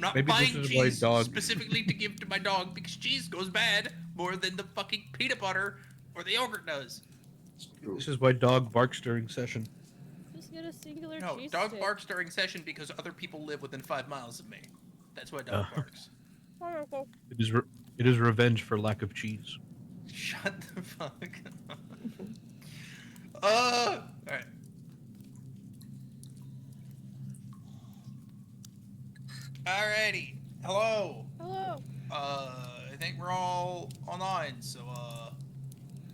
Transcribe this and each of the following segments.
I'm not Maybe buying this is why cheese dog. specifically to give to my dog because cheese goes bad more than the fucking peanut butter or the yogurt does. This is why dog barks during session. Just get a singular No, cheese dog stick. barks during session because other people live within 5 miles of me. That's why dog Uh. barks. It is. It is revenge for lack of cheese. Shut the fuck up. Alright. Alrighty. Hello. Hello. I think we're all online, so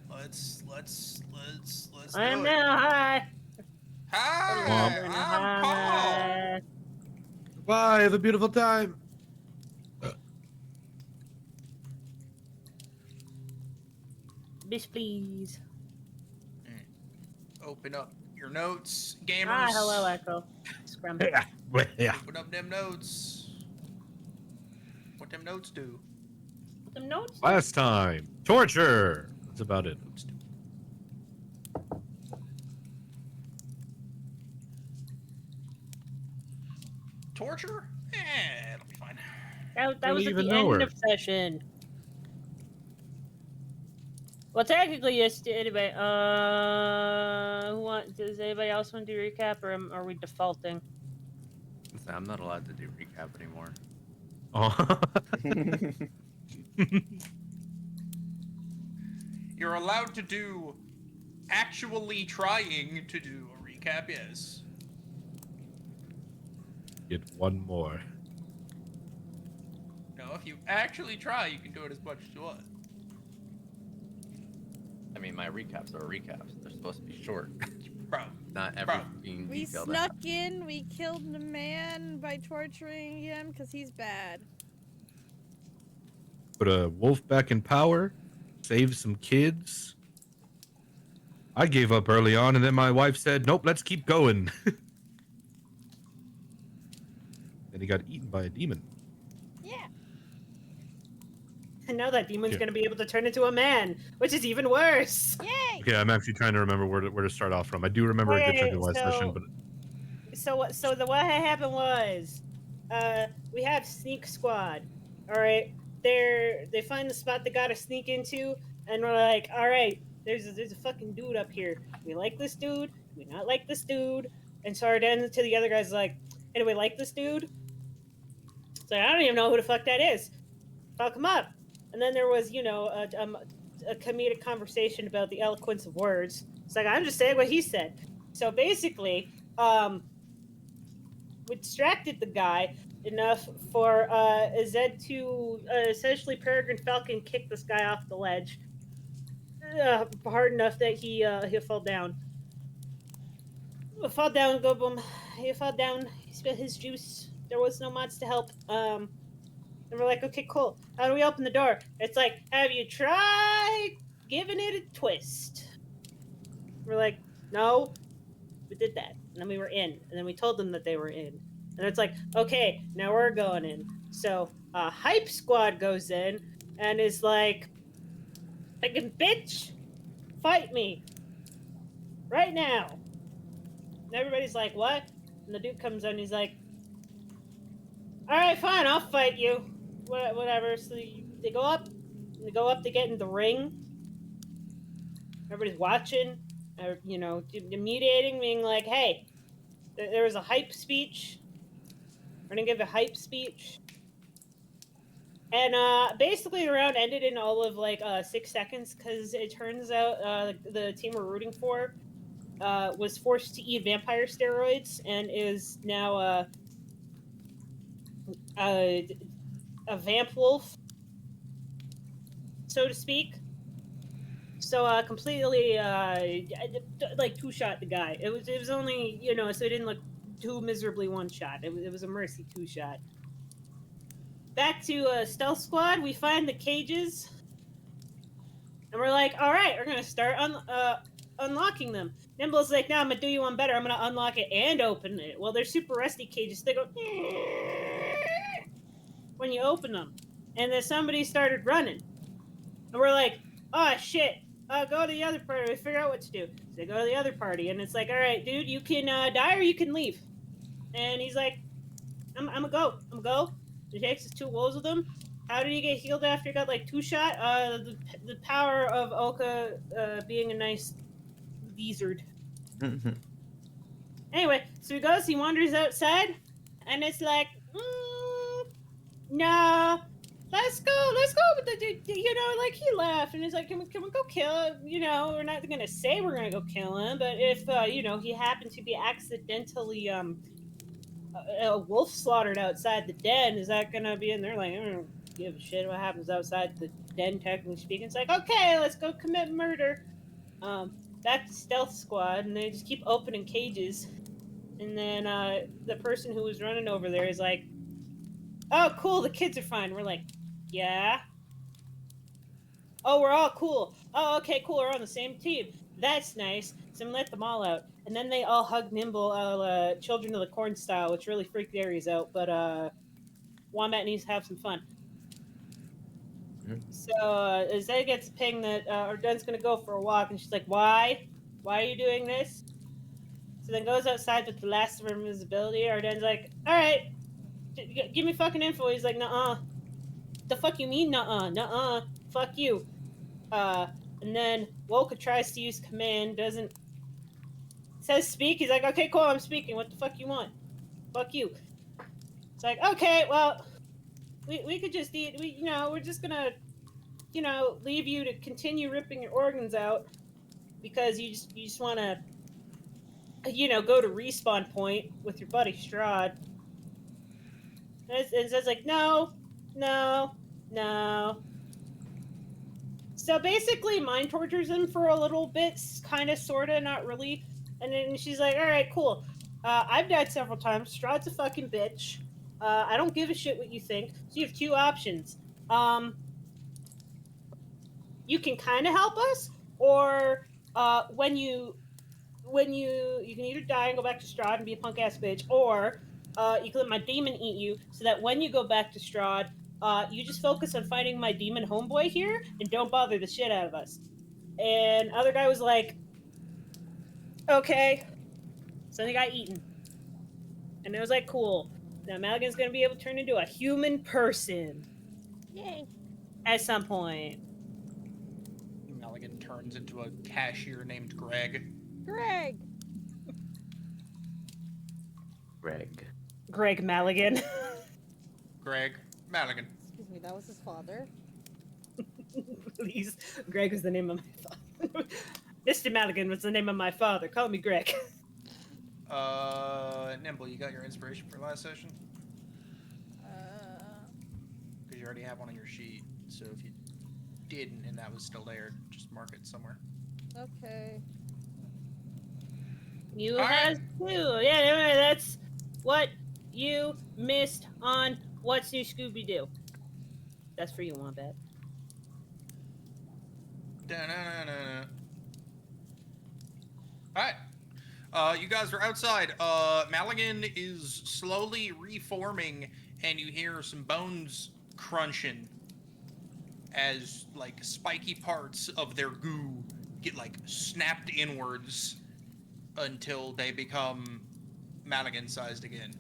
let's I do am it. now high. Hi, Hello, I'm Paul. hi. Bye. Have a beautiful time. Bitch, please. Open up your notes, gamers. Ah, hello, Echo. Scrum. Yeah. Open up them notes. What them notes do? The notes. Last time, torture. That's about it. Notes do. Torture? It'll be fine. That Don't was at even the know end her. of session. Well, technically, yes. Anyway, does anybody else want to do recap, or are we defaulting? I'm not allowed to do recap anymore. Oh. You're allowed to do actually trying to do a recap, yes. Get one more. No, if you actually try, you can do it as much as you want. I mean, my recaps are recaps. They're supposed to be short. Bro. Not everything We detailed. snuck in, we killed the man by torturing him because he's bad. Put a wolf back in power. Save some kids. I gave up early on, and then my wife said, "Nope, let's keep going." Then he got eaten by a demon. Yeah. And now that demon's Yeah. going to be able to turn into a man, which is even worse. Yay! Okay, I'm actually trying to remember where to start off from. I do remember a good chunk of last session, but what had happened was, we have Sneak Squad. All right, they find the spot they gotta sneak into, and we're like, all right, there's a fucking dude up here. We like this dude. We not like this dude. And so our then to the other guys like, hey, do we like this dude? So I don't even know who the fuck that is. Fuck him up. And then there was, a comedic conversation about the eloquence of words. It's like, I'm just saying what he said. So basically, we distracted the guy enough for Zed to essentially Peregrine Falcon kick this guy off the ledge hard enough that he'll fall down. Fall down, go boom. He fell down. He spit his juice. There was no mods to help. And we're like, okay, cool. How do we open the door? It's like, have you tried giving it a twist? We're like, no. We did that. And then we were in. And then we told them that they were in. And it's like, okay, now we're going in. So Hype Squad goes in and is like, fucking bitch, fight me. Right now. And everybody's like, what? And the dude comes in and he's like, all right, fine, I'll fight you. Whatever. So they go up. They get in the ring. Everybody's watching. Mediating, being like, hey, there was a hype speech. We're going to give a hype speech. And basically the round ended in all of 6 seconds because it turns out the team we're rooting for was forced to eat vampire steroids and is now a vamp wolf, so to speak. So completely two-shot the guy. It was only, so it didn't look too miserably one-shot. It was a mercy two-shot. Back to Stealth Squad, we find the cages. And we're like, all right, we're going to start unlocking them. Nimble's like, no, I'm going to do you one better. I'm going to unlock it and open it. Well, they're super rusty cages. They go when you open them. And then somebody started running. And we're like, oh, shit. Go to the other party. We figure out what to do. So they go to the other party. And it's like, all right, dude, you can die or you can leave. And he's like, I'm going to go. He takes his 2 wolves with him. How did he get healed after he got like 2 shot? The power of Oka being a nice lizard. Anyway, so he goes, he wanders outside, and it's like, no, let's go, but like he left, and he's like, can we go kill him? We're not gonna say we're gonna go kill him, but if he happened to be accidentally a wolf slaughtered outside the den, is that gonna be in there? Like, I don't give a shit what happens outside the den, technically speaking. It's like, okay, let's go commit murder. Back to stealth squad, and they just keep opening cages. And then the person who was running over there is like, oh, cool, the kids are fine. We're like, yeah. Oh, we're all cool. Oh, okay, cool, we're on the same team. That's nice. So I'm let them all out. And then they all hug Nimble, Children of the Corn style, which really freaked the Aries out. But Wombat needs to have some fun. So Zay gets pinged that Ardenne's going to go for a walk. And she's like, why? Why are you doing this? So then goes outside with the last of her invisibility. Ardenne's like, all right, give me fucking info. He's like, nuh-uh. The fuck you mean, nuh-uh? Nuh-uh. Fuck you. And then Woka tries to use command, doesn't... Says speak. He's like, okay, cool, I'm speaking. What the fuck you want? Fuck you. It's like, okay, well, we could just eat... we're just gonna, leave you to continue ripping your organs out because you just want to... go to respawn point with your buddy Strahd. And it says like, no. So basically mind tortures him for a little bit, kind of, sort of, not really. And then she's like, all right, cool. I've died several times. Strahd's a fucking bitch. I don't give a shit what you think. So you have 2 options. You can kind of help us, or when you can either die and go back to Strahd and be a punk ass bitch, or you can let my demon eat you, so that when you go back to Strahd, you just focus on fighting my demon homeboy here and don't bother the shit out of us. And other guy was like, okay. So they got eaten. And it was like, cool. Now Maligan's gonna be able to turn into a human person. Yay. At some point. Maligan turns into a cashier named Greg. Greg. Greg Maligan. Greg Maligan. Excuse me, that was his father. Please. Greg was the name of my father. Mr. Maligan was the name of my father. Call me Greg. Nimble, you got your inspiration for last session? Because you already have one on your sheet. So if you didn't and that was still there, just mark it somewhere. Okay. You All has too. Yeah, anyway, that's what you missed on What's New Scooby-Doo. That's for you, Wombat. Da-na-na-na-na. Alright. You guys are outside. Maligan is slowly reforming, and you hear some bones crunching as, like, spiky parts of their goo get, like, snapped inwards until they become Maligan-sized again.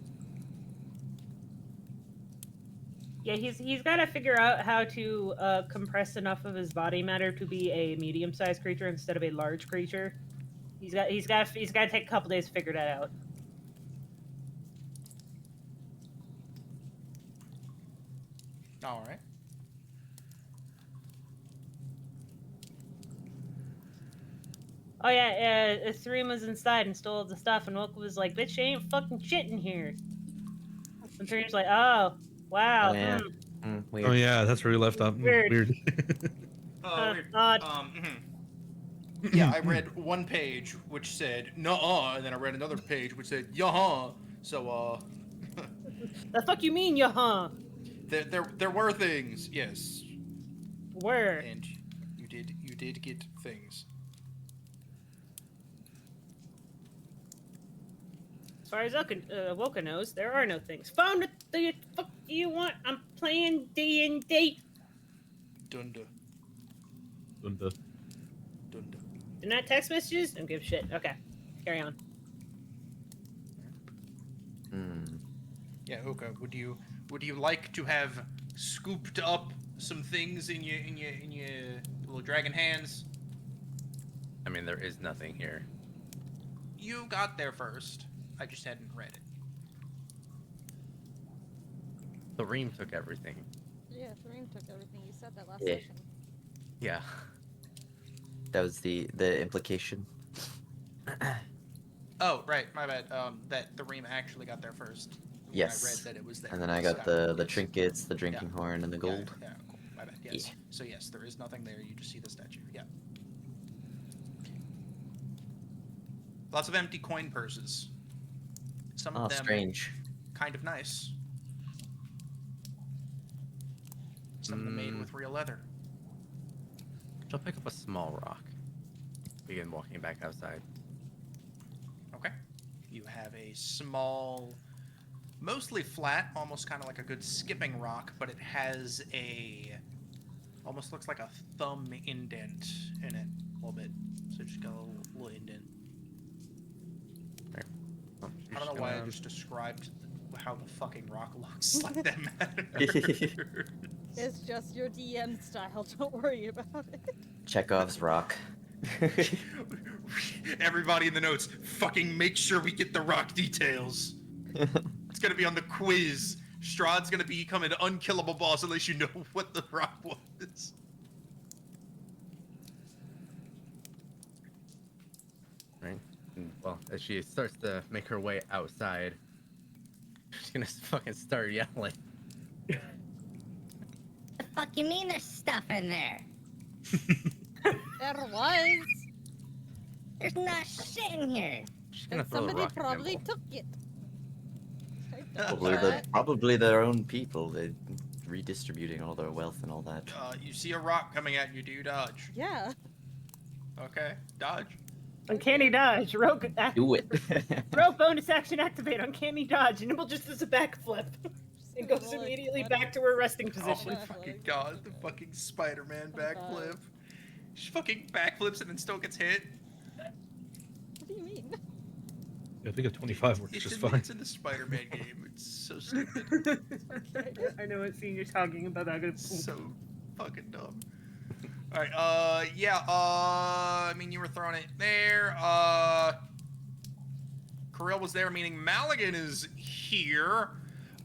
Yeah, he's got to figure out how to compress enough of his body matter to be a medium-sized creature instead of a large creature. He's got to take a couple days to figure that out. All right. Oh yeah, Sareem was inside and stole the stuff, and Woka was like, "Bitch, ain't fucking shit in here." And Sareem's like, "Oh, wow." Oh, yeah. Weird. Oh yeah, that's where we left off. Weird. Weird. Weird. Odd. Yeah, I read one page which said "nuh-uh," and then I read another page which said "yuh-huh." So The fuck you mean, huh? there were things, yes, Where? and you did get things. As far as Woka knows, there are no things. Found it. The fuck do you want? I'm playing D&D. Dunda. Dunda. Dunda. Do not text messages? Don't give a shit. Okay, carry on. Yeah, Oka, would you Would you like to have scooped up some things in your little dragon hands? I mean, there is nothing here. You got there first. I just hadn't read it. The ream took everything. Yeah, Kareem took everything. You said that last Yeah. session. Yeah. That was the implication. Oh, right, my bad. That the ream actually got there first. When Yes. I read that it was there. And then I got the trinkets, the drinking horn, and the gold. Yeah, cool. My bad. Yes. Yeah. So yes, there is nothing there. You just see the statue. Yeah. Lots of empty coin purses. Some Oh, of them strange. kind of nice. Some of them made with real leather. I'll pick up a small rock. Begin walking back outside. Okay. You have a small, mostly flat, almost kind of like a good skipping rock, but it has almost looks like a thumb indent in it a little bit. So just got a little indent. Oh, I don't know why I just described how the fucking rock looks like that matters. It's just your DM style. Don't worry about it. Chekhov's rock. Everybody in the notes, fucking make sure we get the rock details. It's gonna be on the quiz. Strahd's gonna become an unkillable boss unless you know what the rock was. Right. And, well, as she starts to make her way outside, she's gonna fucking start yelling. The fuck you mean there's stuff in there? There was. There's not shit in here. She's gonna And throw the somebody rock at probably Nimble. took it. Probably their own people. They're redistributing all their wealth and all that. You see a rock coming at you, do you dodge? Yeah. Okay, dodge. Uncanny dodge. Rogue, Do it. rogue bonus action activate. Uncanny dodge. And Nimble just does a backflip. And goes Roll it. immediately back to her resting Oh position. my Position. fucking god, the fucking Spider-Man backflip. 25. She fucking backflips and then still gets hit. What do you mean? I think a 25 works just fine. It's in the Spider-Man game. It's so stupid. I know what scene you're talking about. I'm gonna So fucking dumb. Alright, yeah, I mean, you were throwing it there. Kirill was there, meaning Maligan is here.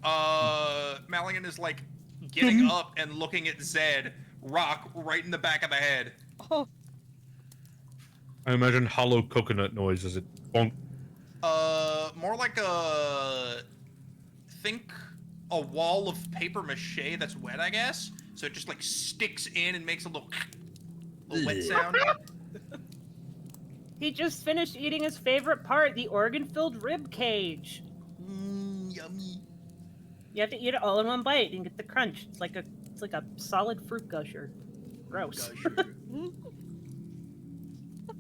Maligan is, like, getting up and looking at Zed, rock right in the back of the head. Oh, I imagine hollow coconut noise as it bonk. More like think a wall of paper mache that's wet, I guess. So it just, like, sticks in and makes a little wet sound. He just finished eating his favorite part, the organ-filled rib cage. Yummy. You have to eat it all in one bite and get the crunch. It's like a solid fruit gusher. Gross. the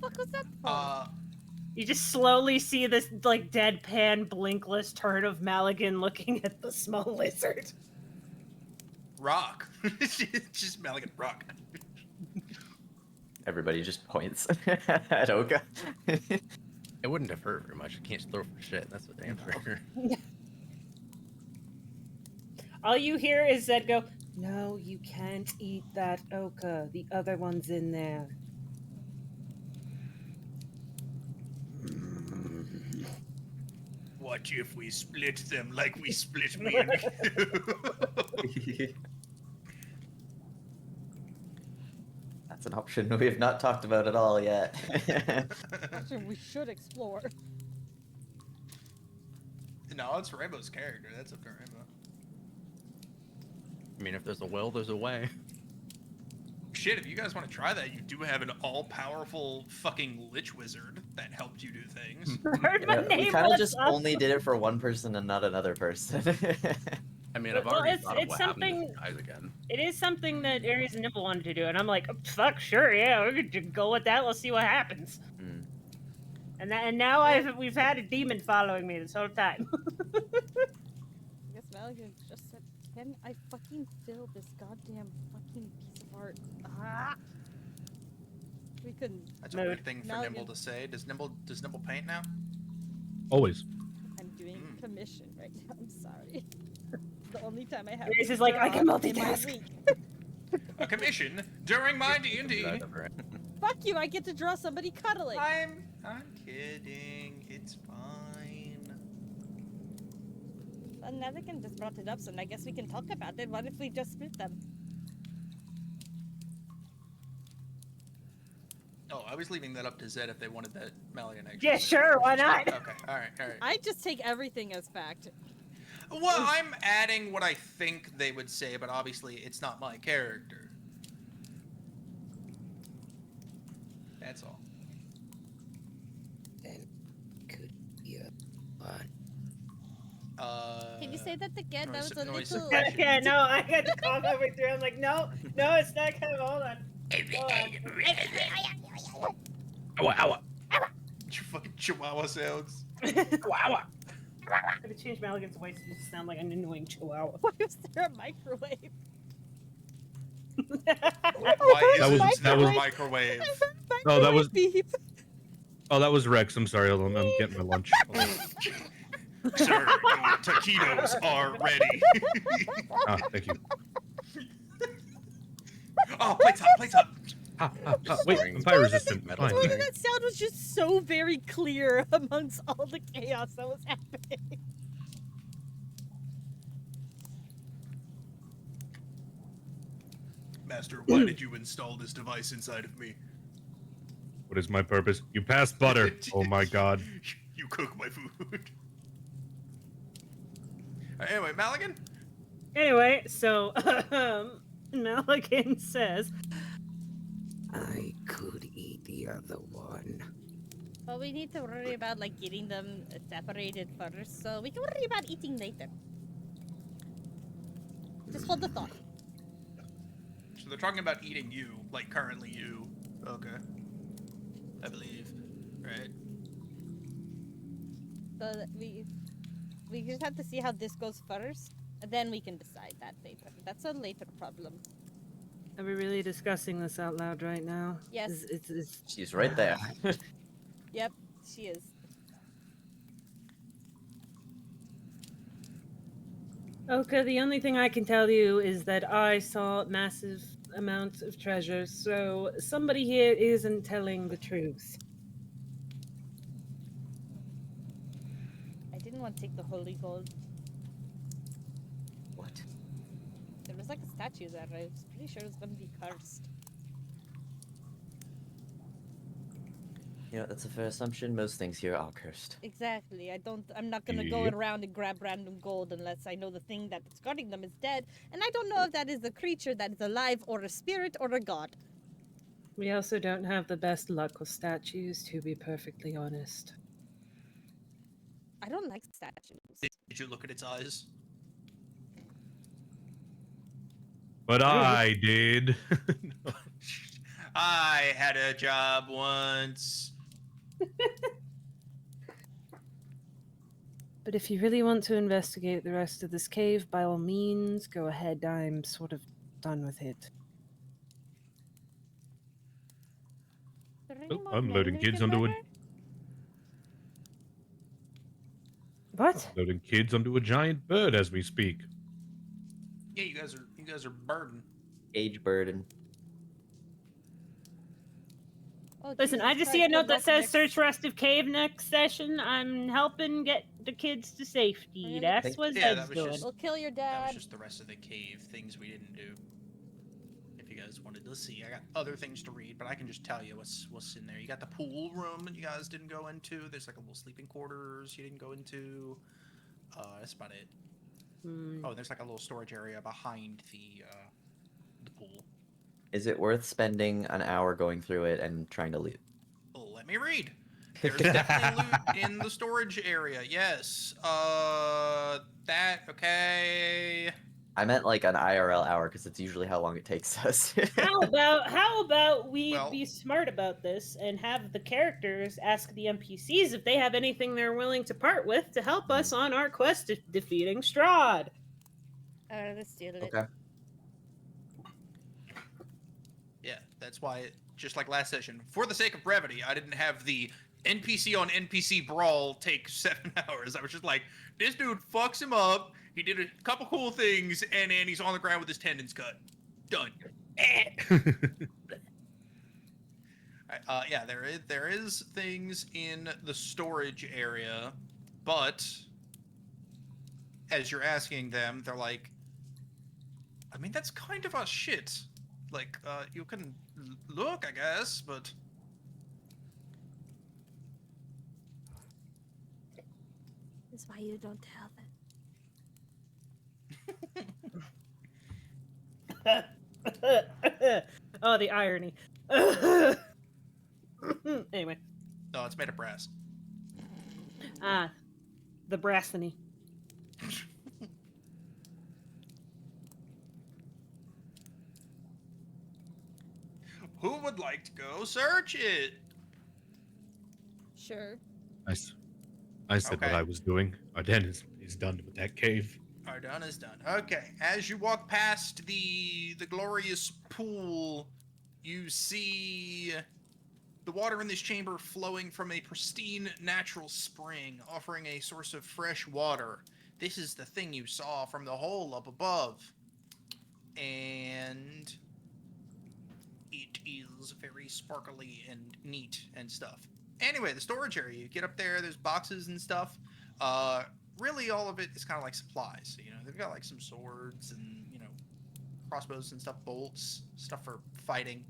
fuck was that for? You just slowly see this like deadpan, blinkless turn of Maligan looking at the small lizard. Rock. Just Maligan rock. Everybody just points at Oka. It wouldn't have hurt very much. I can't throw for shit. That's what damn sure. All you hear is Zed go, "No, you can't eat that, Oka. The other one's in there." What if we split them like we split me and you? That's an option we have not talked about at all yet. Actually, we should explore. No, it's Rainbow's character. That's up to Rainbow. I mean, if there's a will, there's a way. Shit, if you guys want to try that, you do have an all-powerful fucking lich wizard that helped you do things. Heard my Yeah, we name kind of was just up. only did it for one person and not another person. I mean, I've Well, already it's- thought of it's what happened something- to these guys again. It is something that Aries and Nimble wanted to do, and I'm like, "Oh, fuck, sure, yeah, we could go with that. Let's see what happens." Mm. And now we've had a demon following me this whole time. I guess Maligan just said, "Can I fucking fill this goddamn fucking piece of art?" Ah! We couldn't. That's a Mood. weird thing for Maligan. Nimble to say. Does Nimble paint now? Always. I'm doing Mm. commission right now. I'm sorry. the only time I have. Grace to is like, I draw can in my multitask. week. A commission during my D&D. Fuck you! I get to draw somebody cuddling. I'm kidding. It's fine. Well, Nevican just brought it up, so I guess we can talk about it. What if we just split them? Oh, I was leaving that up to Zed if they wanted that Malian action. Yeah, sure, why not? Okay, alright. I just take everything as fact. Well, I'm adding what I think they would say, but obviously it's not my character. That's all. Could be a lot. Can you say that again? That noise- was a noise little. suppression. Yeah, no, I got the call halfway through. I'm like, no, it's not coming. Hold on. Ow, ow, Your fucking chihuahua sounds. ow. I'm gonna change Maligan's voice to just sound like an annoying chihuahua. Why was there a microwave? Why That is was- there that a was- microwave? Oh, that was- beep. Oh, that was Rex. I'm sorry. Hold on. I'm getting my lunch. Sir, your taquitos are ready. Ah, thank you. Oh, plates up. Wait, I'm fire resistant. Metal Fine. Part of that sound was just so very clear amongst all the chaos that was happening. Master, why did you install this device inside of me? What is my purpose? You pass butter. Oh my god. You cook my food. Anyway, Maligan? Anyway, so Maligan says, I could eat the other one. Well, we need to worry about like getting them separated first, so we can worry about eating later. Just hold the thought. So they're talking about eating you, like currently you. Okay. I believe. Right? So that we just have to see how this goes first, and then we can decide that later. That's a later problem. are we really discussing this out loud right now? Yes. It's She's right there. Yep, she is. Okay, the only thing I can tell you is that I saw massive amounts of treasure, so somebody here isn't telling the truth. I didn't want to take the holy gold. What? There was like a statue there. I was pretty sure it was gonna be cursed. You know, that's a fair assumption. Most things here are cursed. Exactly. I'm not gonna go Yep. around and grab random gold unless I know the thing that's guarding them is dead, and I don't know if that is a creature that is alive or a spirit or a god. We also don't have the best luck with statues, to be perfectly honest. I don't like statues. Did you look at its eyes? But I did. I had a job once. But if you really want to investigate the rest of this cave, by all means, go ahead. I'm sort of done with it. Is there any Oh, more I'm men loading we kids can onto a murder? What? loading kids onto a giant bird as we speak. Yeah, you guys are burdened. Age burden. Oh, Listen, Jesus I just Christ, see a good note that luck says next- search restive cave next session. I'm helping get the kids to safety. Really? That's what Yeah, Zed's that was doing. just- We'll kill your That was dad. just the rest of the cave things we didn't do. If you guys wanted to see, I got other things to read, but I can just tell you what's in there. You got the pool room that you guys didn't go into. There's like a little sleeping quarters you didn't go into. That's about it. Hmm. Oh, there's like a little storage area behind the pool. Is it worth spending an hour going through it and trying to loot? Let me read. There's definitely loot in the storage area. Yes. That okay. I meant like an IRL hour because it's usually how long it takes us. How about we Well- be smart about this and have the characters ask the NPCs if they have anything they're willing to part with to help us on our quest to defeating Strahd. Let's steal it. Okay. Yeah, that's why, just like last session, for the sake of brevity, I didn't have the NPC on NPC brawl takes 7 hours. I was just like, this dude fucks him up. He did a couple cool things, and then he's on the ground with his tendons cut. Done. Yeah, there is things in the storage area, but as you're asking them, they're like, I mean, that's kind of a shit. Like, you can look, I guess, but That's why you don't tell them. Oh, the irony. Anyway, no, it's made of brass. the brassany. Who would like to go search it? Sure. I said what Okay. I was doing. Arden is done with that cave. Our done is done. Okay, as you walk past the glorious pool, you see the water in this chamber flowing from a pristine natural spring, offering a source of fresh water. This is the thing you saw from the hole up above. And it is very sparkly and neat and stuff. Anyway, the storage area, you get up there, there's boxes and stuff. Really all of it is kind of like supplies. You know, they've got like some swords and, you know, crossbows and stuff, bolts, stuff for fighting.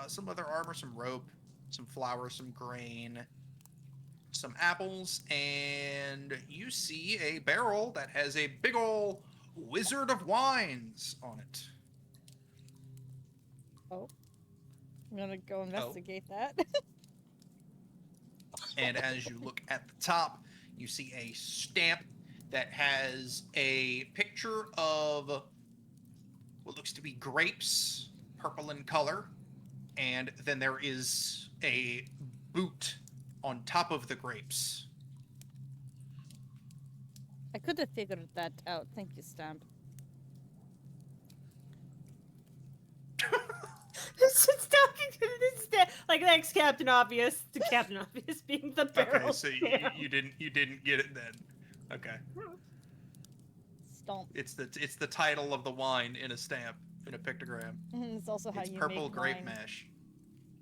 Some other armor, some rope, some flour, some grain, some apples, and you see a barrel that has a big ol' Wizard of Wines on it. Oh. I'm gonna go investigate that. And as you look at the top, you see a stamp that has a picture of what looks to be grapes, purple in color, and then there is a boot on top of the grapes. I could have figured that out. Thank you, Stamp. It's talking to this like the ex-Captain Obvious to Captain Obvious being the barrel. Okay, so you didn't get it then. Okay, Stomp. it's the title of the wine in a stamp in a pictogram. It's also how It's you purple make grape wine. mash.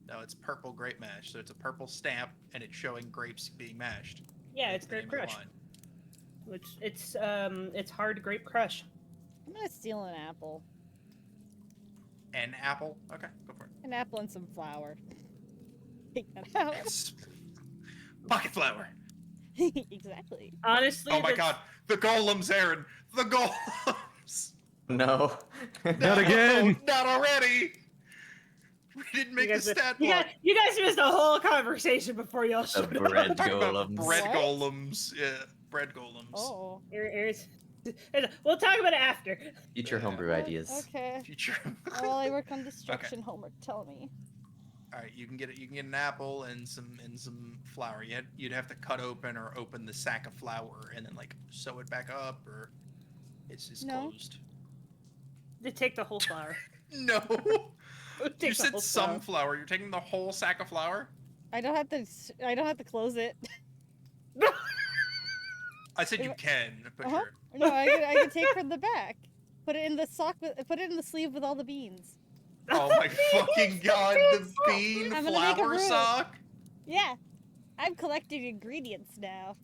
No, it's purple grape mash. So it's a purple stamp, and it's showing grapes being mashed. Yeah, it's the name Grape of the Crush. wine. Which it's hard grape crush. I'm gonna steal an apple. An apple. Okay, go for it. An apple and some flour. Take that out. Yes. Pocket flower. Exactly. Honestly, Oh my that's- god, the golems, Aaron. The golems. No. Not again. Not already. We didn't make you the guys, stat you, block. you guys missed the whole conversation before y'all The showed bread up. Talking about golems. bread What? golems. Yeah, bread golems. Oh. We'll talk about it after. Future homebrew ideas. Okay. Future. Well, I work on destruction homework. Tell me. All right, you can get it. You can get an apple and some flour. You'd have to cut open or open the sack of flour and then like sew it back up, or it's just No. closed. They take the whole flour. No, Take you the said whole some flour. flour. You're taking the whole sack of flour. I don't have to. I don't have to close it. I said you If- can, but Uh-huh. sure. No, I can take from the back. Put it in the sock. Put it in the sleeve with all the beans. Oh my fucking god, the bean I'm gonna make a flour roux. sock. Yeah, I'm collecting ingredients now.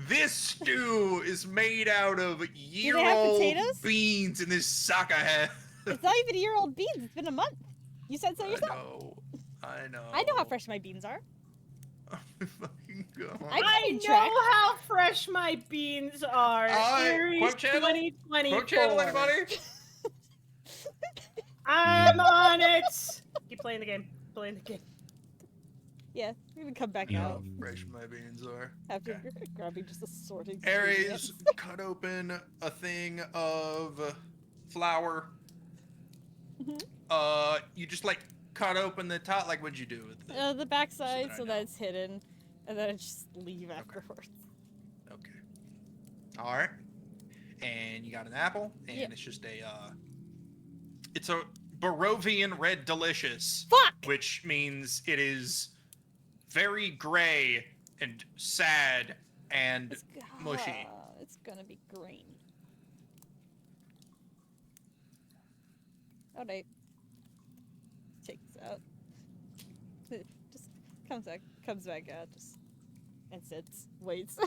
This stew is made out of have year-old potatoes? beans in this sock I have. It's not even year-old beans. It's been a month. You said so I yourself. know. I know. I know how fresh my beans are. Fucking God. I keep know track. how fresh my beans are. Series quote channel? 2024. Quote channel, anybody? I'm on it. Keep playing the game. Playing the game. Yeah, we can come back Yeah. out. Fresh my beans are. After grabbing just assorting. Aries, cut open a thing of flour. Mhm. You just like cut open the top. Like, what'd you do with it? The backside I so know. that it's hidden, and then I just leave afterwards. Okay. All right. And you got an apple, and Yep. it's just it's a Barovian Red Delicious, Fuck! which means it is very gray and sad and It's, mushy. it's gonna be green. Alright. Take this out. Just comes back out, just and sits, waits.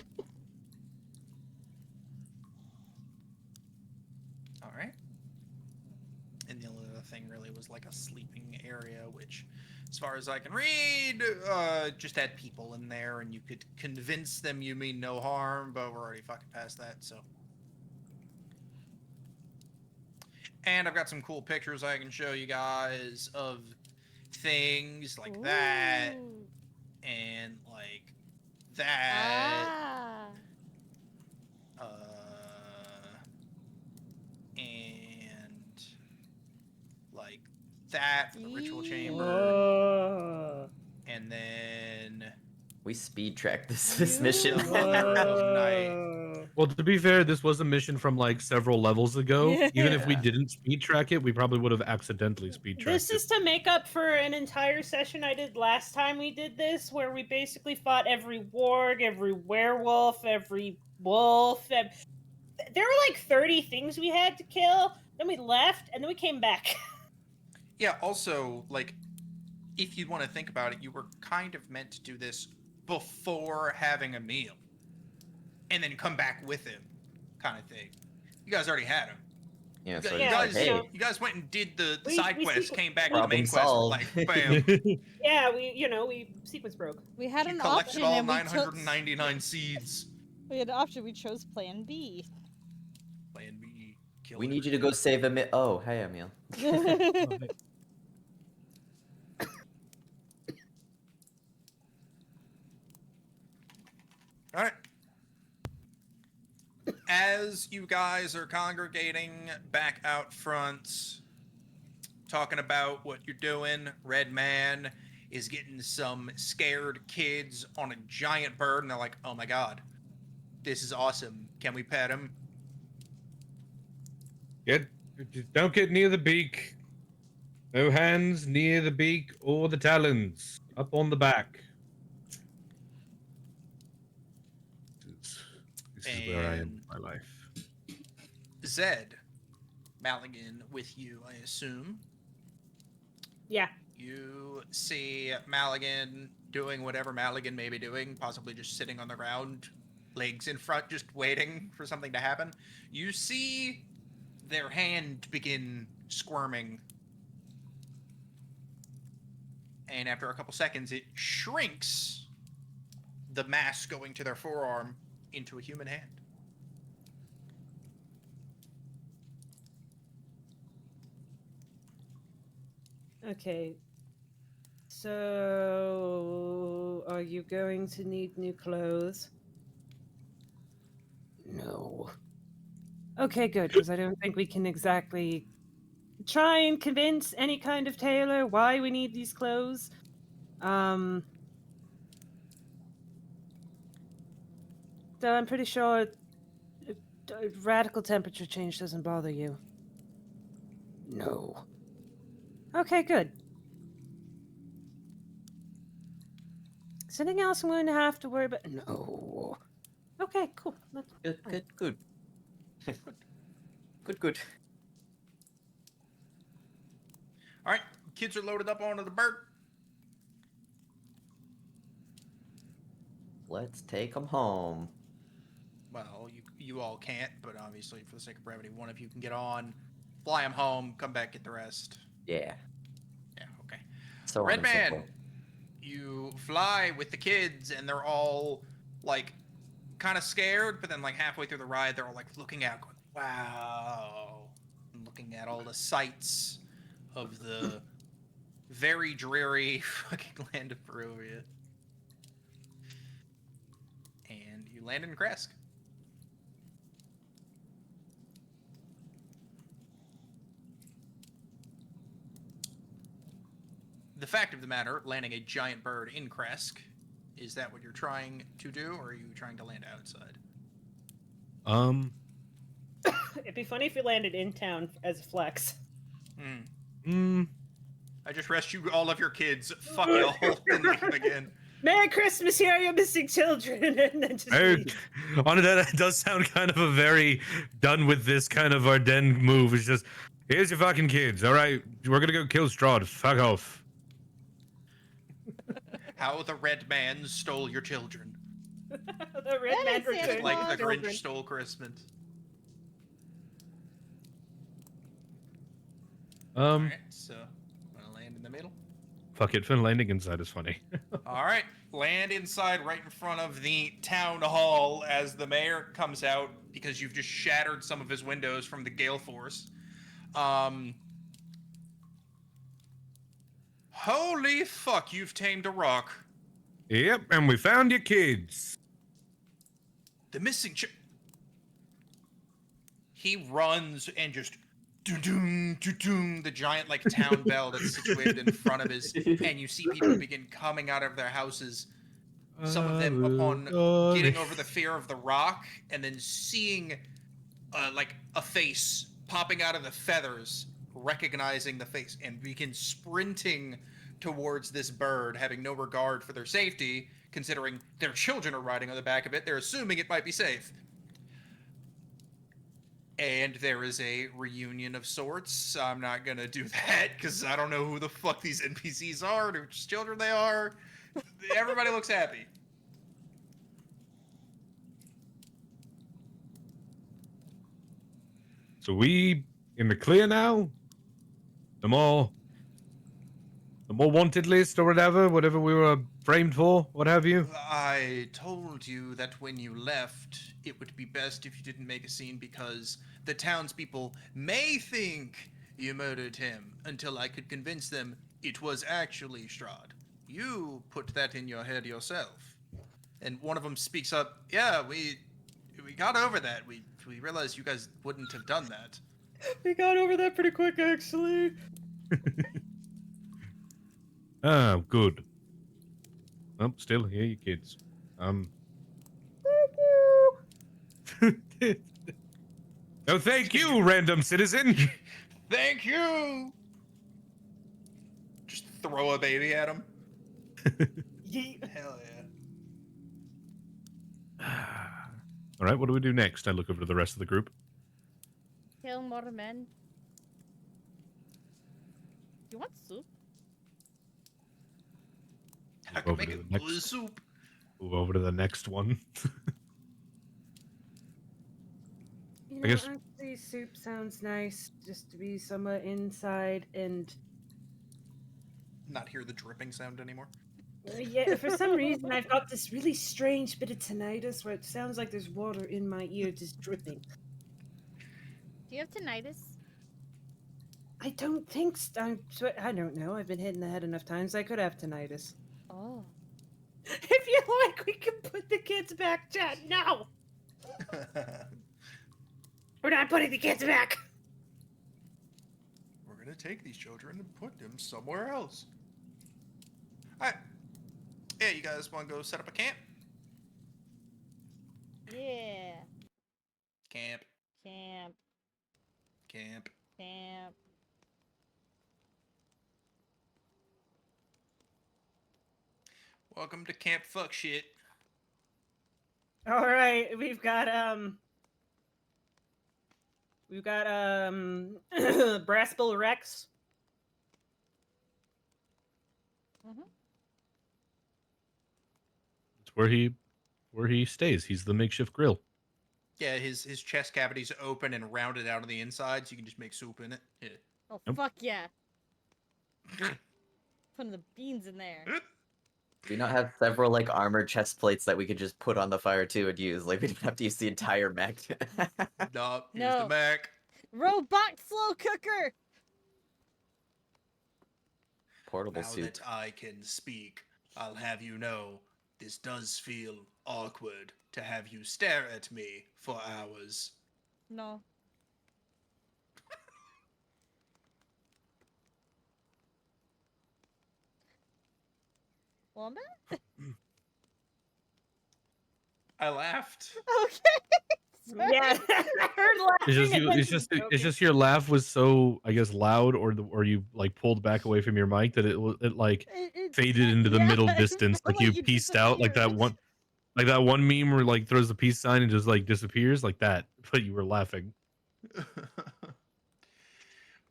All right. And the only other thing really was like a sleeping area, which, as far as I can read, just had people in there, and you could convince them you mean no harm, but we're already fucking past that, so. And I've got some cool pictures I can show you guys of things like that, Ooh. and like that. Ah. And like that for the ritual chamber, Oh. and then We speed tracked this mission. The Hunger of Night. Well, to be fair, this was a mission from like several levels ago. Even if we Yeah. didn't speed track it, we probably would have accidentally speed tracked This is to make up for an entire session I did last time we did this, where we basically fought every warg, every werewolf, every wolf. There were like 30 things we had to kill. Then we left, and then we came back. Yeah, also, like, if you want to think about it, you were kind of meant to do this before having a meal. And then come back with him, kind of thing. You guys already had him. Yeah, You, so you it's guys, like, hey, you guys went and did the We- side we quest, sequ- came back to the problem main quest, solved. like, bam. Yeah, we sequence broke. We had You an collected option all and we chose. 999 seeds. We had an option. We chose Plan B. Plan B. Kill we need you to go save Emil. Oh, hey, Emil. All right. As you guys are congregating back out front, talking about what you're doing, Red Man is getting some scared kids on a giant bird, and they're like, "Oh my god, this is awesome! Can we pet him?" Don't get near the beak. No hands near the beak or the talons. Up on the back. This is where I am in my life. Zed, Maligan with you, I assume. Yeah. You see Maligan doing whatever Maligan may be doing, possibly just sitting on the ground, legs in front, just waiting for something to happen. You see their hand begin squirming. And after a couple seconds, it shrinks, the mass going to their forearm into a human hand. Okay. So, are you going to need new clothes? No. Okay, good, because I don't think we can exactly try and convince any kind of tailor why we need these clothes. So I'm pretty sure radical temperature change doesn't bother you. No. Okay, good. Is there anything else I'm going to have to worry about? No. Okay, cool. That's Good, fine. good, good. Good. All right, kids are loaded up onto the bird. Let's take them home. Well, you all can't, but obviously, for the sake of brevity, one of you can get on, fly them home, come back, get the rest. Yeah. Yeah, okay. So Red on and so Man, forth. you fly with the kids, and they're all like kind of scared, but then like halfway through the ride, they're all like looking out, going, "Wow!" and looking at all the sights of the very dreary fucking land of Barovia. And you land in Kresk. The fact of the matter, landing a giant bird in Kresk, is that what you're trying to do, or are you trying to land outside? It'd be funny if we landed in town as a flex. I just rescued all of your kids. Fuck y'all and leave again. Merry Christmas, here are your missing children, and then just Hey, leave. on that does sound kind of a very done with this kind of Ardennes move. It's just, here's your fucking kids. All right, we're gonna go kill Strahd. Fuck off. How the red man stole your children. The red That man ain't Santa Just returned like Claus. the children. Grinch stole Christmas. Alright, so I'm gonna land in the middle. Fuck it, Finn landing inside is funny. Alright, land inside right in front of the town hall as the mayor comes out because you've just shattered some of his windows from the gale force. Holy fuck, you've tamed a rock. Yep, and we found your kids. The missing He runs and just doo-doom, doo-doom, the giant like town bell that's situated in front of his, and you see people begin coming out of their houses. Some of them upon getting over the fear of the rock and then seeing like a face popping out of the feathers, recognizing the face, and begin sprinting towards this bird, having no regard for their safety, considering their children are riding on the back of it. They're assuming it might be safe. And there is a reunion of sorts. I'm not gonna do that because I don't know who the fuck these NPCs are, whose children they are. Everybody looks happy. So we in the clear now? The more wanted list or whatever we were framed for, what have you? I told you that when you left, it would be best if you didn't make a scene because the townspeople may think you murdered him until I could convince them it was actually Strahd. You put that in your head yourself. And one of them speaks up, yeah, we got over that. We realized you guys wouldn't have done that. We got over that pretty quick, actually. Ah, good. Oh, still here, you kids. Thank you. Oh, thank you, random citizen. Thank you! Just throw a baby at him. Yeet. Hell yeah. All right, what do we do next? I look over to the rest of the group. Kill more men. You want soup? I Move can over make to it the blue next. soup. Move over to the next one. You I know, guess- actually, soup sounds nice just to be somewhat inside and. Not hear the dripping sound anymore. Yeah, for some reason I've got this really strange bit of tinnitus where it sounds like there's water in my ear just dripping. Do you have tinnitus? I don't think I don't know. I've been hit in the head enough times. I could have tinnitus. Oh. If you like, we can put the kids back, Chad. No, we're not putting the kids back. We're gonna take these children and put them somewhere else. Alright. Yeah, you guys wanna go set up a camp? Yeah. Camp. Camp. Camp. Camp. Welcome to Camp Fuck Shit. All right, we've got Brassbull Rex. Mm-hmm. It's where he stays. He's the makeshift grill. Yeah, his chest cavity's open and rounded out on the inside, so you can just make soup in it. Yeah. Oh, Nope. fuck yeah. Putting the beans in there. Do you not have several like armored chest plates that we could just put on the fire too and use? Like we don't have to use the entire mech. Nope, here's No. the Mac. Robot slow cooker! Portable Now suit. that I can speak, I'll have you know this does feel awkward to have you stare at me for hours. No. Wanda? I laughed. Okay. Sorry. Yeah, I heard laughing. It's just and you. then It's some just. It's joking. just your laugh was so, I guess, loud, or you like pulled back away from your mic that it like It faded into the middle it distance, felt like you you pieced out, disappeared. like that one meme where like throws the peace sign and just like disappears, like that. But you were laughing.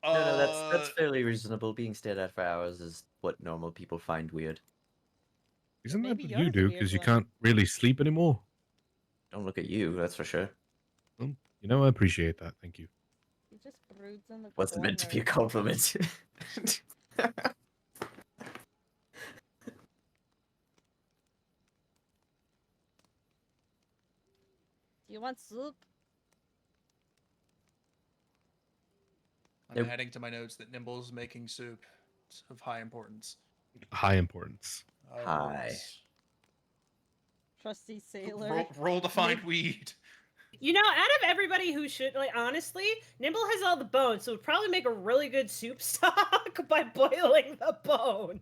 No, that's uh, fairly reasonable. Being stared at for hours is what normal people find weird. Isn't that Maybe what you're you the do? weird Because you one. can't really sleep anymore. Don't look at you, that's for sure. Well, you know, I appreciate that. Thank you. He just broods in the Wasn't meant to be a corner. compliment. Do you want soup? I'm Nope. adding to my notes that Nimble is making soup. It's of high importance. High importance. Oh, Hi. yes. Trusty sailor. Roll to find weed. You know, out of everybody who should, like, honestly, Nimble has all the bones, so it would probably make a really good soup stock by boiling the bones.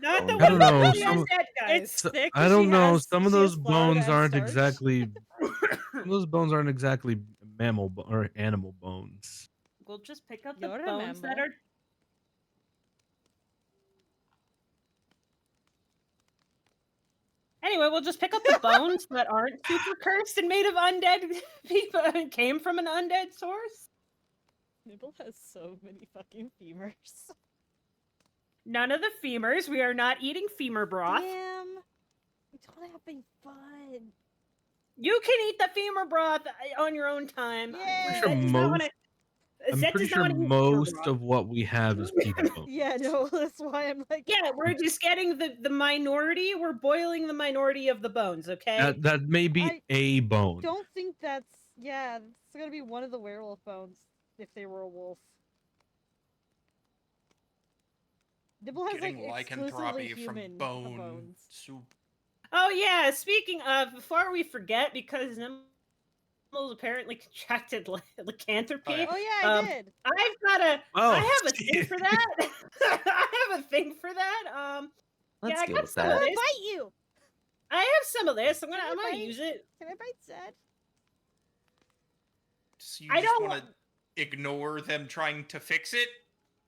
Not the I one don't know, with the some- undead guys. It's So, thick. I 'cause don't she know. has- Some of she has those flour bones and aren't starch. exactly. Some of those bones aren't exactly or animal bones. We'll just pick up the You're a bones that mammal. are. Anyway, we'll just pick up the bones that aren't super cursed and made of undead people and came from an undead source. Nibble has so many fucking femurs. None of the femurs. We are not eating femur broth. Damn. We don't having fun. You can eat the femur broth on your own time. Yay! Sure Zed does not wanna- I'm Zed pretty does sure not wanna eat femur most broth. of what we have is people bones. Yeah, no, that's why I'm like. Yeah, we're just getting the minority. We're boiling the minority of the bones, okay? That may be I a bone. Don't think that's. Yeah, it's gonna be one of the werewolf bones if they were a wolf. Nibble has Getting like exclusively lycanthropy human from bone bones. soup. Oh yeah, speaking of, before we forget, because Nimble apparently contracted lycanthropy. Oh, yeah. Oh yeah, I Um, did. I've got a. Oh, I have a thing shit. for that. I have a thing for that. Let's yeah, I go got with some I of that. wanna this. bite you. I have some of this. I'm Can I gonna bite? use it. Can I bite Zed? So you I just don't want to ignore them trying to fix it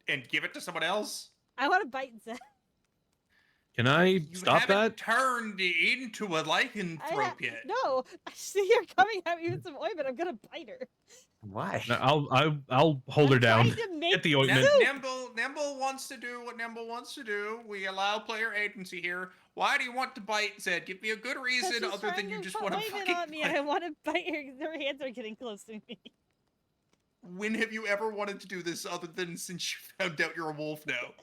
and give it to someone else? I want to bite Zed. Can I You stop haven't that? turned into a lycanthrope yet. No, I see you're coming at me with some ointment. I'm gonna bite her. Why? No, I'll hold her I'm down. trying to make Get the ointment. Nimble wants to do what Nimble wants to do. We allow player agency here. Why do you want to bite Zed? Give me a good 'cause reason she's other than trying you to just put want to ointment fucking on me. bite. I want to bite her. 'Cause her hands are getting close to me. When have you ever wanted to do this other than since you found out you're a wolf now?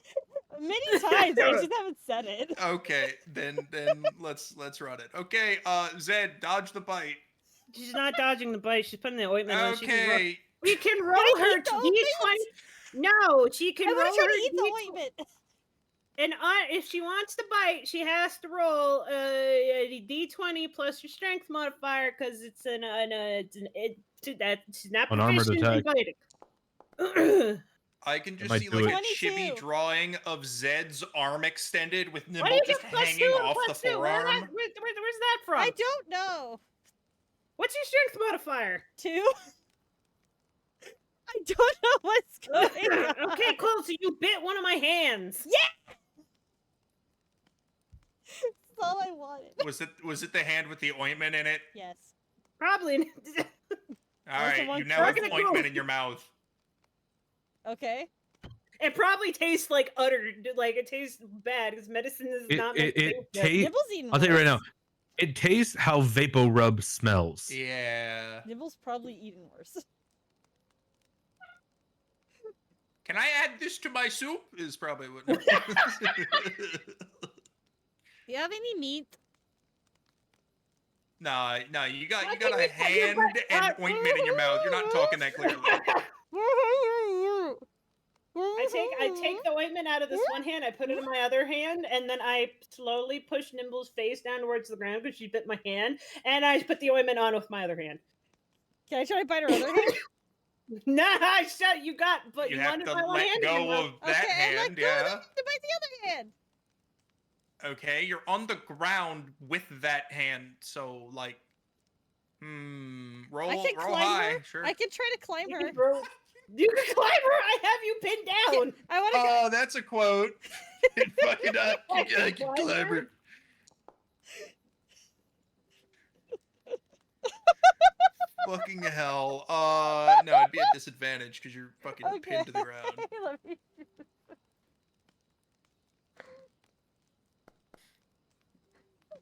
Many times. I just haven't said it. Okay, then let's run it. Okay, Zed, dodge the bite. She's not dodging the bite. She's putting the ointment on. She can roll. Okay. We can roll I her eat the d20. No, she can I roll want to try her to eat the D20. ointment. And if she wants to bite, she has to roll a d20 plus your strength modifier because it's she's not An armored proficient in attack. biting. I can just might see do like it. a chibi 22. drawing of Zed's arm extended with What Nimble do you just get plus hanging 2 off the plus 2? Where's forearm. that from? I don't know. What's your strength modifier? 2. I don't know what's going on. Okay, cool. So you bit one of my hands. That's all I wanted. Was it the hand with the ointment in it? Yes. Probably. All Also right, one you now have second ago. ointment in your mouth. Okay. It probably tastes like it tastes bad because medicine is not meant to taste good. tastes. Nibble's eating I'll tell you right now. worse. It tastes how Vapo Rub smells. Yeah. Nibble's probably eating worse. Can I add this to my soup? Is probably what. Do you have any meat? No, you got Why a can't you cut your hand butt and out? ointment in your mouth. You're not talking that clearly. I take the ointment out of this one hand, I put it in my other hand, and then I slowly push Nimble's face down towards the ground because she bit my hand, and I put the ointment on with my other hand. Can I try to bite her other hand? Nah, shut you got, but You you have wanted to my one let hand in your go mouth. of that okay, hand. I let go Yeah. to bite the other hand. Okay, you're on the ground with that hand, so like Roll, I can roll climb high. her. Sure. I can try to climb You her. can throw- You can climb her. I have you pinned down. I want to. Oh, that's a quote. Fucking up. I can I can climb climb her. her. Fucking hell. No, it'd be a disadvantage because you're fucking pinned to the ground. Let me.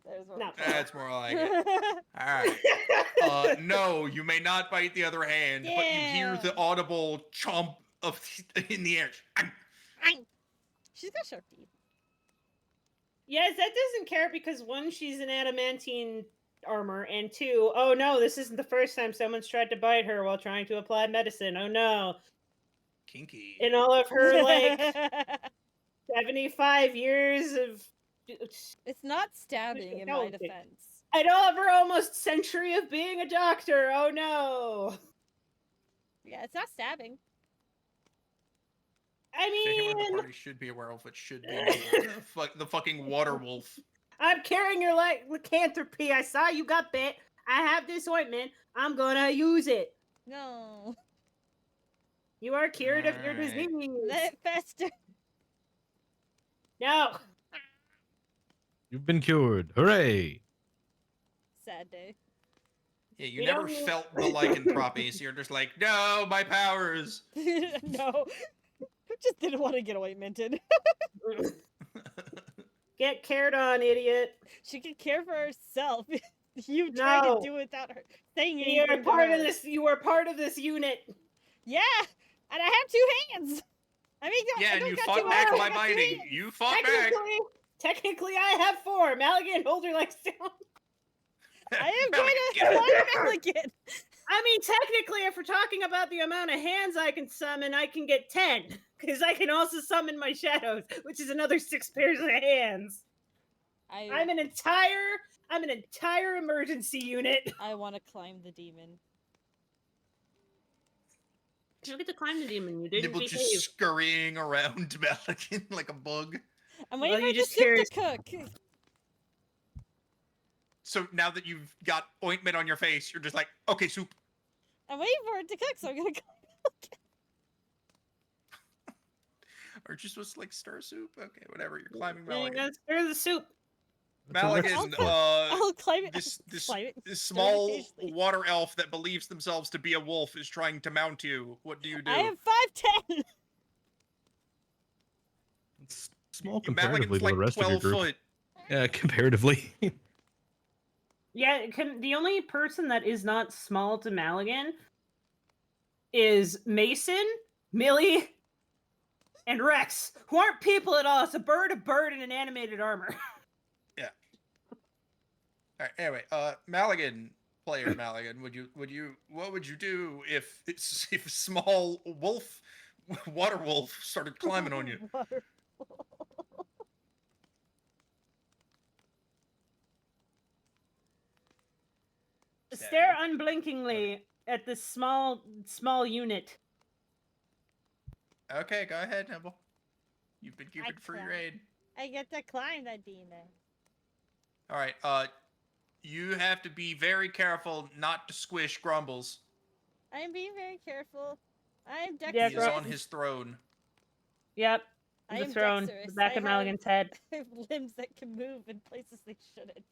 There's one. No. That's more like it. Alright. No, you may not bite the other hand, but you hear the Damn. audible chomp of in the air. She's got sharp teeth. Yes, that doesn't care because one, she's in adamantine armor, and two, oh no, this isn't the first time someone's tried to bite her while trying to apply medicine. Oh no. Kinky. In all of her like 75 years of It's not stabbing in No, my it- defense. in all of her almost century of being a doctor. Oh no. Yeah, it's not stabbing. I If anyone in the mean, party should be a werewolf, it should be the fucking water wolf. I'm carrying your lycanthropy. I saw you got bit. I have this ointment. I'm gonna use it. No. You are cured of your Alright. disease. Let it fester. No. You've been cured. Hooray! Sad day. Yeah, you We never don't- felt the lycanthropy, so you're just like, no, my powers. No. Just didn't want to get ointmented. Get cared on, idiot. She can care for herself. You tried No. to do it without her saying You anything. are to part of her. this. You are part of this unit. Yeah, and I have 2 hands. I mean, Yeah, I and don't you got fought 2 back arms, by I got 2 biting. hands. You fought back. Technically, I have 4. Maligan, hold her legs down. I am Malik, going get to it. climb Maligan. I mean, technically, if we're talking about the amount of hands I can summon, I can get 10. Because I can also summon my shadows, which is another 6 pairs of hands. I'm an entire emergency unit. I want to climb the demon. You get to climb the demon. You Nibble just scurrying around Maligan like a bug. I'm Well, waiting you for the just soup curious. to cook. So now that you've got ointment on your face, you're just like, okay, soup. I'm waiting for it to cook, so I'm gonna climb. Aren't you supposed to like stir soup? Okay, whatever. You're climbing Yeah, you Maligan. gotta stir the soup. Maligan, I'll climb it. this climb it. this stir it small occasionally. water elf that believes themselves to be a wolf is trying to mount you. What do you do? I am 5'10". It's small Maligan's comparatively to like the rest of your 12 group. foot. Yeah, comparatively. Yeah, the only person that is not small to Maligan is Mason, Millie, and Rex, who aren't people at all. It's a bird in an animated armor. All right, anyway, Maligan, player Maligan, what would you do if a small wolf, water wolf, started climbing on you? Water. Stare unblinkingly at this small unit. Okay, go ahead, Nimble. You've been given free climb. reign. I get to climb that demon. All right, you have to be very careful not to squish Grumbles. I am being very careful. I am Yeah, He is dexterous. on his throne. Yep, I the am throne, dexterous. the back I of Maligan's head. have limbs that can move in places they shouldn't.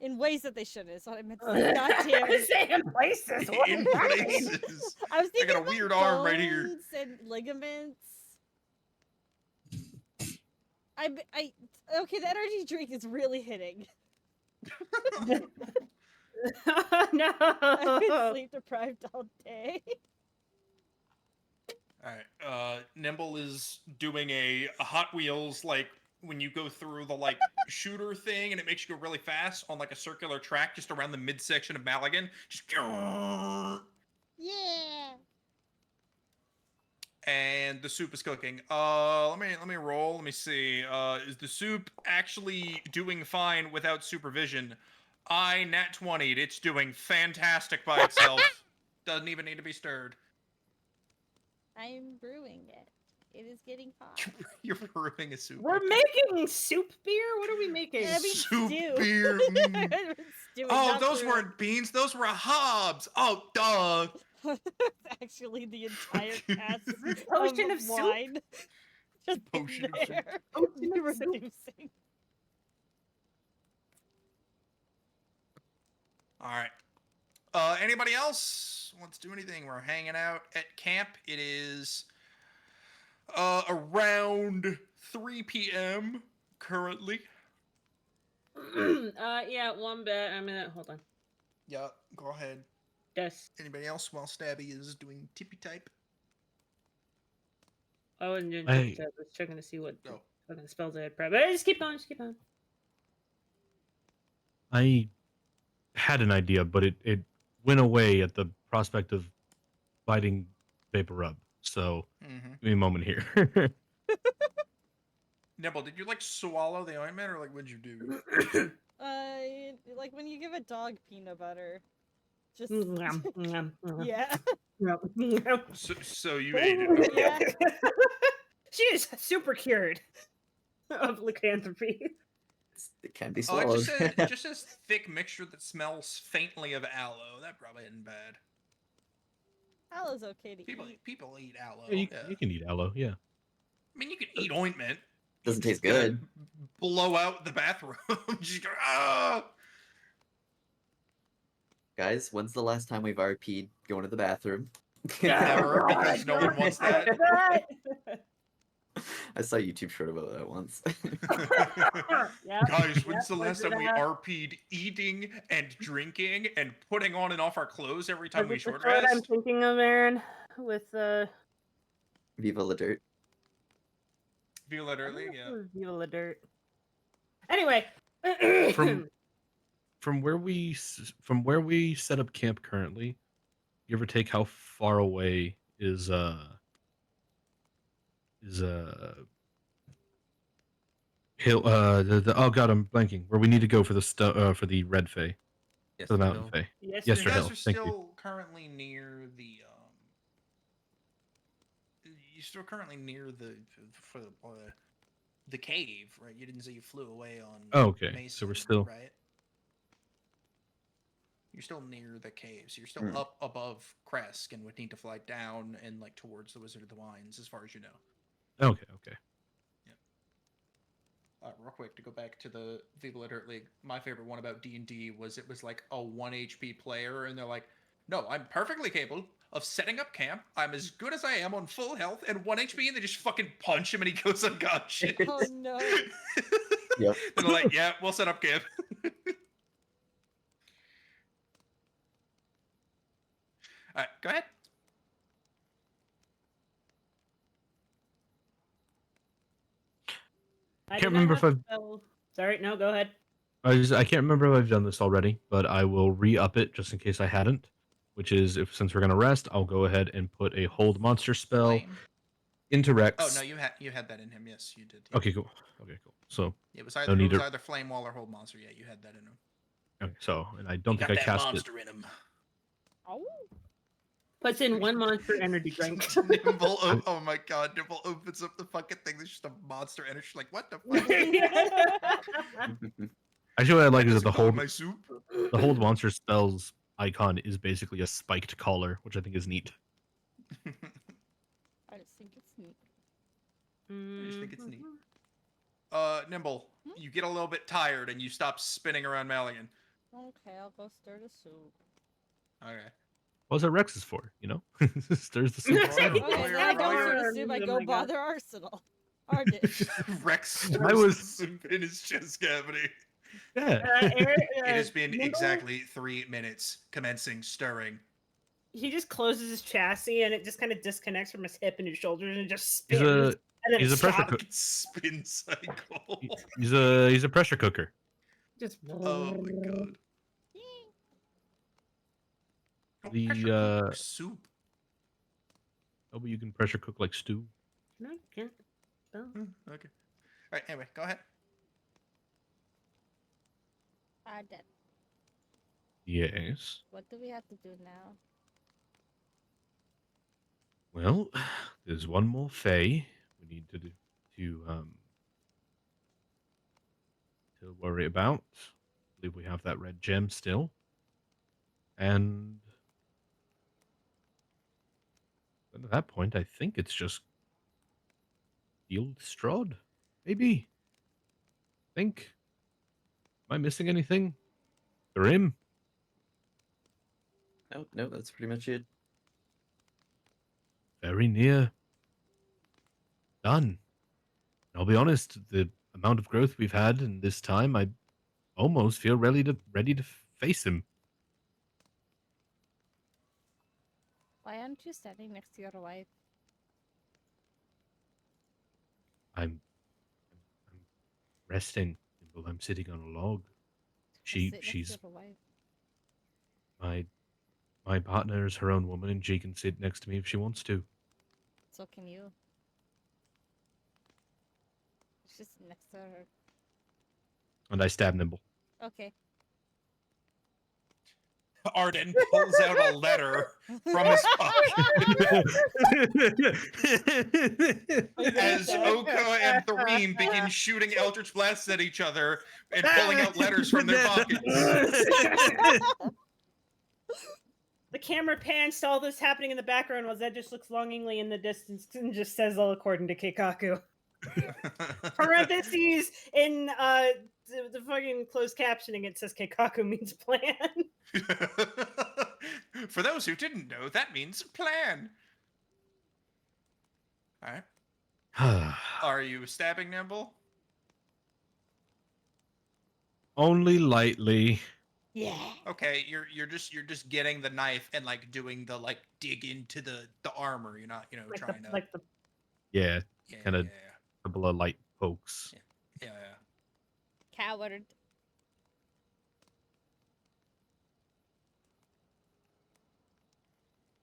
In ways that they shouldn't. Is what I meant to say. God damn it. Saying places. What In does that mean? places. I was thinking got a about weird arm right here. bones and ligaments. Okay, the energy drink is really hitting. I've been No. sleep deprived all day. All right, Nimble is doing a Hot Wheels, like when you go through the like shooter thing and it makes you go really fast on like a circular track just around the midsection of Maligan. Just Yeah. and the soup is cooking. Let me roll. Let me see. Is the soup actually doing fine without supervision? I nat 20'd. It's doing fantastic by itself. Doesn't even need to be stirred. I'm brewing it. It is getting hot. You're brewing a soup. We're okay. making soup beer. What are we making? Yeah, I mean, Soup stew. beer, Stewing, Oh, not those brewing. weren't beans. Those were hobs. Oh, duh. Actually, the entire cask This potion of soup? wine just Potion in of soup. there. Potion of soup? Reducing. All right. Anybody else wants to do anything? We're hanging out at camp. It is around 3 p.m. currently. Yeah, one bit. I'm gonna hold on. Yeah, go ahead. Yes. Anybody else while Stabby is doing tippy type? I wasn't doing I- tippy type. I was checking to see what Oh. fucking spells I had prepped. But just keep on, just keep on. I had an idea, but it went away at the prospect of biting Vapor Rub. So Mm-hmm. give me a moment here. Nibble, did you like swallow the ointment or like what'd you do? Like when you give a dog peanut butter. Just Nom, nom, nom. yeah. Nom. So you ate it. Yeah. She is super cured of lycanthropy. It can be Oh, it swallowed. just says thick mixture that smells faintly of aloe. That probably isn't bad. Aloe's okay to People eat. people eat aloe. Yeah, Yeah. you can eat aloe, yeah. I mean, you can eat ointment. Doesn't You're taste just gonna good. Blow out the bathroom. Just go, ah! Guys, when's the last time we've RP'd going to the bathroom? Never, because no one wants that. I saw a YouTube short about that once. Yep, Guys, yep, when's the last was time we it, RP'd eating and drinking and putting on and off our clothes every time we was it the short sword I'm rest? thinking of, Aaron, with Viva la dirt. Feel it early, yeah. Viva la dirt. Anyway, From where we set up camp currently, give or take, how far away is hill the oh god, I'm blanking, where we need to go for the for the red fay, Yes, for the no. mountain fay. yes, Yes, You sir. guys Hill, are thank you. still currently near the you're still currently near the cave, right? You didn't say you flew away on Oh, okay. So Mason, we're still right? You're still near the cave, so you're still Hmm. up above Kresk and would need to fly down and like towards the Wizard of the Wines, as far as you know. okay. Real quick to go back to the Viva Dirt League. My favorite one about D&D was it was like a 1 HP player, and they're like, "No, I'm perfectly capable of setting up camp. I'm as good as I am on full health and 1 HP," and they just fucking punch him and he goes unconscious. Oh no. Yep. And they're like, "Yeah, we'll set up camp." All right, go ahead. I Can't did not remember have if spell- Sorry, no, go ahead. I can't remember if I've done this already, but I will re-up it just in case I hadn't. Which is, if since we're gonna rest, I'll go ahead and put a hold monster spell Flame. into Rex. Oh no, you had that in him. Yes, you did. Yeah. Okay, cool. Okay, cool. So It was No either need to- either flame wall or hold monster. Yeah, you had that in him. okay, so and I don't You think got I that cast it. monster in him. Oh. Puts in one monster energy drink. Nimble, oh my god, Nimble opens up the fucking thing. There's just a monster and she's like, "What the fuck?" Actually, what I like is that Doesn't the go with hold my soup. the hold monster spells icon is basically a spiked collar, which I think is neat. I just think it's neat. I just think it's neat. Mm-hmm. Nimble, you get a little bit tired and you stop spinning around Maligan. Okay, I'll go stir the soup. Okay. What was that Rex is for? You know, stirs the soup. Roll Okay, your- then I roll don't your- stir the soup. I Oh go my God. bother Arsenal. Ardish. Rex I stirs was- the soup in his chest cavity. Yeah. It has been Nimble, exactly 3 minutes. Commencing stirring. He just closes his chassis and it just kind of disconnects from his hip and his shoulders and just He's spins. a and then he's a pressure stops. cook. Fucking spin cycle. He's a pressure cooker. Just Oh my god. Don't The, pressure cook soup. Oh, but you can pressure cook like stew. No, you can't. Oh. Okay. All right. Anyway, go ahead. Arden, Yes. what do we have to do now? Well, there's one more Fae, we need to do to worry about. I believe we have that red gem still. And then at that point, I think it's just Field Strahd, maybe. Think. Am I missing anything? Grim? No, no, that's pretty much it. Very near. Done. I'll be honest, the amount of growth we've had in this time, I almost feel ready to face him. Why aren't you standing next to your wife? I'm resting. Well, I'm sitting on a log. Just sit next She's to your wife. my partner is her own woman, and she can sit next to me if she wants to. So can you. Just next to her. And I stab Nimble. Okay. Arden pulls out a letter from his pocket as Oka and Thereen begin shooting Eldritch Blasts at each other and pulling out letters from their pockets. The camera pans to all this happening in the background while Zed just looks longingly in the distance and just says, all according to Keikaku. Parentheses in the fucking closed captioning, it says Keikaku means plan. For those who didn't know, that means plan. Alright. Are you stabbing Nimble? Only lightly. Yeah. Okay, you're just getting the knife and like doing the like dig into the armor. You're not like trying the, to like the Yeah, yeah, kinda- yeah, a couple of light pokes. yeah. Coward.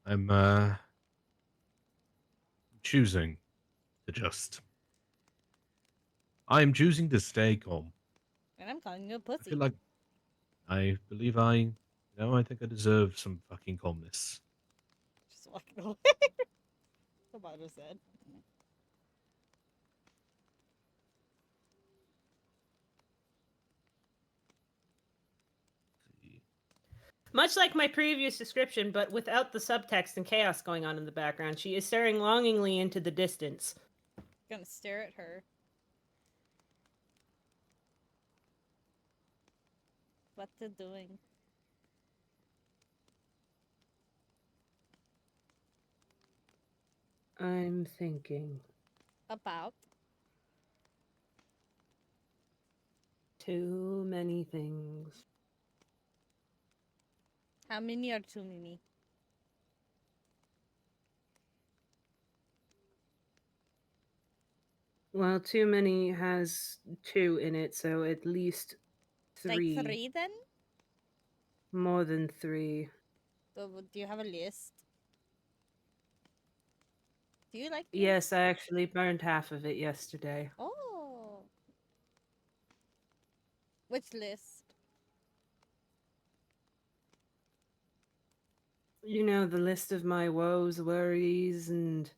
I'm choosing to just. I'm choosing to stay calm. And I'm calling you a I pussy. feel like I believe I think I deserve some fucking calmness. Just walking away. Tomato said. Much like my previous description, but without the subtext and chaos going on in the background, she is staring longingly into the distance. Gonna stare at her. What they're doing. I'm thinking. About. Too many things. How many are too many? Well, too many has 2 in it, so at least 3. Like 3 then? More than 3. So, do you have a list? Do you like this? Yes, I actually burned half of it yesterday. Oh. Which list? You know, the list of my woes, worries, and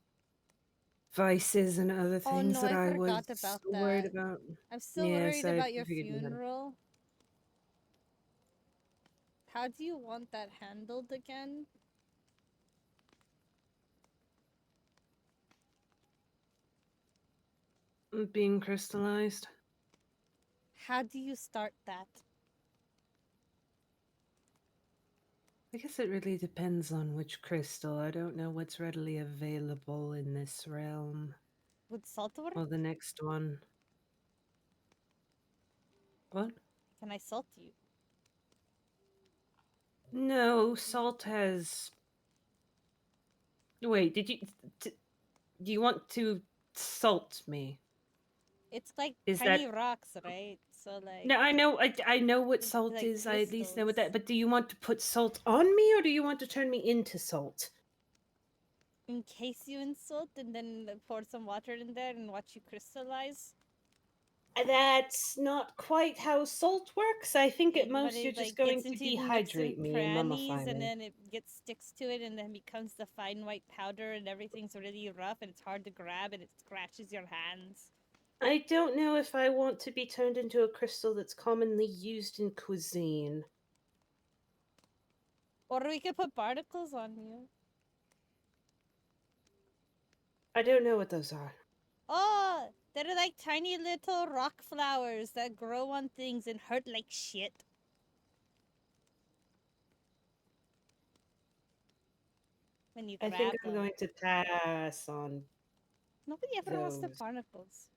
vices and other Oh, things no, that I I was forgot about worried that. about. I'm still Yes, worried I about your figured you had. funeral. How do you want that handled again? Being crystallized. How do you start that? I guess it really depends on which crystal. I don't know what's readily available in this realm. Would salt work? Well, the next one. What? Can I salt you? No, salt has. Wait, do you want to salt me? It's like Is tiny that- rocks, right? So like No, I know what It's salt like is. I at least know what crystals. that. But do you want to put salt on me, or do you want to turn me into salt? encase you in salt and then pour some water in there and watch you crystallize. That's not quite how salt works. I think at But most it, you're just like, going gets to into the nooks and dehydrate me and crannies, mummify and me. then it gets sticks to it, and then becomes the fine white powder, and everything's really rough, and it's hard to grab, and it scratches your hands. I don't know if I want to be turned into a crystal that's commonly used in cuisine. Or we could put barnacles on you. I don't know what those are. Oh, they're like tiny little rock flowers that grow on things and hurt like shit. When you I grab think I'm them. going to pass on Nobody ever wants the those. barnacles.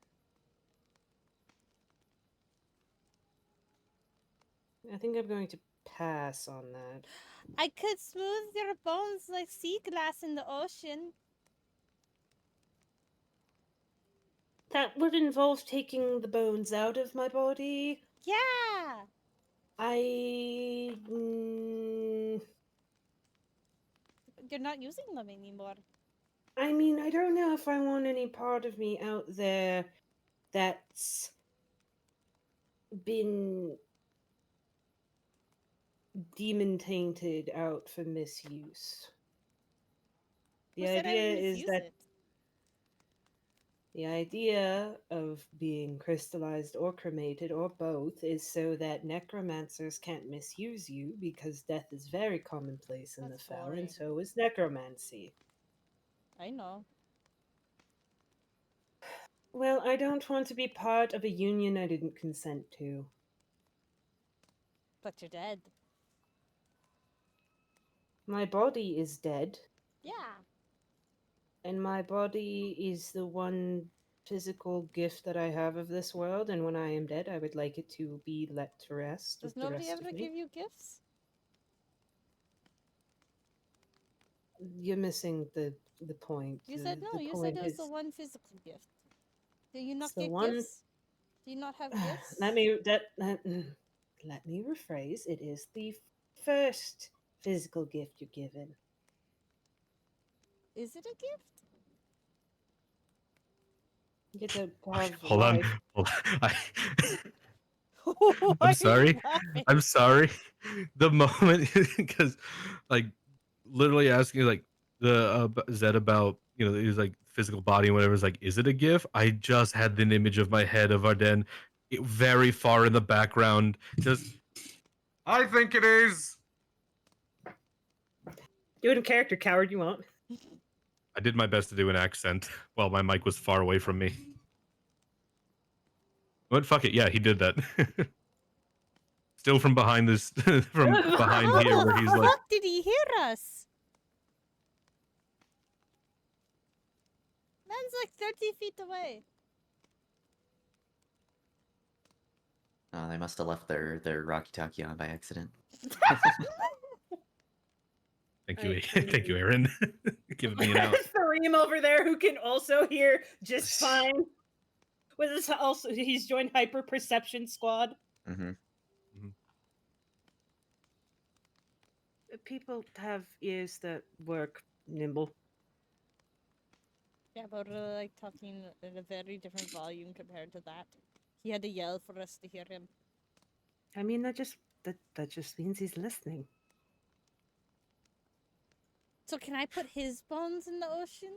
I think I'm going to pass on that. I could smooth your bones like sea glass in the ocean. That would involve taking the bones out of my body. Yeah! I. You're not using them anymore. I mean, I don't know if I want any part of me out there that's been demon tainted out for misuse. The Who said I idea would is misuse that it? the idea of being crystallized or cremated or both is so that necromancers can't misuse you because death is very commonplace in That's the Fel, boring. and so is necromancy. I know. Well, I don't want to be part of a union I didn't consent to. But you're dead. My body is dead, Yeah. and my body is the one physical gift that I have of this world, and when I am dead, I would like it to be let to rest Does with the nobody rest ever of me. give you gifts? You're missing the point. You said no. The You said point it was the is one physical gift. Do you not it's the get one. gifts? Do you not have gifts? let me let me rephrase. It is the first physical gift you're given. Is it a gift? You get to Okay, have hold on. life. Hold on. Why I'm are you sorry. laughing? I'm sorry. The moment, because, like, literally asking, like, the Zed about, his, like, physical body and whatever, is like, is it a GIF? I just had an image of my head of Arden very far in the background. Just, I think it is. Do it in character, coward. You won't. I did my best to do an accent while my mic was far away from me. But fuck it, yeah, he did that. Still from behind this, from behind How here, where the he's like, fuck did he hear us? Man's like 30 feet away. Oh, they must have left their Rocky-Talkie on by accident. thank you, I thank you, mean- Aaron. Giving me an out. Fareem over there who can also hear just fine. With this also, he's joined Hyper Perception Squad. Mm-hmm. People have ears that work nimble. Yeah, but we're like talking in a very different volume compared to that. He had to yell for us to hear him. I mean, that just means he's listening. So can I put his bones in the ocean?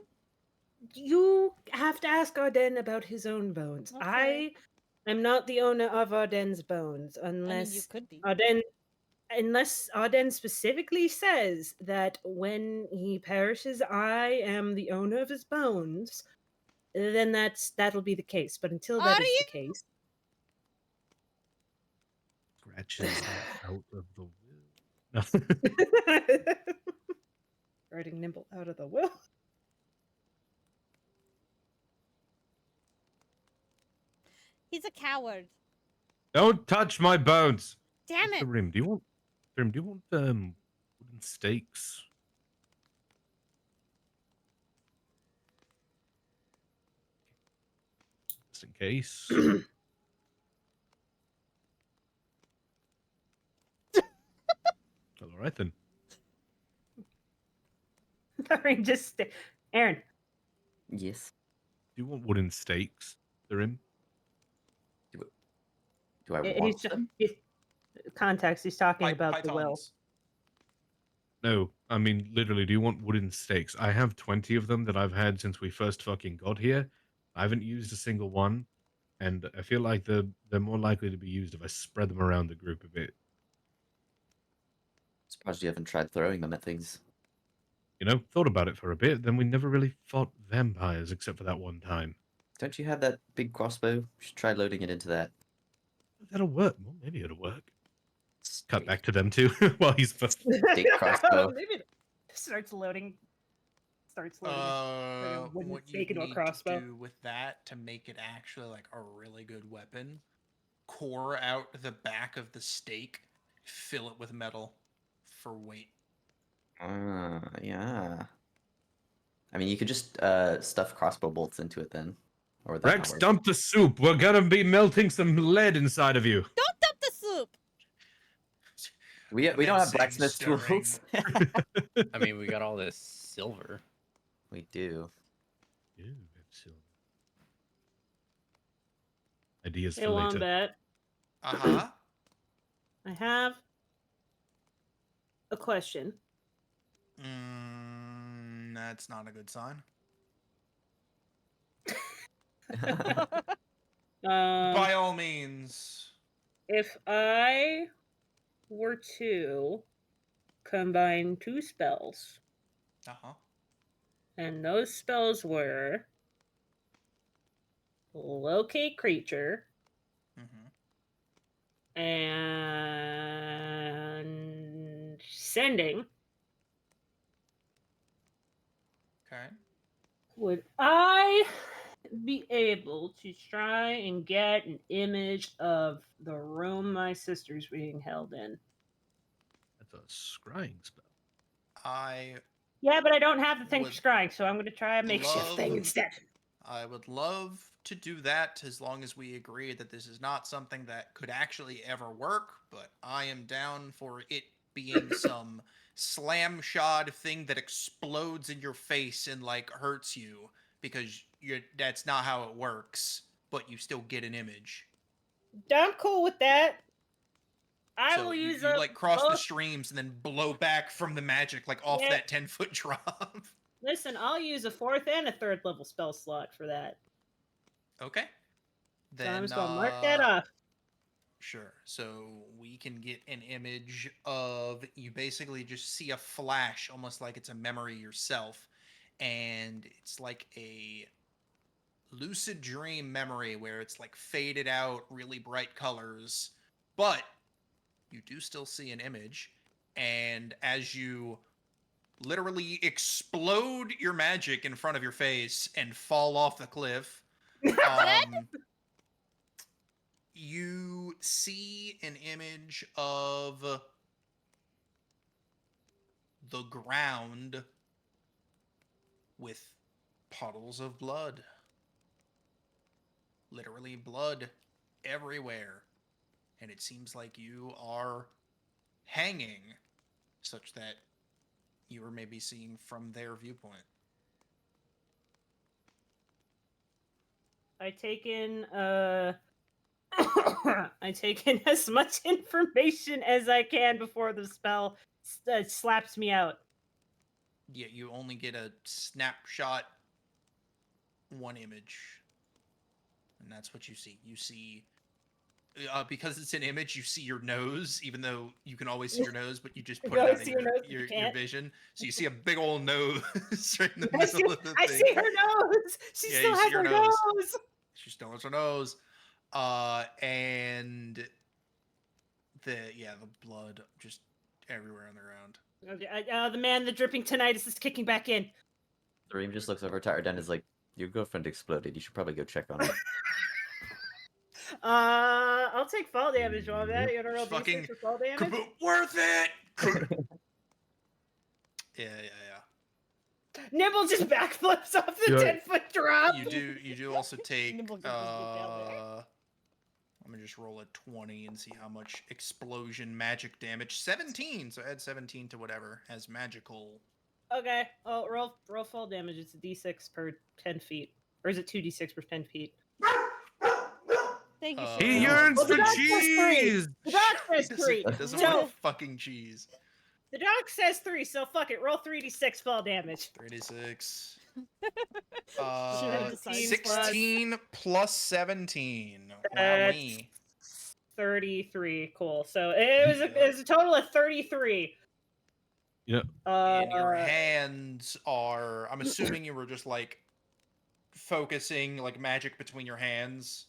You have to ask Arden about his own bones. Okay. I am not the owner of Arden's bones I mean, you unless could be. Arden specifically says that when he perishes, I am the owner of his bones. Then that'll be the case. But until that Are is you? the case, Scratches out of the will. writing nimble out of the will. He's a coward. Don't touch my bones. Damn it! Rim, do you want wooden stakes? Just in case. All right then. Aaron, Aaron. Yes. Do you want wooden stakes, Rim? Do Do I He's, want them? he's context. He's talking about the will. Pythons. No, I mean, literally, do you want wooden stakes? I have 20 of them that I've had since we first fucking got here. I haven't used a single one, and I feel like they're more likely to be used if I spread them around the group a bit. Surprised you haven't tried throwing them at things. You know, thought about it for a bit, then we never really fought vampires except for that one time. Don't you have that big crossbow? You should try loading it into that. That'll work. Well, maybe it'll work. Cut Stake- back to them too while he's Stake crossbow. Maybe it starts loading. Starts loading. wooden What you stake into a need crossbow. to do with that to make it actually like a really good weapon, core out the back of the stake, fill it with metal for weight. Yeah. I mean, you could just stuff crossbow bolts into it then. Or would that Rex, not work? dump the soup. We're gonna be melting some lead inside of you. Don't dump the soup. We don't have Commencing blacksmith stirring. tools. I mean, we got all this silver. We do. Ew, silver. Ideas Hey, for later. Wombat. Uh-huh. I have a question. That's not a good sign. By all means. If I were to combine two spells, Uh-huh. and those spells were locate creature Mm-hmm. and sending, Okay. would I be able to try and get an image of the room my sister's being held in? That's a scrying spell. Yeah, but I don't have the thing for Would scrying, so I'm going to try a makeshift love- thing instead. I would love to do that as long as we agree that this is not something that could actually ever work, but I am down for it being some slam shot thing that explodes in your face and like hurts you because that's not how it works, but you still get an image. I'm cool with that. I So will you, use you a like cross the both- streams and then blow back from the magic like off Yeah. that 10-foot drop. Listen, I'll use a 4th and a 3rd level spell slot for that. Okay. So Then I'm just gonna mark that off. Sure. So we can get an image of you basically just see a flash, almost like it's a memory yourself. And it's like a lucid dream memory where it's like faded out, really bright colors. But you do still see an image. And as you literally explode your magic in front of your face and fall off the cliff, you see an image of the ground with puddles of blood. Literally blood everywhere. And it seems like you are hanging such that you are maybe seeing from their viewpoint. I take in I take in as much information as I can before the spell slaps me out. Yeah, you only get a snapshot, one image. And that's what you see. You see, because it's an image, you see your nose, even though you can always see your nose, but you just put You it always out see of your nose, but you your can't. vision. So you see a big old nose right in the I see, middle of the I thing. see her nose. She Yeah, still you see has her her nose. nose. She still has her nose. And the blood just everywhere on the ground. Okay, the man, the dripping tinnitus is kicking back in. Reem just looks over to Arden and is like, your girlfriend exploded. You should probably go check on her. I'll take fall damage on that. You wanna roll Fucking d6 for fall damage? Worth it! yeah. Nibble just backflips off the Yeah. 10-foot drop. You do also take Nimble gets his whip out there. let me just roll a 20 and see how much explosion magic damage. 17, so add 17 to whatever has magical. Okay. Oh, roll fall damage. It's a d6 per 10 feet. Or is it 2d6 per 10 feet? Thank you, Uh, He Cheryl. yearns Well, the for dog says three. cheese. The dog says He three. doesn't So want fucking cheese. the dog says 3, so fuck it. Roll 3d6 fall damage. 36. Cheryl decides 16 plus 17. That's Wowee. 33. Cool. So it was a total of 33. Yeah. And your hands are. I'm assuming you were just like focusing like magic between your hands.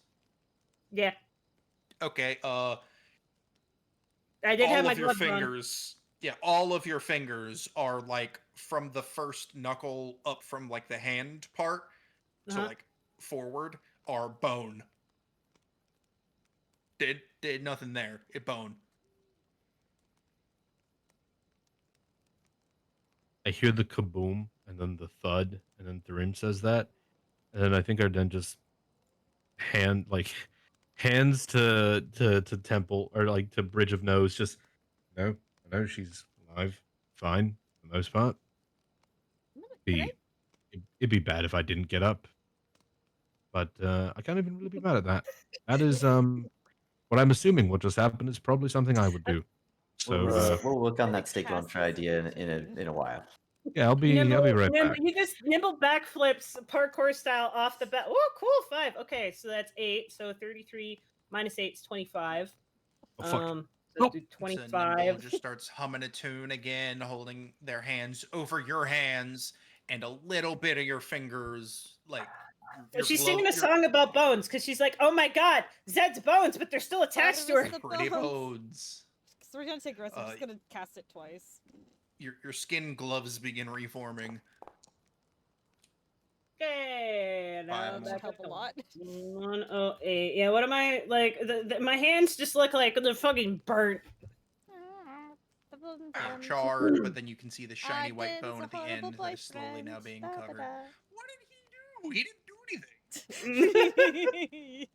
Yeah, Okay. I did All have my of your gloves on. fingers. Yeah, all of your fingers are like from the first knuckle up from like the hand part to Uh-huh. like forward are bone. Did nothing there. It bone. I hear the kaboom and then the thud, and then Tharim says that, and then I think Arden just hands to temple or like to bridge of nose. Just no, she's alive, fine for the most part. Can I? It'd be bad if I didn't get up, but I can't even really be mad at that. That is what I'm assuming what just happened is probably something I would do. So We'll work on Gonna that stick cast launcher this idea in a while. yeah, I'll be right back. You just nimble backflips parkour style off the bat. Oh, cool. 5. Okay, so that's 8. So 33 minus 8 is 25. Oh, fuck. So Nope. do So Nimble 25. just starts humming a tune again, holding their hands over your hands, and a little bit of your fingers, like. your She's glove- singing a your song about bones because she's like, "Oh my god, Zed's bones, but they're still attached to her." Harvest the Pretty bones. bones. So we're gonna take rest. I'm just gonna cast it twice. Your skin gloves begin reforming. Okay, now Five That more. should help a lot. 108. Yeah, what am I like? My hands just look like they're fucking burnt. They're charred, but then you can see the shiny white Arden's bone a at the horrible end that is slowly now boyfriend. being Da, da, covered. da. What did he do? He didn't do anything.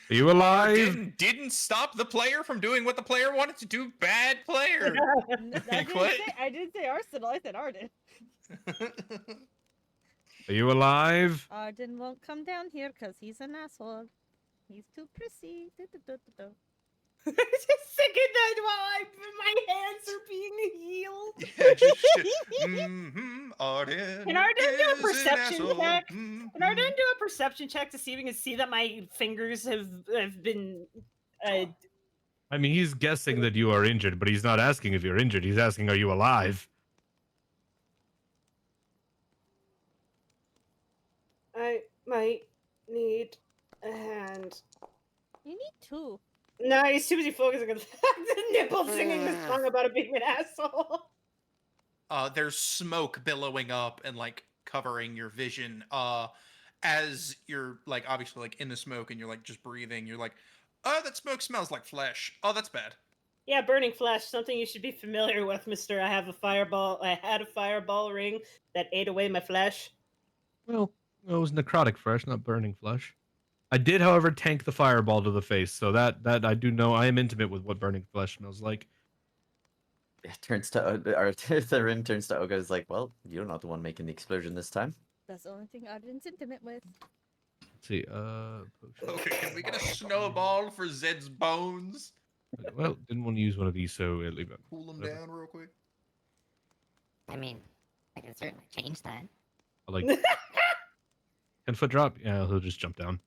Are you alive? Didn't stop the player from doing what the player wanted to do. Bad player. Like, what? I didn't say Arsenal. I said Arden. Are you alive? Arden won't come down here because he's an asshole. He's too prissy. Du-du-du-du-du. Just thinking that while my hands are being healed. Yeah, just Arden. Can Arden do a is an perception asshole. check? Can Arden do a perception check to see if we can see that my fingers have been? I mean, he's guessing that you are injured, but he's not asking if you're injured. He's asking, are you alive? I might need a hand. You need two. No, he's too busy focusing on the fact that Nipple singing this song about it being an asshole. There's smoke billowing up and like covering your vision. As you're like obviously like in the smoke and you're like just breathing, you're like, oh, that smoke smells like flesh. Oh, that's bad. Yeah, burning flesh, something you should be familiar with, mister. I had a fireball ring that ate away my flesh. Well, it was necrotic flesh, not burning flesh. I did, however, tank the fireball to the face, so that I do know. I am intimate with what burning flesh smells like. It turns to or the rim turns to Oga is like, well, you're not the one making the explosion this time. That's the only thing Arden's intimate with. Let's see, potion. Okay, can we get a snowball for Zed's bones? Well, didn't want to use one of these, so leave it. Cool them Whatever. down real quick. I mean, I can certainly change that. I like 10-foot drop. Yeah, he'll just jump down.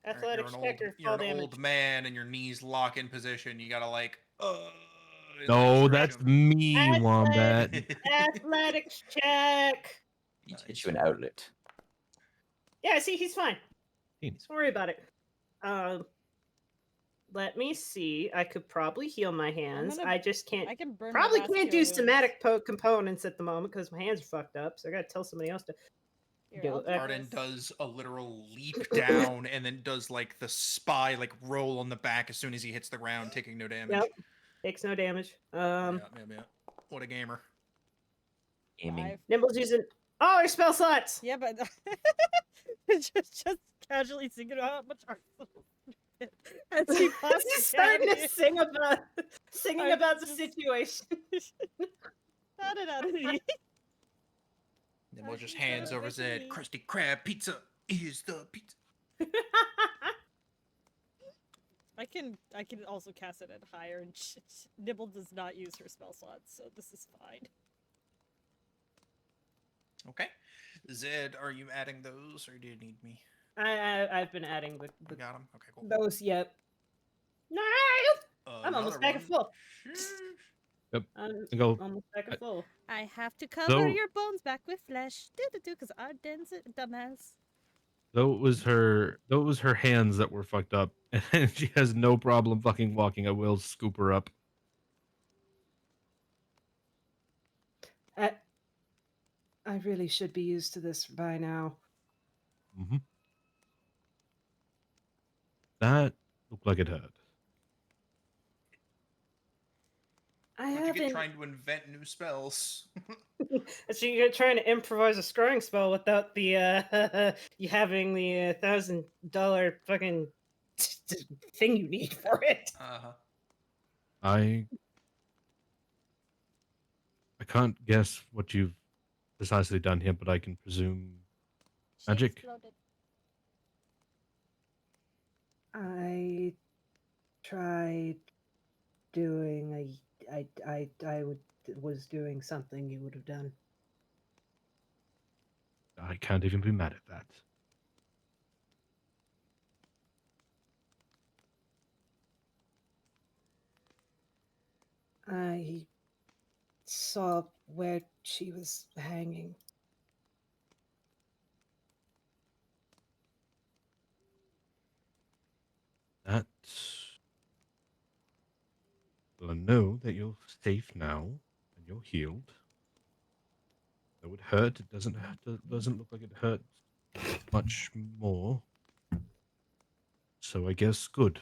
Alright, Athletics check or you're fall an damage. old man and your knees lock in position. You gotta like, in No, that that's direction. me, Wombat. Athletics check. Need to get you an outlet. Yeah, see, he's fine. Teens. Don't worry about it. Let me see. I could probably heal my hands. gonna- I just can't. I can burn. Probably my can't do vascular somatic components at the moment because my hands are fucked up. So I gotta tell somebody else to. wounds. do I'll it. do Arden this. does a literal leap down and then does like the spy like roll on the back as soon as he hits the ground, taking no damage. Yep. Takes no damage. Yeah. What a gamer. Aiming. Five. Nimble's using. Oh, her spell slots. Yeah, but just casually thinking about how much Arsenal as he possibly He's starting can. to singing I about the just- situation. Da-da-da-da-dee. Then we'll just Arden's hands got a over Zed. victory. Krusty Krab pizza is the pizza. I can also cast it at higher, and Nibble does not use her spell slots, so this is fine. Okay. Zed, are you adding those, or do you need me? I've been adding You got them? Okay, cool. those. Yep. No, I'm almost Another back at one. full. Yep. I'm And go. almost back at full. I have to cover Though- your bones back with flesh. Because Arden's a dumbass. Though it was her hands that were fucked up, and she has no problem fucking walking. I will scoop her up. I really should be used to this by now. Mm-hmm. That looked like it hurt. I What'd you get haven't. trying to invent new spells? So you're trying to improvise a scrying spell without the you having the $1,000 fucking thing you need for it. Uh-huh. I can't guess what you've precisely done here, but I can presume She magic. exploded. I tried doing was doing something you would have done. I can't even be mad at that. I saw where she was hanging. That's. Well, I know that you're safe now and you're healed. Though it hurt, it doesn't hurt. It doesn't look like it hurt much more. So I guess good.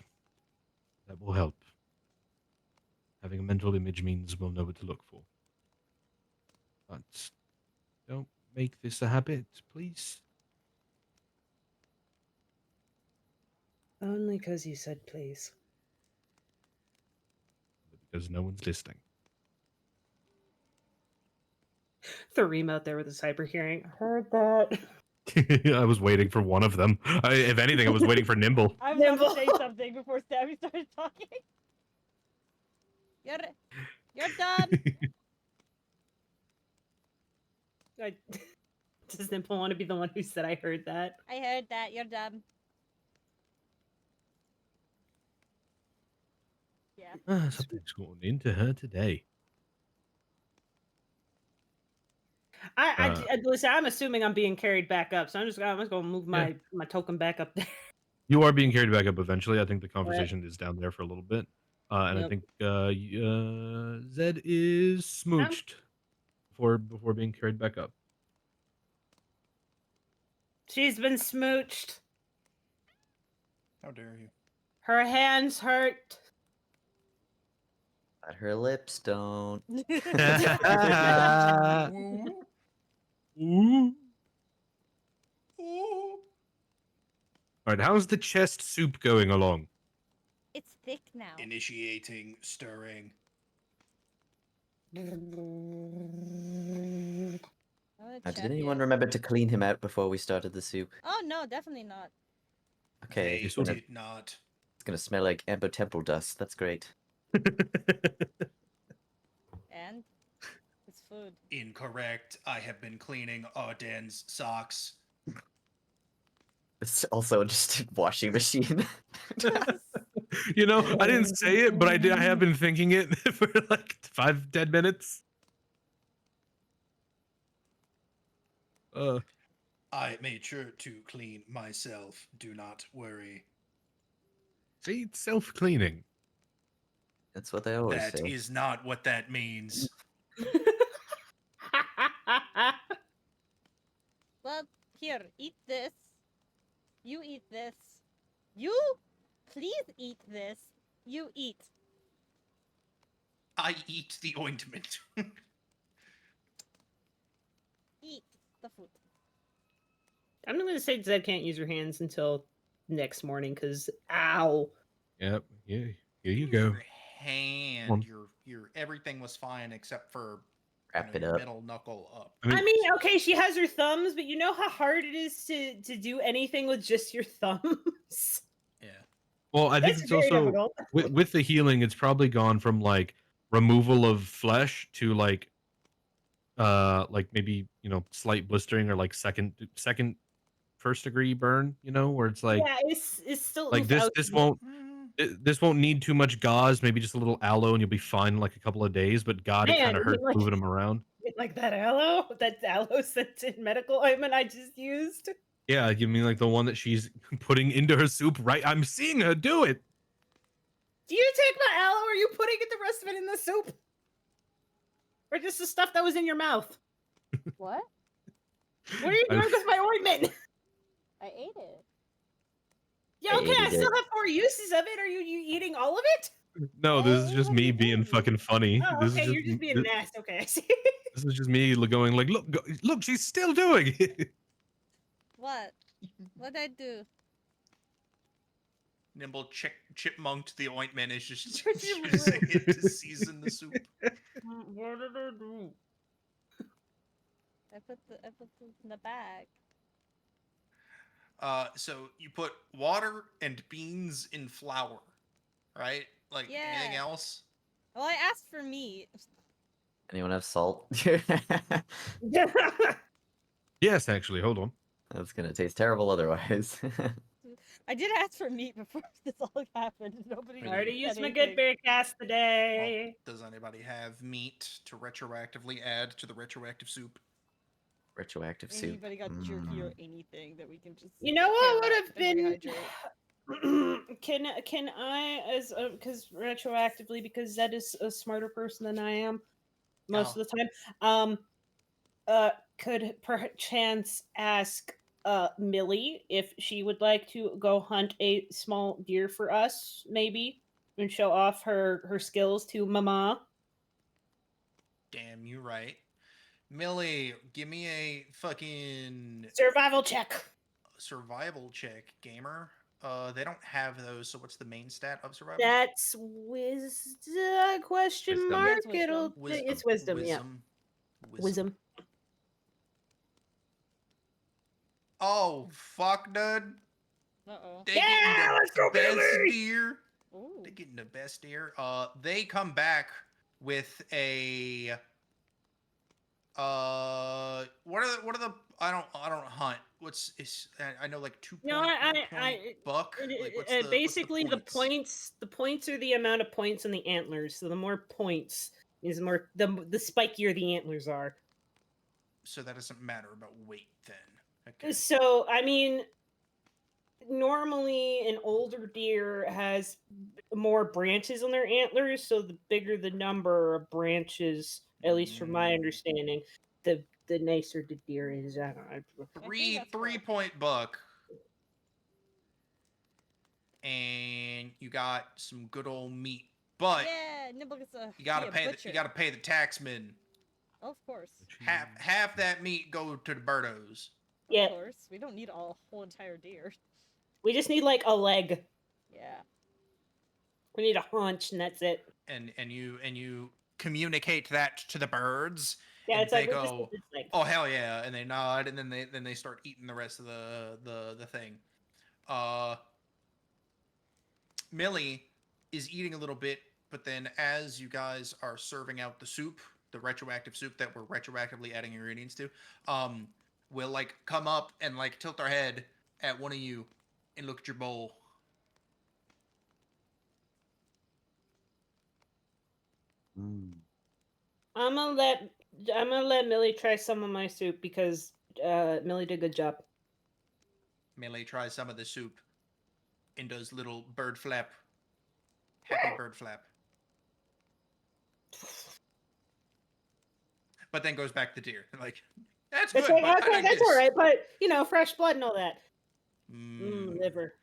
That will help. Having a mental image means we'll know what to look for. But don't make this a habit, please. Only because you said please. Because no one's listening. Thareem out there with his hyper hearing. Heard that. I was waiting for one of them. If anything, I was waiting for Nimble. I was about Nimble. to say something before Stabby started talking. You're done. Does Nimble want to be the one who said I heard that? I heard that. You're done. Yeah. Something's going into her today. Listen. I'm assuming I'm being carried back up, so I'm just going to move my token back up there. You are being carried back up eventually. I think the conversation is down there for a little bit. And I Yep. think Zed is smooched before being carried back up. She's been smooched. How dare you? Her hands hurt. But her lips don't. Ooh. All right, how's the chest soup going along? It's thick now. Initiating stirring. Did anyone remember to clean him out before we started the soup? Oh no, definitely not. Okay, They it's gonna, did not. it's gonna smell like Ember Temple dust. That's great. And it's food. Incorrect. I have been cleaning Arden's socks. It's also just a washing machine. You know, I didn't say it, but I have been thinking it for like 5-10 minutes. I made sure to clean myself. Do not worry. See, it's self-cleaning. That's what they always That say. is not what that means. Well, here, eat this. You eat this. You, please eat this. You eat. I eat the ointment. Eat the food. I'm going to say Zed can't use her hands until next morning because ow. Yep. Yeah. Here you go. Your hand, One. your everything was fine except for Wrap it your up. middle knuckle up. I mean, I mean, okay, she has her thumbs, but you know how hard it is to do anything with just your thumbs. Yeah. well, I think That's it's very also difficult. with the healing. It's probably gone from like removal of flesh to like maybe slight blistering or like second first degree burn. Where it's like Yeah, it's still like oof this out. this won't this won't need too much gauze. Maybe just a little aloe and you'll be fine in like a couple of days. But God, it Man, kind of you mean hurts like moving them around. like that aloe scented medical ointment I just used. Yeah, you mean like the one that she's putting into her soup? Right, I'm seeing her do it. Do you take my aloe? Or are you putting the rest of it in the soup, or just the stuff that was in your mouth? What? What are you I- doing with my ointment? I ate it. Yeah, I okay, I ate still it. have 4 uses of it. Are you eating all of it? No, this is Hey, just what are me you being doing? fucking funny. Oh, This is okay, just you're just being an ass. Okay, I see. this is just me going like, look, she's still doing it. What? What'd I do? Nimble chipmunked the ointment is just What you using it to season the soup. What did I do? I put this in the bag. So you put water and beans in flour, right? Like anything Yeah. else? Well, I asked for meat. Anyone have salt? Yes, actually, hold on. That's gonna taste terrible otherwise. I did ask for meat before this all happened. Nobody I I already said used my anything. good bear cast Well, today. does anybody have meat to retroactively add to the retroactive soup? Retroactive soup. Anybody got jerky or Mm. anything that we can just You know tear what would up have and been? rehydrate? Can I as because retroactively because that is a smarter person than I am most Oh. of the time. Could perchance ask Millie if she would like to go hunt a small deer for us, maybe, and show off her skills to Mama. Damn, you right. Millie, give me a fucking Survival check. survival check, gamer. They don't have those, so what's the main stat of survival? That's wisdom question Wisdom. mark. That's wisdom. It'll it's wisdom, yeah. Wisdom. Oh, fuck, dude. Uh-oh. They Yeah, getting the let's go, best Billy! deer. Ooh. They getting the best deer. They come back with a what are the I don't hunt. What's is I know like 2 No, point, I- 1 point buck. Like what's the basically what's the points? the points are the amount of points on the antlers. So the more points is more the spikier the antlers are. So that doesn't matter about weight then. Okay. So I mean, normally an older deer has more branches on their antlers, so the bigger the number of branches, at least from my Mm. understanding, the nicer the deer is. I don't know. Three that's 3-point buck. And you got some good old meat. But Yeah, Nimble gets a you gotta be a pay butcher. you gotta pay the taxman. Of course. Half that meat go to the birdos. Yeah. Of course. We don't need a whole entire deer. We just need like a leg. Yeah. We need a haunch, and that's it. And you communicate that to the birds. Yeah, and it's like they we just go, need this leg. oh hell yeah, and they nod, and then they start eating the rest of the thing. Millie is eating a little bit, but then as you guys are serving out the soup, the retroactive soup that we're retroactively adding ingredients to, we'll like come up and like tilt our head at one of you and look at your bowl. Mm. I'm gonna let Millie try some of my soup because Millie did a good job. Millie tries some of the soup and does little bird flap. Happy bird flap. But then goes back to deer. Like, that's good. It's like, but I okay, like that's this. all right, but you know, fresh blood and all that. Mm. Liver.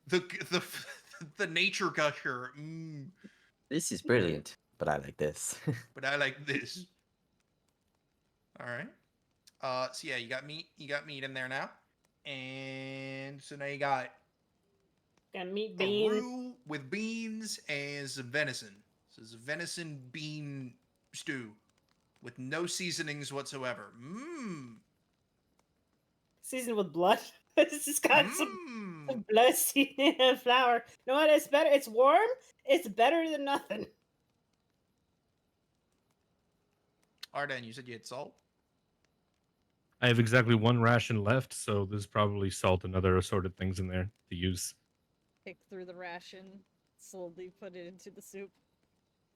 The the nature gusher. This is brilliant, but I like this. But I like this. All right. So yeah, you got meat in there now, and so now you got Got meat, a beans. roux with beans and some venison. So it's a venison bean stew. with no seasonings whatsoever. Mmm. Seasoned with blood. It's just got some Mmm. blood seasoning and flour. You know what? It's better. It's warm. It's better than nothing. Arden, you said you had salt? I have exactly one ration left, so there's probably salt and other assorted things in there to use. Pick through the ration, slowly put it into the soup.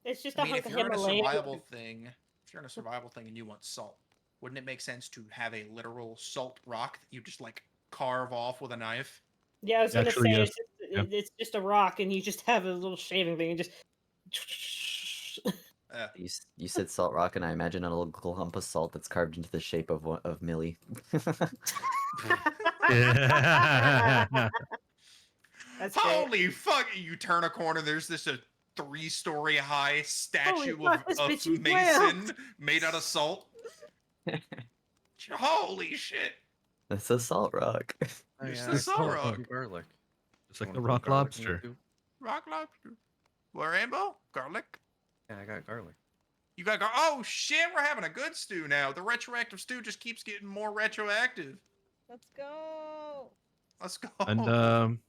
It's just I a mean, hunk if of you're in a Himalayan. survival thing, if you're in a survival thing and you want salt, wouldn't it make sense to have a literal salt rock that you just like carve off with a knife? Yeah, I was gonna Actually, say yes. it's just a rock, and you just have a little shaving thing, and just. You said salt rock, and I imagine a little clump of salt that's carved into the shape of Millie. That's great. Holy fuck! You turn a corner, there's this a 3-story high statue fuck, this of bitch is Mason made out of salt. Holy shit! That's a salt rock. Oh, It's yeah, the I salt still rock. have some garlic. Just like Wanna the put rock garlic in the lobster. soup? Rock lobster. What, Rainbow? Garlic? Yeah, I got garlic. You got oh shit, we're having a good stew now. The retroactive stew just keeps getting more retroactive. Let's go. Let's go. And I'm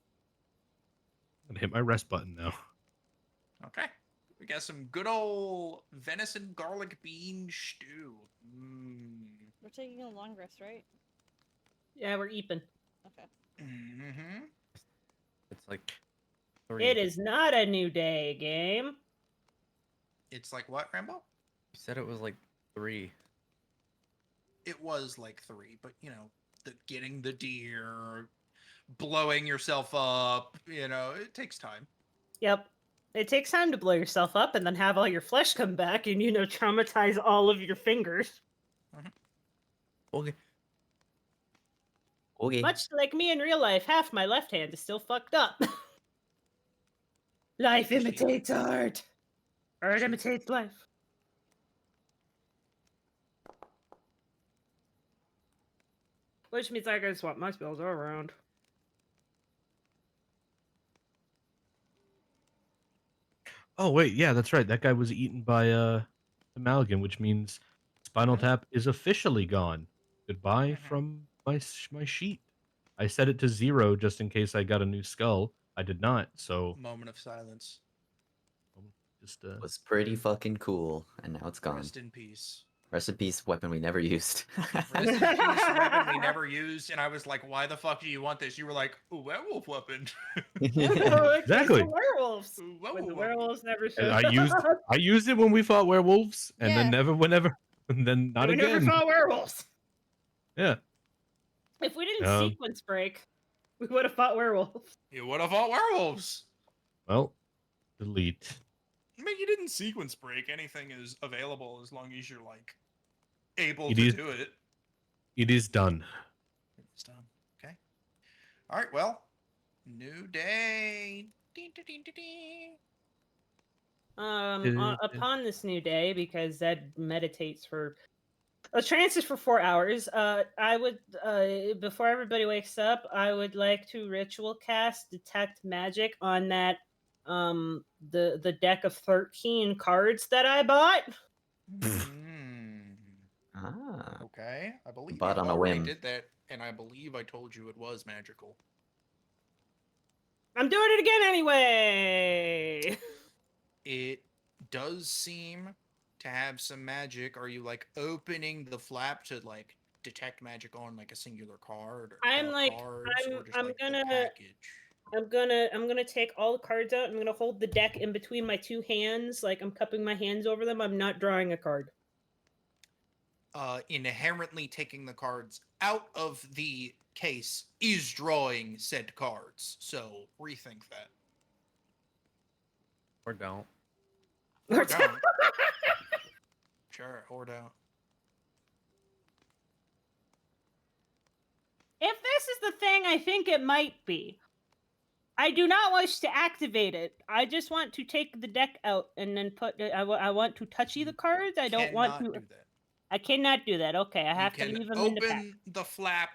gonna hit my rest button now. Okay. We got some good old venison garlic bean stew. Mmm. We're taking a long rest, right? Yeah, we're eeping. Okay. Mm-hmm. It's like 3. It is not a new day game. It's like what, Rambo? You said it was like 3. It was like 3, but you know, getting the deer, blowing yourself up, you know, it takes time. Yep. It takes time to blow yourself up and then have all your flesh come back and, traumatize all of your fingers. Okay. Okay. Much like me in real life, half my left hand is still fucked up. Life imitates art. Art imitates life. Which means I gotta swap my spells all around. Oh wait, yeah, that's right. That guy was eaten by the Maligan, which means Spinal Tap is officially gone. Goodbye from my sheet. I set it to 0 just in case I got a new skull. I did not, so Moment of silence. just It was pretty fucking cool, and now it's gone. Rest in peace. Rest in peace, weapon we never used. Rest in peace, weapon we never used. And I was like, why the fuck do you want this? You were like, ooh, werewolf weapon. Exactly. The werewolves. Ooh, When the werewolf. werewolves never And showed I used it when we fought werewolves, and Yeah. then and then not we never again. saw werewolves. Yeah. If we didn't Um, sequence break, we would have fought werewolves. You would have fought werewolves. Well, delete. I mean, you didn't sequence break. Anything is available as long as you're like able It to is- do it. It is done. It's done. Okay. All right. Well, new day. Ding, ding, ding, ding, ding. Upon this new day, because Zed meditates for a trance is for 4 hours. I would before everybody wakes up, I would like to ritual cast detect magic on that the deck of 13 cards that I bought. Ah. Okay. I believe Bought you on a already whim. did that, and I believe I told you it was magical. I'm doing it again anyway. It does seem to have some magic. Are you like opening the flap to like detect magic on like a singular card? Or I'm like cards, or just, I'm like, the gonna package? I'm gonna take all the cards out. I'm gonna hold the deck in between my two hands, like I'm cupping my hands over them. I'm not drawing a card. Inherently taking the cards out of the case is drawing said cards. So rethink that. Or don't. Or don't. Sure, or don't. If this is the thing I think it might be, I do not wish to activate it. I just want to take the deck out and then put. I want to touchy the cards. I don't want Cannot to. do that. I cannot do that. Okay, I have You to can leave them in the pack. open the flap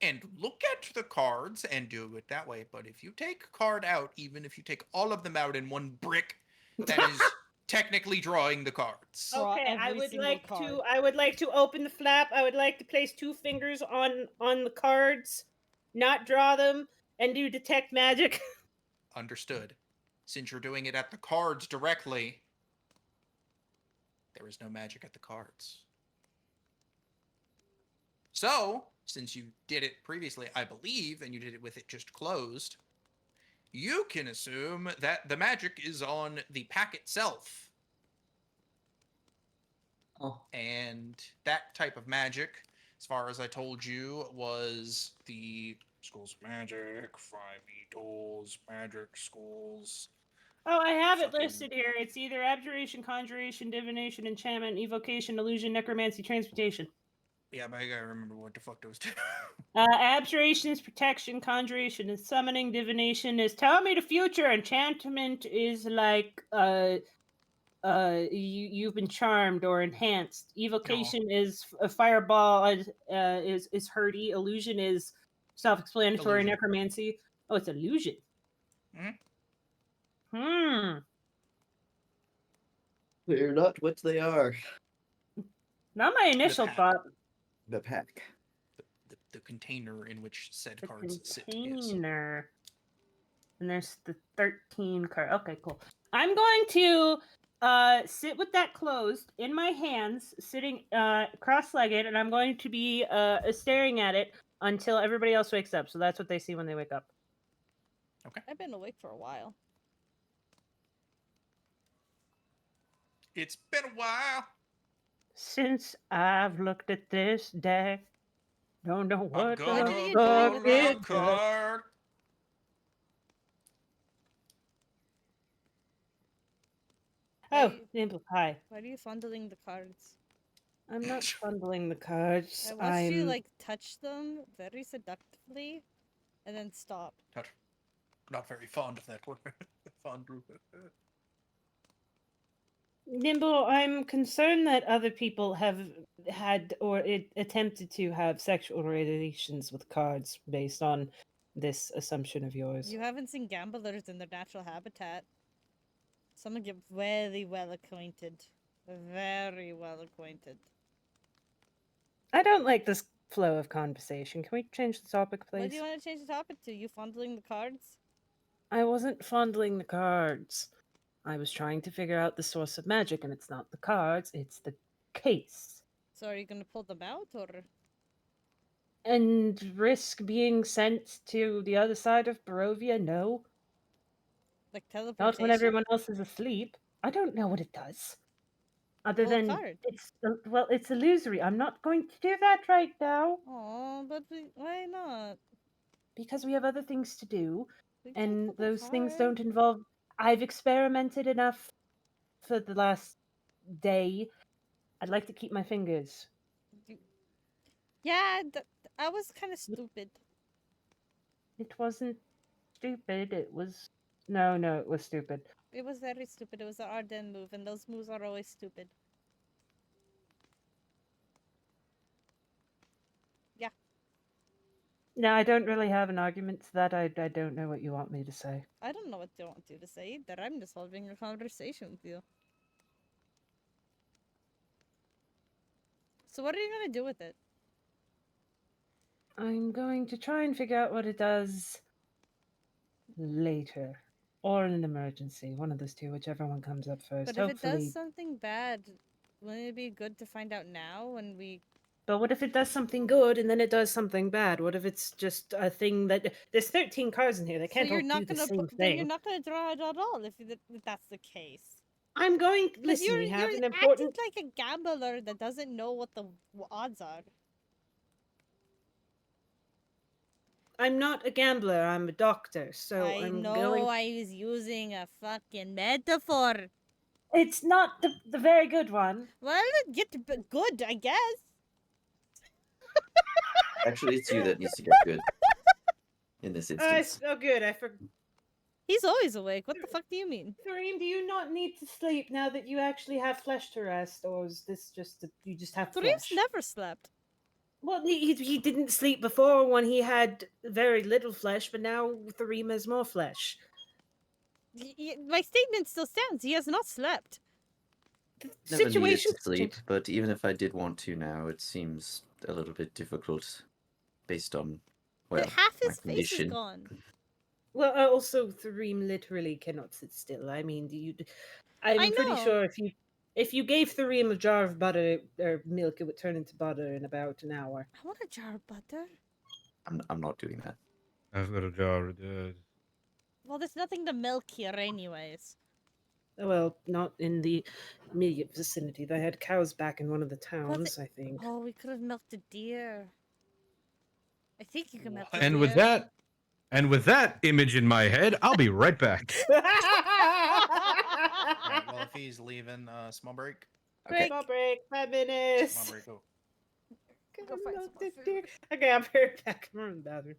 and look at the cards and do it that way. But if you take a card out, even if you take all of them out in one brick, that is technically drawing the cards. Draw Okay, I every would single like card. to. I would like to open the flap. I would like to place 2 fingers on the cards, not draw them, and do detect magic. Understood. Since you're doing it at the cards directly, there is no magic at the cards. So, since you did it previously, I believe, and you did it with it just closed, you can assume that the magic is on the pack itself. Oh. And that type of magic, as far as I told you, was the Schools of Magic, 5e tools, magic schools. Oh, I have it Fucking- listed here. It's either abjuration, conjuration, divination, enchantment, evocation, illusion, necromancy, transmutation. Yeah, but I gotta remember what the fuck those two. Abjuration is protection, conjuration is summoning, divination is tell me the future, enchantment is like you've been charmed or enhanced. Evocation is a fireball is hurdy. Illusion is self-explanatory. Illusion. Necromancy. Oh, it's illusion. Mhm. They're not what they are. Not my initial pack. thought. The pack. The container in which said The cards sit. Yes. container. And there's the 13 card. Okay, cool. I'm going to sit with that closed in my hands, sitting cross-legged, and I'm going to be staring at it until everybody else wakes up. So that's what they see when they wake up. I've been awake for a while. It's been a while. Since I've looked at this deck, don't know I'm what gonna are you the doing pull with a fuck that? it does. card. Oh, Why- Nimble, hi. Why are you fondling the cards? I'm not fondling the cards. I watched you I'm like touch them very seductively, and then stop. Not very fond of that word. Fond. Nimble. I'm concerned that other people have had or attempted to have sexual relations with cards based on this assumption of yours. You haven't seen gamblers in their natural habitat. Some get very well acquainted. Very well acquainted. I don't like this flow of conversation. Can we change the topic, What do please? you want to change the topic to? You fondling the cards? I wasn't fondling the cards. I was trying to figure out the source of magic, and it's not the cards, it's the case. So are you gonna pull them out, or And risk being sent to the other side of Barovia? No. like Not teleportation? when everyone else is asleep. I don't know what it does. Other Pull a than card. it's illusory. I'm not going to do that right now Oh, but why not? because we have other things to do, We can and pull the those things card. don't involve. I've experimented enough for the last day. I'd like to keep my fingers. Yeah, I was kind of stupid. It wasn't stupid. It was no, it was stupid. It was very stupid. It was an Arden move, and those moves are always stupid. No, I don't really have an argument to that. I don't know what you want me to say. I don't know what they want you to say either. I'm just having a conversation with you. So what are you gonna do with it? I'm going to try and figure out what it does later. Or in an emergency. One of those two, whichever one comes up first. But if it Hopefully. does something bad, wouldn't it be good to find out now when we... But what if it does something good and then it does something bad? What if it's just a thing that there's 13 cards in here? They can't so you're all not do the gonna same then you're thing. not gonna draw it at all if that's the case. I'm going. 'Cause Listen, we have an important. acting like a gambler that doesn't know what the odds are. I'm not a gambler. I'm a doctor. So I I'm know going. I was using a fucking metaphor. It's not the very good one. Well, good, I guess. Actually, it's you that needs to get good in this instance. Oh, good. I forgot. He's always awake. What the fuck do you mean? Kareem, do you not need to sleep now that you actually have flesh to rest, or is this just you just have Therese flesh? never slept. Well, he didn't sleep before when he had very little flesh, but now Thareem has more flesh. My statement still stands. He has not slept. Never needed Situation. to sleep, but even if I did want to now, it seems a little bit difficult based on, well, Half my his face is condition. gone. Well, also, Thareem literally cannot sit still. I mean, I I'm pretty know. sure if you gave Thareem a jar of butter or milk, it would turn into butter in about an hour. I want a jar of butter. I'm not doing that. I've got a jar of that. Well, there's nothing to milk here, anyways. Well, not in the immediate vicinity. They had cows back in one of the towns, I think. Oh, we could have milked a deer. I think you can milk a What? deer. And with that image in my head, I'll be right back. Alright, well, if he's leaving, small break. Okay. Small break, 5 Small minutes. break. Go. Go find some more food. Dear. Okay, I'll be right back. I'm in the bathroom.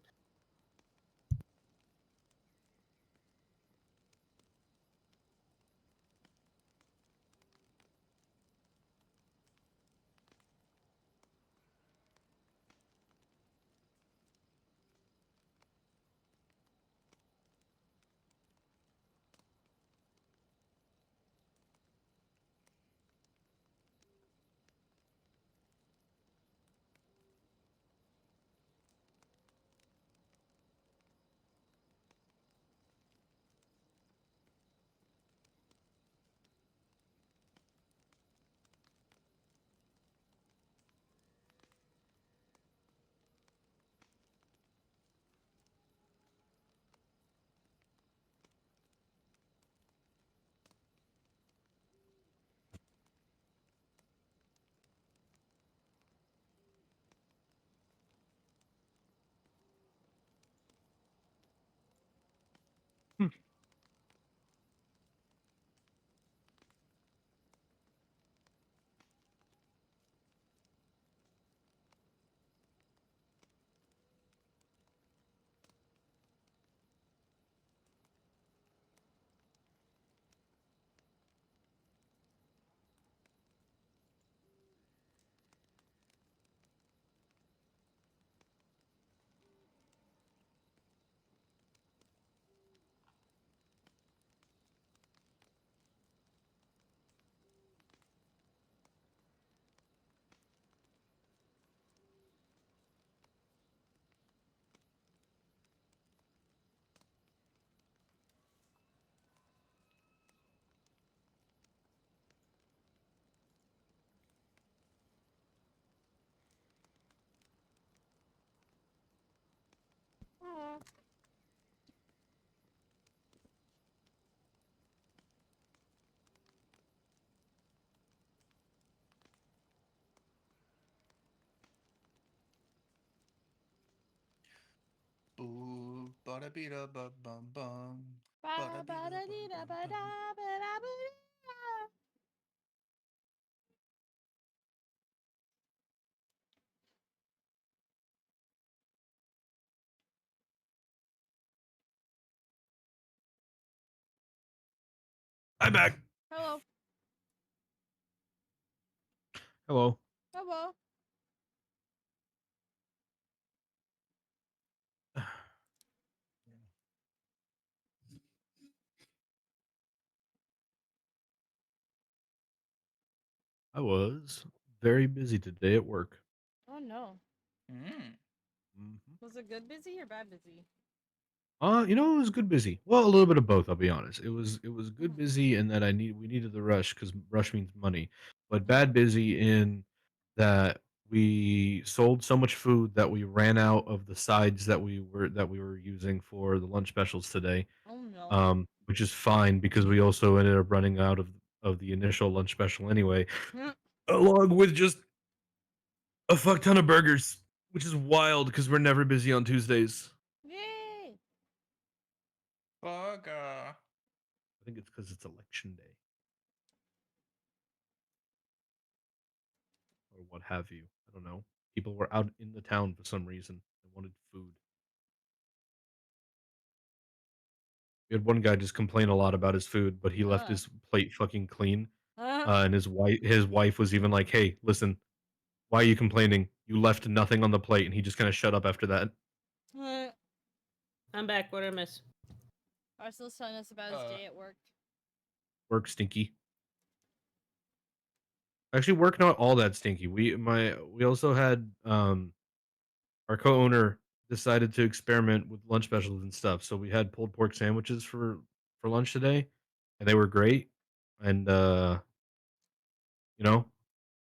Boo, bada bida ba bum bum. Bada bida ba bum bum. I'm back. Hello. Hello. Hello. I was very busy today at work. Oh no. Mm. Was it good busy or bad busy? It was good busy. Well, a little bit of both, I'll be honest. It was good Mm. busy in that we needed the rush because rush means money. But Mhm. bad busy in that we sold so much food that we ran out of the sides that we were using for the lunch specials today. Oh no. Which is fine because we also ended up running out of the initial lunch special anyway, along with just a fuck ton of burgers, which is wild because we're never busy on Tuesdays. Yay! Bugger. I think it's because it's election day or what have you. I don't know. People were out in the town for some reason. They wanted food. We had one guy just complain a lot about his food, but he left Uh. his plate fucking clean. Uh. And his wife was even like, "Hey, listen, why are you complaining? You left nothing on the plate." And he just kind of shut up after that. I'm back. What did I miss? Arsenal's telling us about his day at work. Work stinky. Actually, work not all that stinky. We also had our co-owner decided to experiment with lunch specials and stuff. So we had pulled pork sandwiches for lunch today, and they were great. And you know,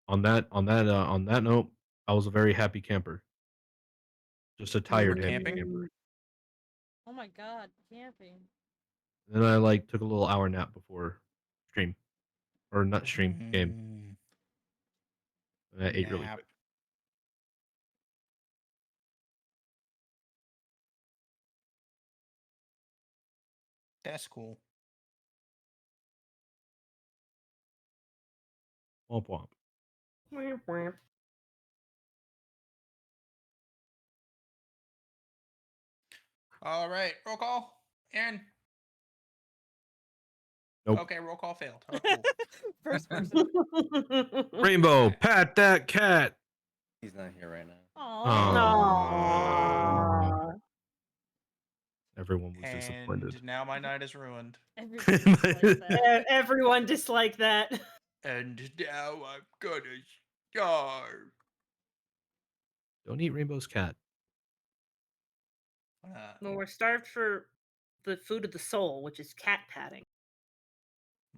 on that note, I was a very happy camper. Just a tired happy camping? camper. Oh my god, camping. And then I like took a little hour nap before stream, or not stream game, Mm, and I ate really nap. quick. That's cool. Womp womp. Womp womp. All right, roll call. Aaron. Nope. Okay, roll call failed. Oh, cool. First person. Rainbow, pat that cat. He's not here right now. Aww. Aww. Everyone was disappointed. And now my night is ruined. Everybody likes that. Everyone disliked that. And now I'm gonna starve. Don't eat Rainbow's cat. Well, we're starved for the food of the soul, which is cat patting.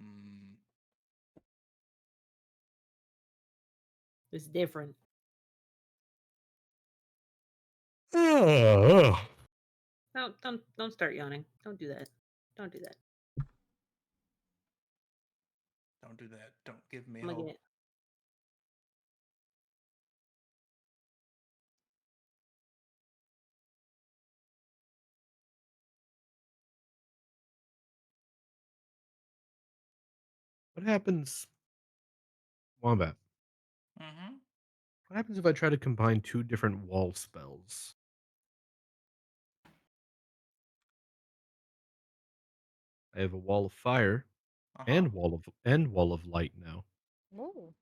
mm, It's different. Oh. Don't start yawning. Don't do that. Don't do that. don't do that. Don't give me I'm gonna hope. get it. What happens, Wombat? Mm-hmm. What happens if I try to combine two different wall spells? I have a wall of fire and wall of light now. Ooh.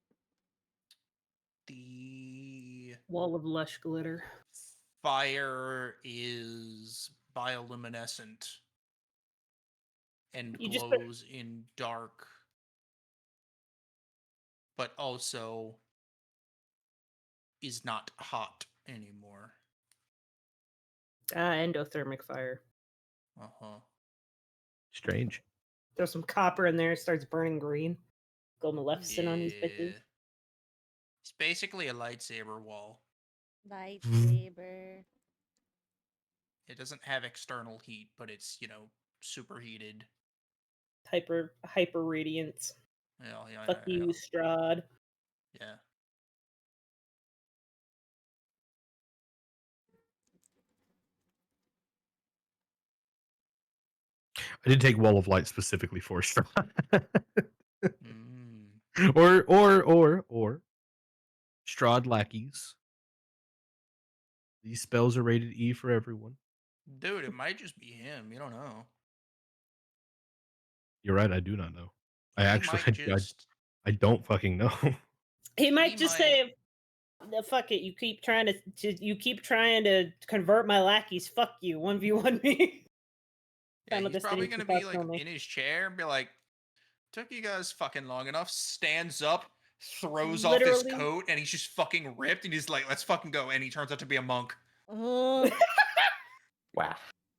The Wall of lush glitter. fire is bioluminescent and You just put- glows in dark, but also is not hot anymore. Endothermic fire. Uh-huh. Strange. Throw some copper in there, it starts burning green. Go Maleficent on these bitches. Yeah. It's basically a lightsaber wall. Lightsaber. It doesn't have external heat, but it's, superheated. Hyper radiance. Yeah, Fuck you, Strahd. yeah. I did take wall of light specifically for Strahd. Mm. or Strahd lackeys. These spells are rated E for everyone. Dude, it might just be him. You don't know. You're right. I do not know. I He actually, might just. I don't fucking know. He might He just might- say, "No, fuck it. You keep trying to convert my lackeys. Fuck you. 1v1 me." Yeah, Final he's probably Destination gonna be thoughts like only. in his chair and be like, "Took you guys fucking long enough." Stands up, throws off his Literally. coat, and he's just fucking ripped. And he's like, "Let's fucking go." And he turns out to be a monk. Ugh. Wow.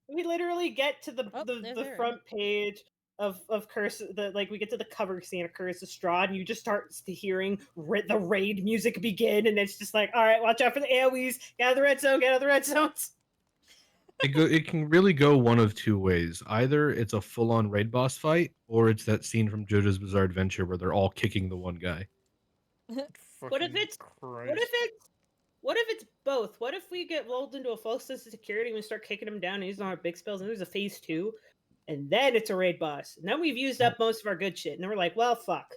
We literally get to the Oh, the, there's the Aaron. front page of Curse. We get to the cover scene of Curse of Strahd, and you just start hearing the raid music begin, and it's just like, all right, watch out for the AoEs. Get out of the red zone. Get out of the red zones. It can really go one of two ways. Either it's a full-on raid boss fight, or it's that scene from JoJo's Bizarre Adventure where they're all kicking the one guy. What if it's what if it's both? What if we get rolled into a false sense of security and we start kicking him down and using our big spells, and there's a phase 2, and then it's a raid boss, and then we've used up most of our good shit, and then we're like, well, fuck.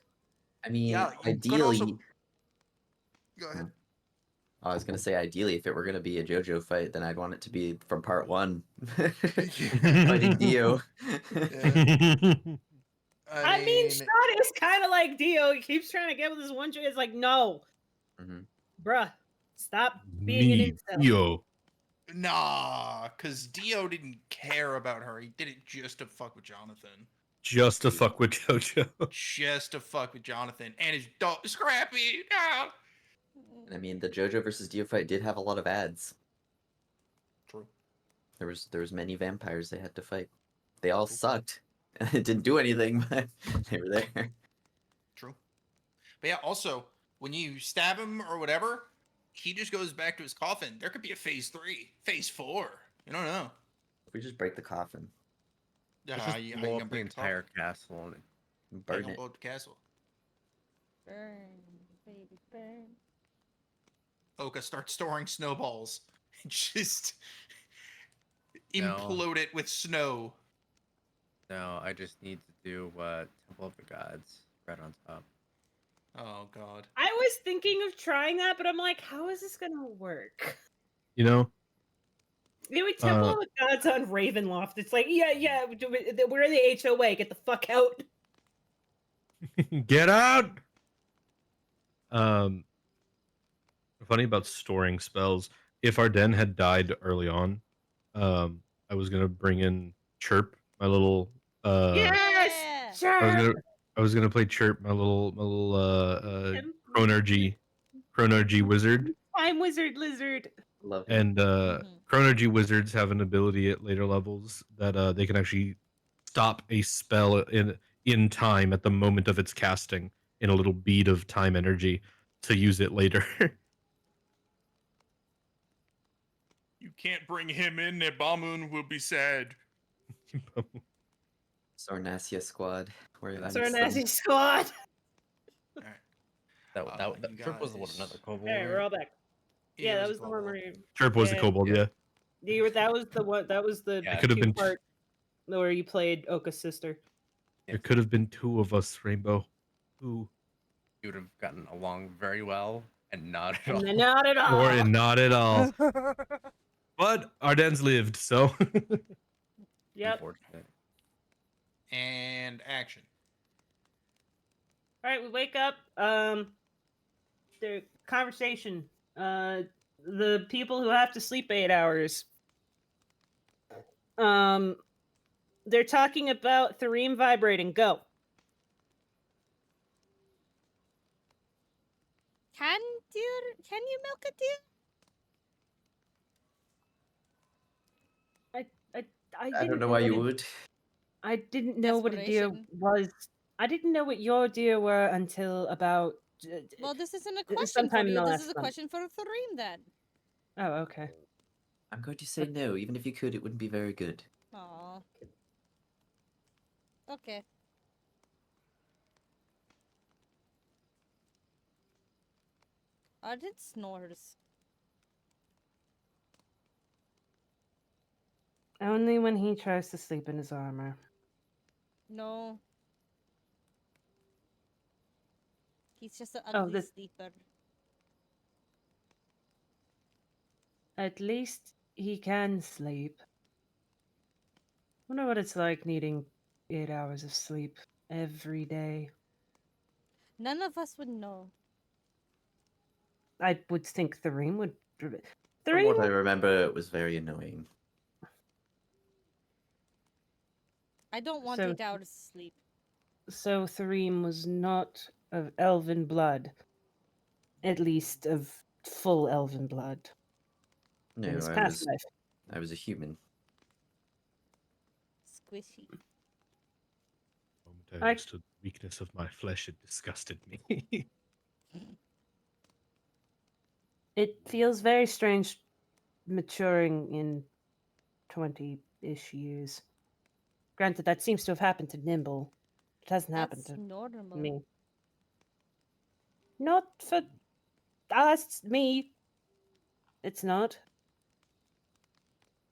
I mean, Yeah, you could ideally, also- Go ahead. I was gonna say ideally, if it were gonna be a JoJo fight, then I'd want it to be from part 1, fighting Dio. I mean, Strahd is kind of like Dio. He keeps trying to get with this one joy. It's like, no, Mhm. bruh, stop being an Me, incel. yo. Nah, because Dio didn't care about her. He did it just to fuck with Jonathan. Just to fuck with JoJo. just to fuck with Jonathan and his dog Scrappy. Ah! And I mean, the JoJo versus Dio fight did have a lot of ads. True. There was many vampires they had to fight. They all sucked. It didn't do anything, but they were there. True. But yeah, also, when you stab him or whatever, he just goes back to his coffin. There could be a phase 3, phase 4. You don't know. If we just break the coffin, Let's How just you blow gonna up the break entire coffin? castle. And How you burn gonna it. blow up the castle? Burn, baby, burn. Oka starts storing snowballs. Just No. implode it with snow. no, I just need to do Temple of the Gods right on top. Oh god. I was thinking of trying that, but I'm like, how is this gonna work? You know, Anyway, Temple of the Gods on Ravenloft. It's like, yeah, we're in the HOA. Get the fuck out. get out. Funny about storing spells. If Arden had died early on, I was gonna bring in Chirp, my little Yes, Yeah. sure. I was gonna play Chirp, my little Chronergy wizard. Time wizard lizard. Love him. And Chronergy wizards have an ability at later levels that they can actually stop a spell in time at the moment of its casting in a little bead of time energy to use it later. You can't bring him in there. Bamun will be sad. Sornacia squad. Where I'm Sornazi squad. Alright. That you trip was what, guys- another kobold? All right, we're right? all back. Yeah, that was the one where you. Chirp was the Yeah. kobold, yeah. That was the one. That was the Yeah. It could have been part where you played Oka's sister. there could have been two of us, Rainbow. Two. You would have gotten along very well and not at all. And then not at all. Or not at all. But Ardennes lived, so Yep. Unfortunate. And action. All right, we wake up. The conversation. The people who have to sleep 8 hours. They're talking about Thereem vibrating. Go. Can you milk a deer? I don't know why you would. I didn't know what a deer Desperation. was. I didn't know what your deer were until about. Well, this isn't a question sometime for in you. the This last is a month. question for Thereem then. Oh, okay. I'm going to say no. Even if you could, it wouldn't be very good. Aw. Okay. Arden snores. Only when he tries to sleep in his armor. No. He's just an Oh, ugly this- sleeper. At least he can sleep. Wonder what it's like needing 8 hours of sleep every day. None of us would know. I would think Thereem would. From what I Thereem. remember, it was very annoying. I don't want So- 8 hours of sleep. So Thereem was not of elven blood. At least of full elven blood. No, in his I past was life. I was a human. Squishy. the moment I I- understood the weakness of my flesh, it disgusted me. It feels very strange maturing in 20-ish years. Granted, that seems to have happened to Nimble. It hasn't happened That's to normal. me. Not for us, me. It's not.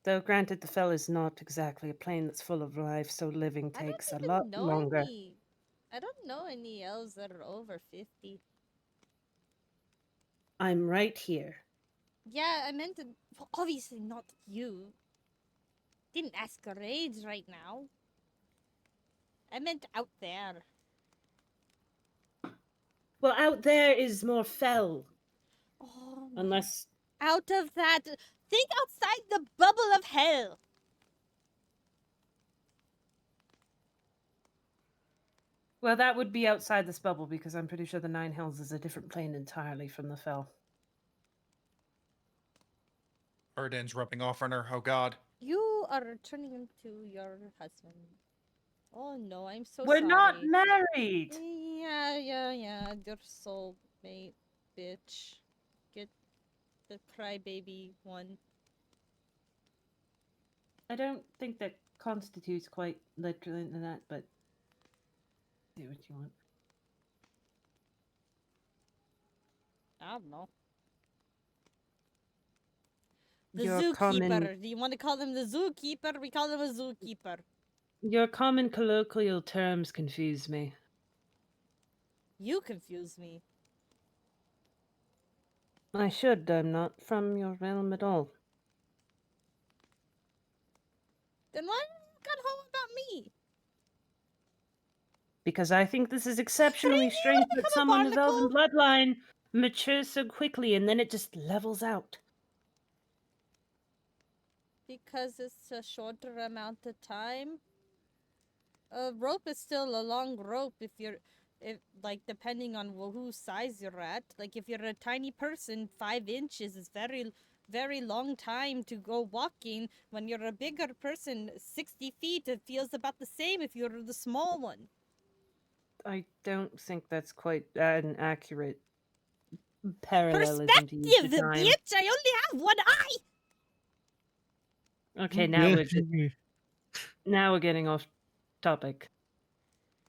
Though, granted, the fell is not exactly a plane that's full of life, so living I don't takes a even lot know longer. I don't know any elves that are over 50. I'm right here. Yeah, I meant to. Well, obviously not you. Didn't ask her age right now. I meant out there. Well, out there is more fell, Oh, unless out of that. Think outside the bubble of hell. Well, that would be outside this bubble because I'm pretty sure the Nine Hills is a different plane entirely from the Fell. Erden's rubbing off on her. Oh God. You are returning him to your husband. Oh no, I'm so We're sorry. not married. Yeah. Your soulmate, bitch. Get the crybaby one. I don't think that constitutes quite literally into that, but do what you want. I don't know. The Your zookeeper. common, Do you want to call him the zookeeper? We call him a zookeeper. your common colloquial terms confuse me. You confuse me. I should. I'm not from your realm at all. Then why did you got home about me? Because I think this is exceptionally strange that become a someone of elven barnacle? bloodline matures so quickly and then it just levels out. Because it's a shorter amount of time. A rope is still a long rope if like depending on whose size you're at. Like if you're a tiny person, 5 inches is very long time to go walking. When you're a bigger person, 60 feet, it feels about the same if you're the small one. I don't think that's quite an accurate parallelism to use Perspective, the time. bitch! I only have one eye! Okay, now we're getting off topic.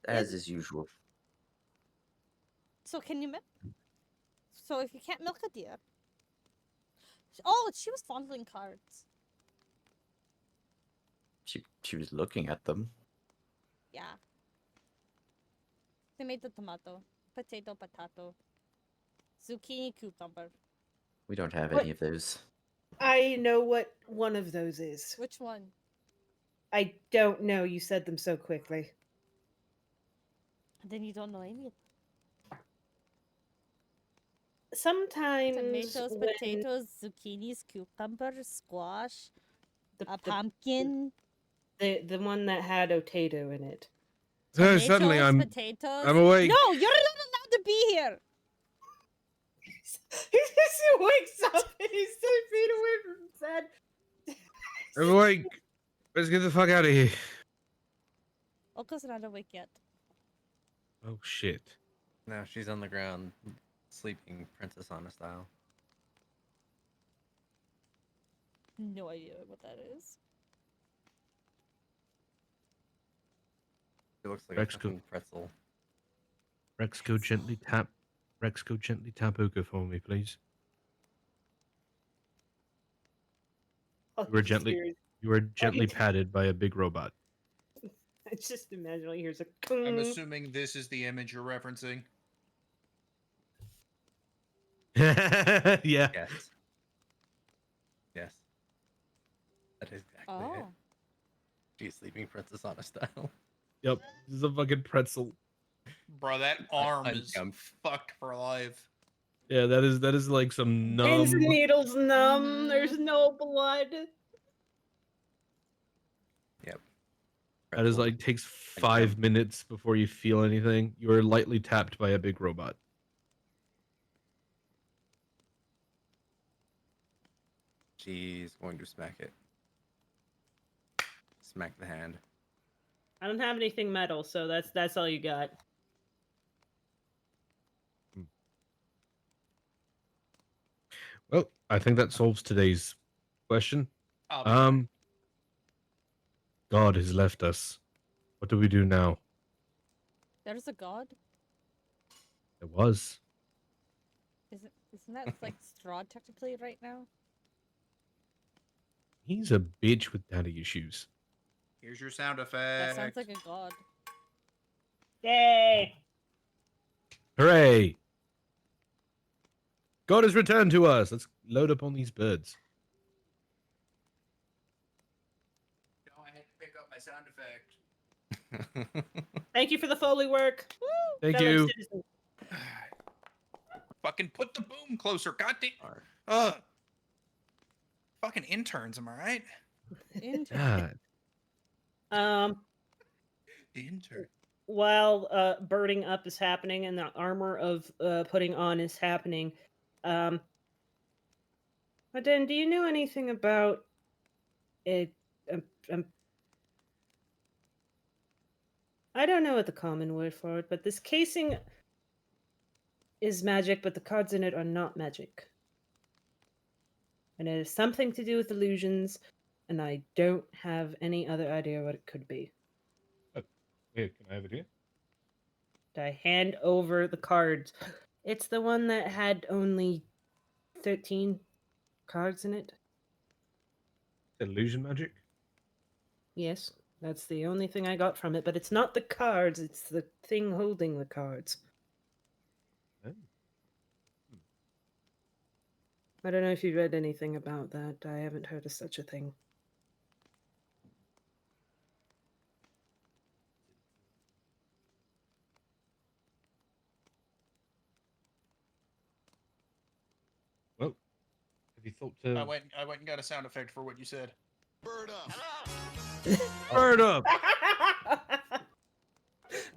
As is usual. So can you So if you can't milk a deer... Oh, she was fondling cards. She was looking at them. Yeah. Tomato, tomato. Potato, potato. Zucchini, cucumber. We don't have What? any of those. I know what one of those is. Which one? I don't know. You said them so quickly. Then you don't know any of Sometimes tomatoes, when potatoes, zucchinis, cucumbers, squash, the, a pumpkin. the one that had otato in it. Tomatoes, Suddenly I'm potatoes. awake. No, you're not allowed to be here. He just wakes up and he's 10 feet away from his bed. I'm awake. Let's get the fuck out of here. Oka's not awake yet. Oh shit. No, she's on the ground, sleeping Princess Anna style. No idea what that is. It looks like Rex, a go. fucking pretzel. Rex, go gently tap Uka for me, please. All You were you just gently hear is- you were gently patted by a big robot. I just imagine all you hear is a I'm kung. assuming this is the image you're referencing. Yeah. Yes. Yes. That is exactly it. Oh. She's sleeping Princess Anna style. Yep. This is a fucking pretzel. Bro, that arm is jumped. fucked for life. Yeah, that is like some Pins and numb. needles numb. Mhm. There's no blood. Yep. That is Pretzel. like takes 5 minutes before you feel anything. You are lightly tapped by a big robot. She's going to smack it. Smack the hand. I don't have anything metal, so that's all you got. Well, I think that solves today's question. I'll be back. God has left us. What do we do now? There's a god? It was. Isn't that like Strahd technically right now? He's a bitch with daddy issues. Here's your sound effect. That sounds like a god. Yay! Hooray! God has returned to us. Let's load up on these birds. No, I had to pick up my sound effect. Thank you for the Foley work. Thank fellow you. citizens. Fucking put the boom closer, goddamn. Alright. Ugh. Fucking interns, am I right? Intern. God. Um, Intern. while birding up is happening and the armor of putting on is happening, Aden, do you know anything about it? Um, I don't know what the common word for it, but this casing is magic, but the cards in it are not magic. And it has something to do with illusions, and I don't have any other idea what it could be. Here, can I have it here? I hand over the cards. It's the one that had only 13 cards in it. Illusion magic? Yes, that's the only thing I got from it, but it's not the cards, it's the thing holding the cards. Oh. I don't know if you read anything about that. I haven't heard of such a thing. Well, have you thought to I went and got a sound effect for what you said. Bird up. bird up?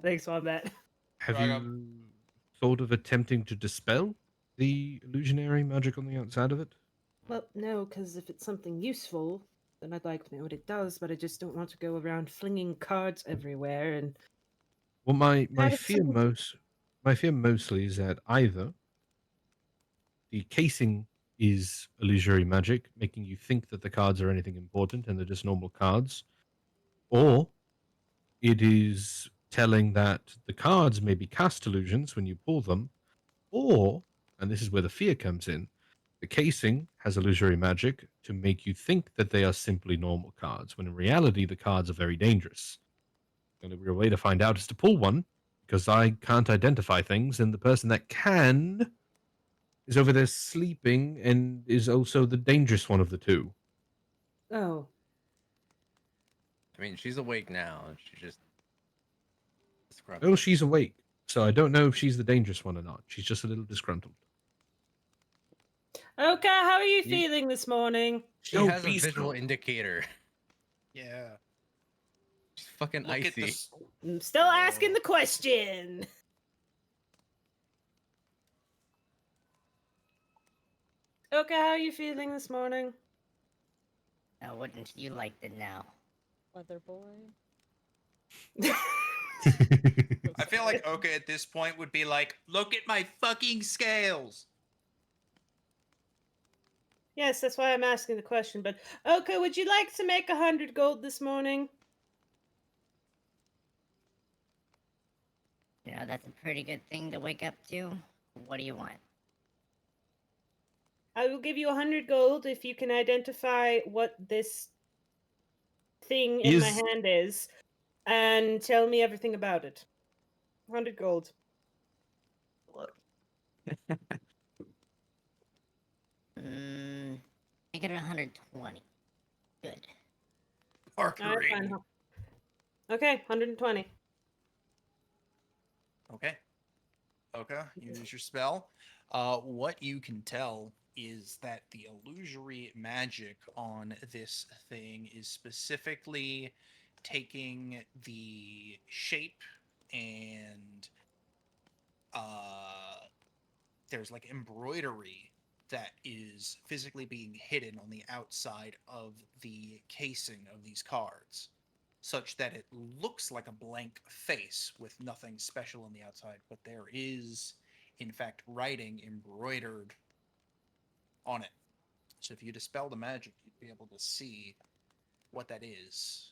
Thanks, Wombat. Have Right you on. thought of attempting to dispel the illusionary magic on the outside of it? Well, no, because if it's something useful, then I'd like to know what it does, but I just don't want to go around flinging cards everywhere and... Well, my That is fear something- mostly is that either the casing is illusory magic, making you think that the cards are anything important and they're just normal cards, or it is telling that the cards may be cast illusions when you pull them, or, and this is where the fear comes in, the casing has illusory magic to make you think that they are simply normal cards, when in reality the cards are very dangerous. The only real way to find out is to pull one, because I can't identify things, and the person that can is over there sleeping and is also the dangerous one of the two. Oh, I mean, she's awake now, and she just Oh, disgruntled. she's awake, so I don't know if she's the dangerous one or not. She's just a little disgruntled. okay, how are you You- feeling this morning? She No, has a please visual don't. indicator. Yeah. She's fucking Look at icy. this. I'm still asking the question. Okay, how are you feeling this morning? Now, wouldn't you like to know? Weather boy. I feel like Oka at this point would be like, "Look at my fucking scales." Yes, that's why I'm asking the question. But okay, would you like to make 100 gold this morning? You know, that's a pretty good thing to wake up to. What do you want? I will give you 100 gold if you can identify what this thing in my Is- hand is, and tell me everything about it. 100 gold. Make it 120. Good. Alright, fine. Margarine. Okay, 120. Okay. Okay, use your spell. What you can tell is that the illusory magic on this thing is specifically taking the shape and there's like embroidery that is physically being hidden on the outside of the casing of these cards, such that it looks like a blank face with nothing special on the outside, but there is, in fact, writing embroidered on it. So if you dispel the magic, you'd be able to see what that is.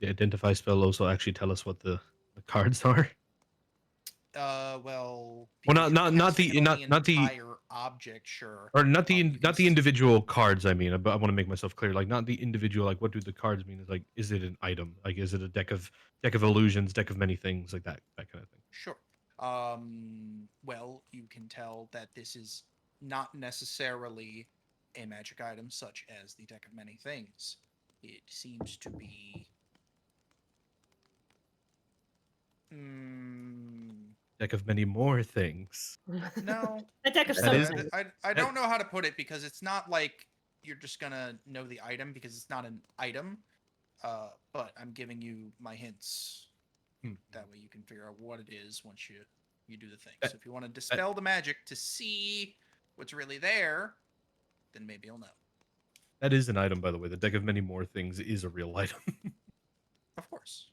The identify spell also actually tell us what the cards are. Well, Well, not- because not- you're not the- casting it on not the- entire object, sure. Or not You the can individual cards. I mean, but I want to make myself clear. Like not the individual. Like what do the cards mean? Is like is it an item? Like is it a deck of illusions, deck of many things, like that kind of thing. Sure. Well, you can tell that this is not necessarily a magic item such as the Deck of Many Things. It seems to be deck of many more things. No. A deck of That something. is- I don't know how to put it because it's not like you're just gonna know the item because it's not an item. But I'm giving you my hints. That way you can figure out what it is once you do the thing. So if you want to dispel the magic to see what's really there, then maybe you'll know. That is an item, by the way. The deck of many more things is a real item. Of course.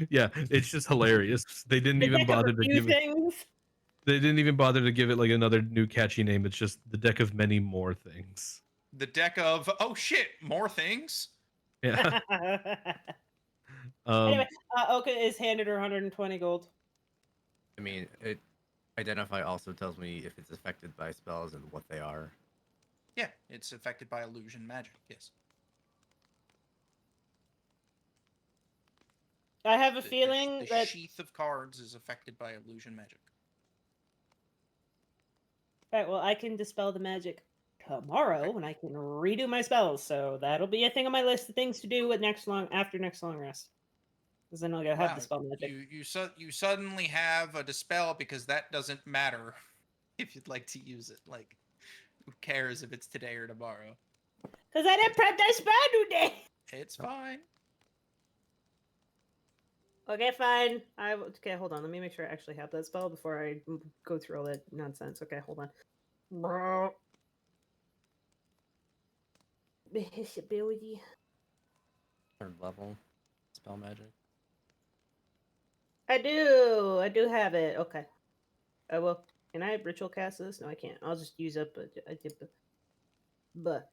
Yeah, it's just hilarious. They didn't The even deck of bother a to few give it. things. They didn't even bother to give it like another new catchy name. It's just the deck of many more things. The deck of oh shit, more things. Yeah. Anyway, Oka is handed her 120 gold. I mean, it identify also tells me if it's affected by spells and what they are. Yeah, it's affected by illusion magic. Yes. I have a The feeling that sheath of cards is affected by illusion magic. right, well, I can dispel the magic tomorrow, and I can redo my spells. So that'll be a thing on my list of things to do with after next long rest. Because then I'll go have Wow, dispel magic. you suddenly have a dispel because that doesn't matter if you'd like to use it. Like, who cares if it's today or tomorrow? Because I didn't prep that spell today. It's fine. Okay, fine. Okay, hold on. Let me make sure I actually have that spell before I go through all that nonsense. Okay, hold on. Bro. His ability. Third level spell magic. I do have it. Okay. I will. Can I ritual cast this? No, I can't. I'll just use up a dip. But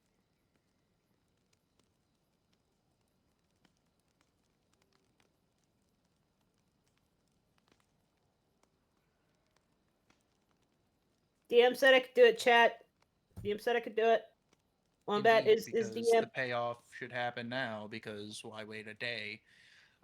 DM said I could do it, chat. DM said I could do it. Wombat Indeed, is because DM. the payoff should happen now. Because why wait a day?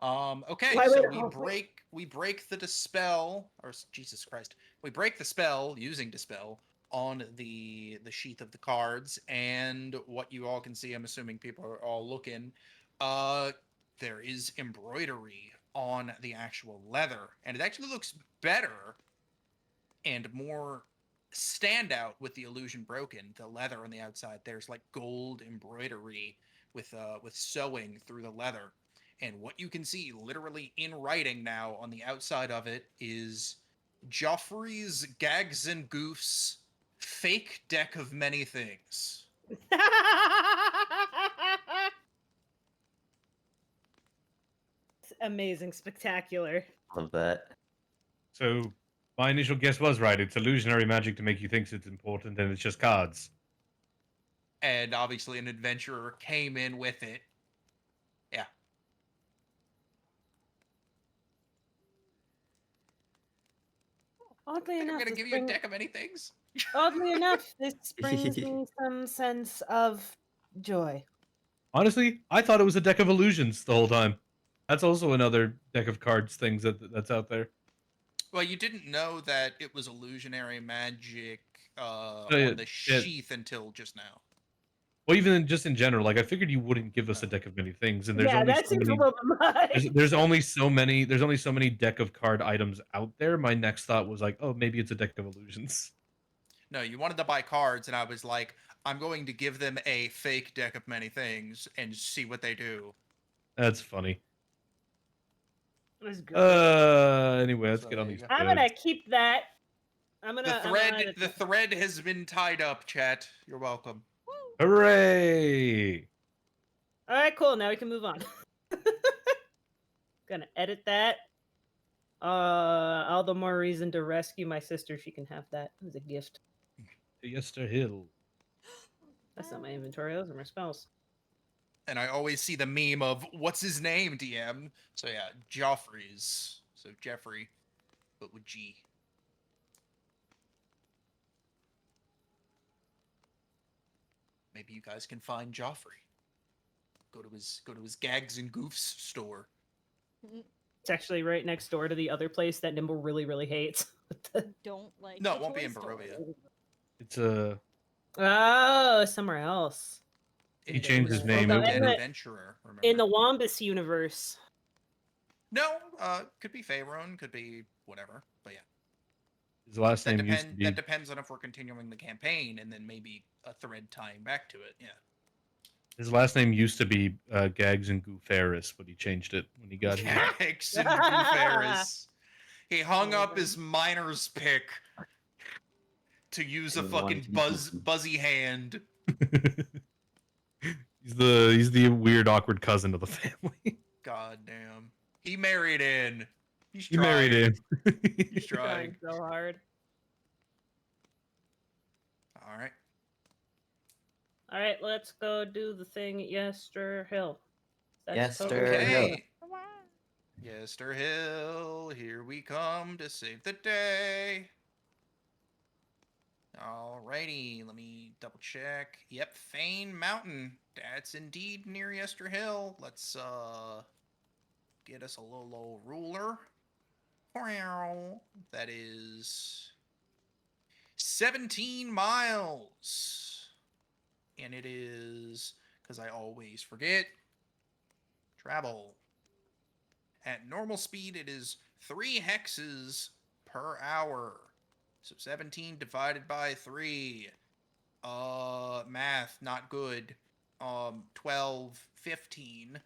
Okay, Why so wait a whole day? we break the dispel, or Jesus Christ, we break the spell using dispel on the sheath of the cards, and what you all can see, I'm assuming people are all looking, there is embroidery on the actual leather, and it actually looks better and more standout with the illusion broken. The leather on the outside, there's like gold embroidery with sewing through the leather. And what you can see literally in writing now on the outside of it is Joffrey's Gags and Goofs fake deck of many things. Amazing, spectacular. Love that. So my initial guess was right. It's illusionary magic to make you think it's important, and it's just cards. And obviously an adventurer came in with it. Yeah. Oddly I'm enough, gonna this give you a brings- deck of many things. Oddly enough, this brings me some sense of joy. Honestly, I thought it was a deck of illusions the whole time. That's also another deck of cards things that's out there. Well, you didn't know that it was illusionary magic Oh, yeah, on the yeah. sheath until just now. Well, even just in general, like I figured you wouldn't give us a deck of many things, and there's Yeah, only that so seems a many. little bit much. There's only so many. There's only so many deck of card items out there. My next thought was like, oh, maybe it's a deck of illusions. No, you wanted to buy cards, and I was like, I'm going to give them a fake deck of many things and see what they do. That's funny. Let's go. Anyway, let's So get on there you these. go. I'm gonna keep that. I'm The gonna thread, the thread has been tied up, chat. You're welcome. Hooray! All right, cool. Now we can move on. Gonna edit that. All the more reason to rescue my sister. She can have that as a gift. Yester Hill. That's not my inventory. Those are my spells. And I always see the meme of what's his name, DM. So yeah, Joffrey's. So Jeffrey, but with G. Maybe you guys can find Joffrey. Go to his Gags and Goofs store. It's actually right next door to the other place that Nimble really, really hates. Don't like. No, the it won't be toy in store. Barovia. It's a. Oh, somewhere else. He changed his was name. from It an was- adventurer. Remember? In the Wombus universe. No, could be Faerun, could be whatever. But yeah. His last name used to be. That depends on if we're continuing the campaign, and then maybe a thread tying back to it. Yeah. His last name used to be Gags and Goofaris, but he changed it when he got here. Gags and Goofaris. He hung Oh, up his miner's pick to use a And he wanted fucking to be geeky. buzzy hand. He's the weird, awkward cousin of the family. God damn. He married in. He's He trying. married in. He's trying. Trying so hard. All right. All right, let's go do the thing at Yester Hill. Yester totally- Hill. Okay. Yester Hill, here we come to save the day. Alrighty, let me double check. Yep, Fane Mountain. That's indeed near Yester Hill. Let's get us a little ruler. That is 17 miles. And it is, because I always forget, travel. At normal speed, it is 3 hexes per hour. So 17 divided by 3. Math, not good. 12, 15.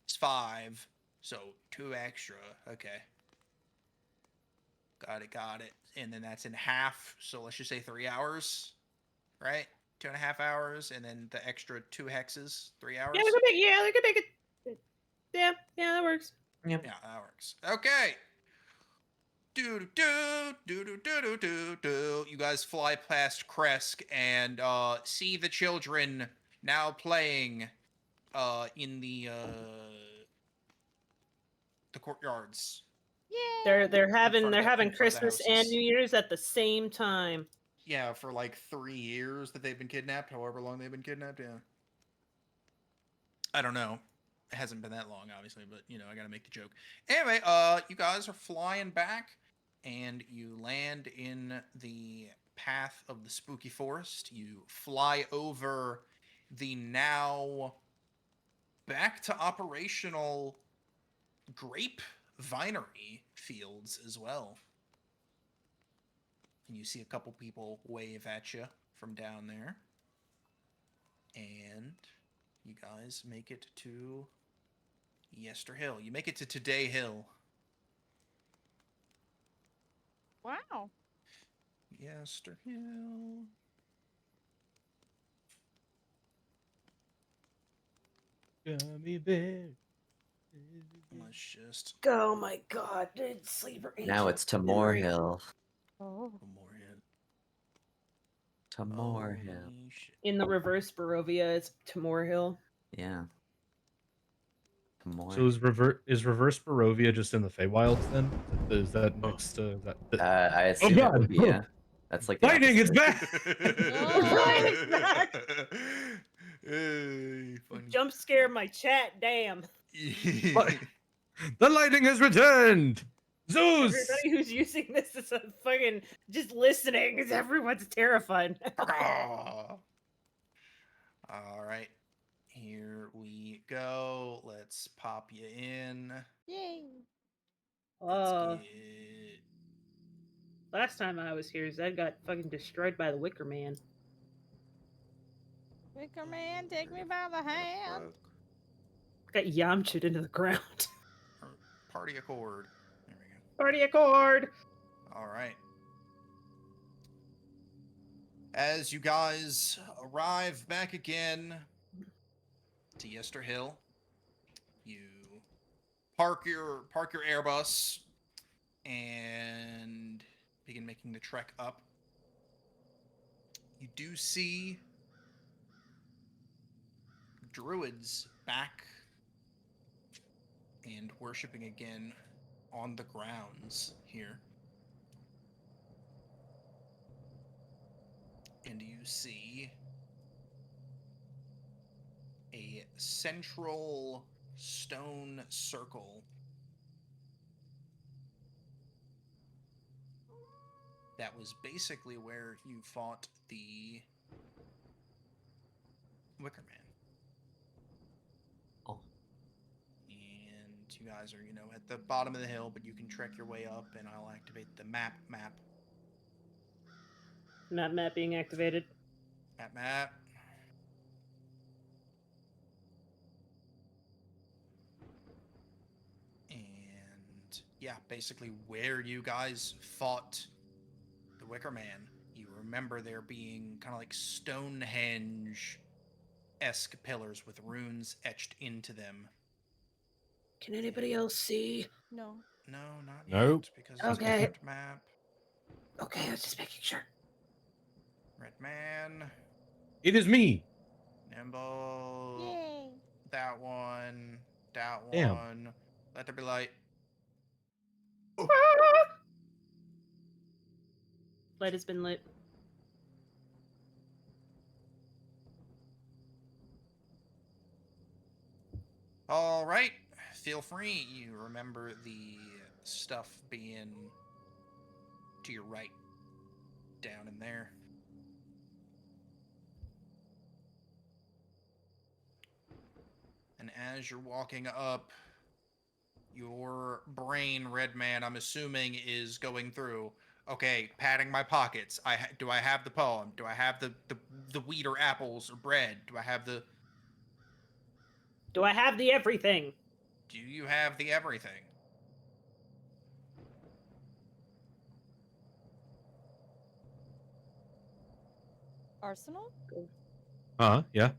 It's 5. So 2 extra. Okay. Got it. And then that's in half. So let's just say 3 hours. Right? 2.5 hours. And then the extra 2 hexes. 3 hours. Yeah, we can make it. Yeah, that works. Yeah, that works. Okay. Do do do do do do do do. You guys fly past Kresk and see the children now playing in the courtyards. Yay! They're having front of the- in front of the Christmas and houses. New Year's at the same time. Yeah, for like 3 years that they've been kidnapped, however long they've been kidnapped, yeah. I don't know. It hasn't been that long, obviously, but you know, I gotta make the joke. Anyway, you guys are flying back, and you land in the path of the spooky forest. You fly over the now back to operational grape vinery fields as well. And you see a couple people wave at you from down there. And you guys make it to Yester Hill. You make it to Today Hill. Wow. Yester Hill. Gummy bear. Let's just Oh my god, dude, Sleeper Agent. Now it's Tamor Hill. Oh. put more in. Tamor Hill. Holy shit. In the reverse Barovia, it's Tamor Hill. Yeah. Tamor. So is reverse Barovia just in the Feywilds then? Is that next to that? I assume it God. would be, yeah. That's like the Lightning is opposite. back! Ryan is back! Hey, funny. Jump scare my chat, damn. The lightning has returned! Zeus! Everybody who's using this is a fucking just listening because everyone's terrified. All right, here we go. Let's pop you in. Yay. Let's Oh, get- last time I was here, Zed got fucking destroyed by the Wicker Man. Wicker Man, take me by the hand. Got yamcha'd into the ground. Party accord. There we go. Party accord! All right. As you guys arrive back again to Yester Hill, you park your Airbus and begin making the trek up. You do see druids back and worshipping again on the grounds here. And you see a central stone circle that was basically where you fought the Wicker Man. Oh. And you guys are, at the bottom of the hill, but you can trek your way up, and I'll activate the map. Map being activated. Map. And yeah, basically where you guys fought the Wicker Man, you remember there being kind of like Stonehenge-esque pillars with runes etched into them. Can anybody else see? No. No, not Nope. yet, because it's Okay. a different map. Okay, I was just making sure. Red Man, It is me. Nimble, Yay. that one, that Damn. one. Let there be light. Light has been lit. All right, feel free. You remember the stuff being to your right, down in there. And as you're walking up, your brain, Red Man, I'm assuming, is going through. Okay, patting my pockets. Do I have the poem? Do I have the wheat or apples or bread? Do I have the? Do I have the everything? Do you have the everything? Arsenal? Yeah.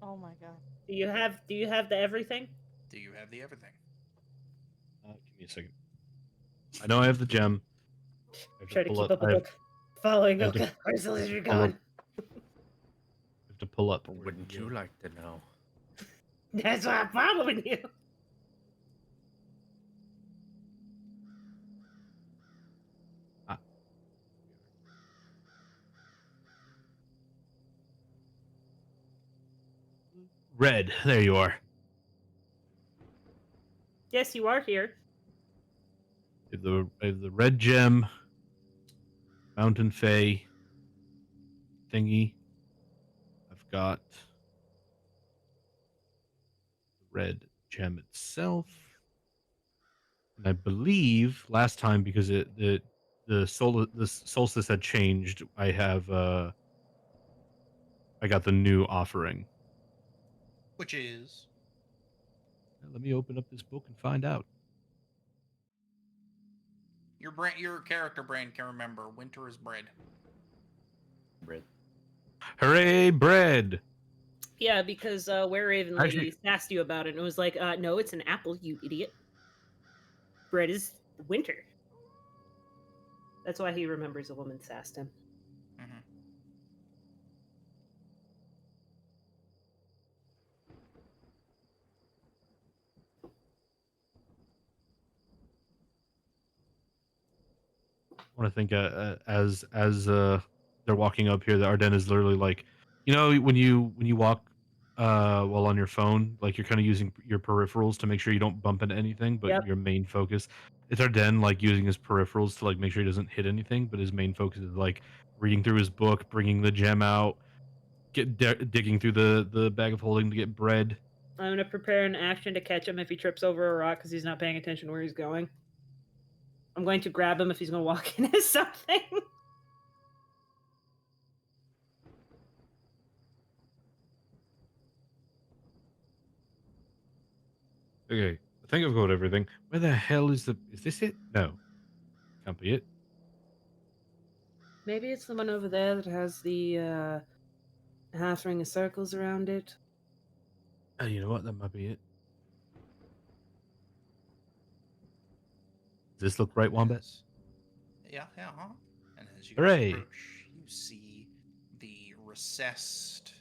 Oh my god. Do you have the everything? Do you have the everything? Give me a second. I know I have the gem. I have Try to pull keep up. up with the following. I have to Okay, where's the lizard pull up- going? I have to pull up. But where wouldn't the, you like to know? That's why I'm following you. Red? There you are. Yes, you are here. I have the red gem, Mountain Fay thingy. I've got the red gem itself, and I believe last time because the solstice had changed. I got the new offering. Which is Let me open up this book and find out. your character brain can remember. Winter is bread. Bread. Hooray, bread! Yeah, because Where Raven Lady Actually- asked you about it, and it was like, no, it's an apple, you idiot. Bread is winter. That's why he remembers a woman sassed him. Mm-hmm. I want to think as they're walking up here, the Ardennes is literally like, you know, when you walk while on your phone, like you're kind of using your peripherals to make sure you don't bump into anything, but Yep. your main focus. It's Ardennes like using his peripherals to like make sure he doesn't hit anything, but his main focus is like reading through his book, bringing the gem out, digging through the bag of holding to get bread. I'm gonna prepare an action to catch him if he trips over a rock because he's not paying attention where he's going. I'm going to grab him if he's gonna walk into something. Okay, I think I've got everything. Where the hell is this it? No, can't be it. Maybe it's the one over there that has the half ring of circles around it. You know what? That might be it. Does this look right, Wombat? Yeah, huh? And as you Hooray. approach, you see the recessed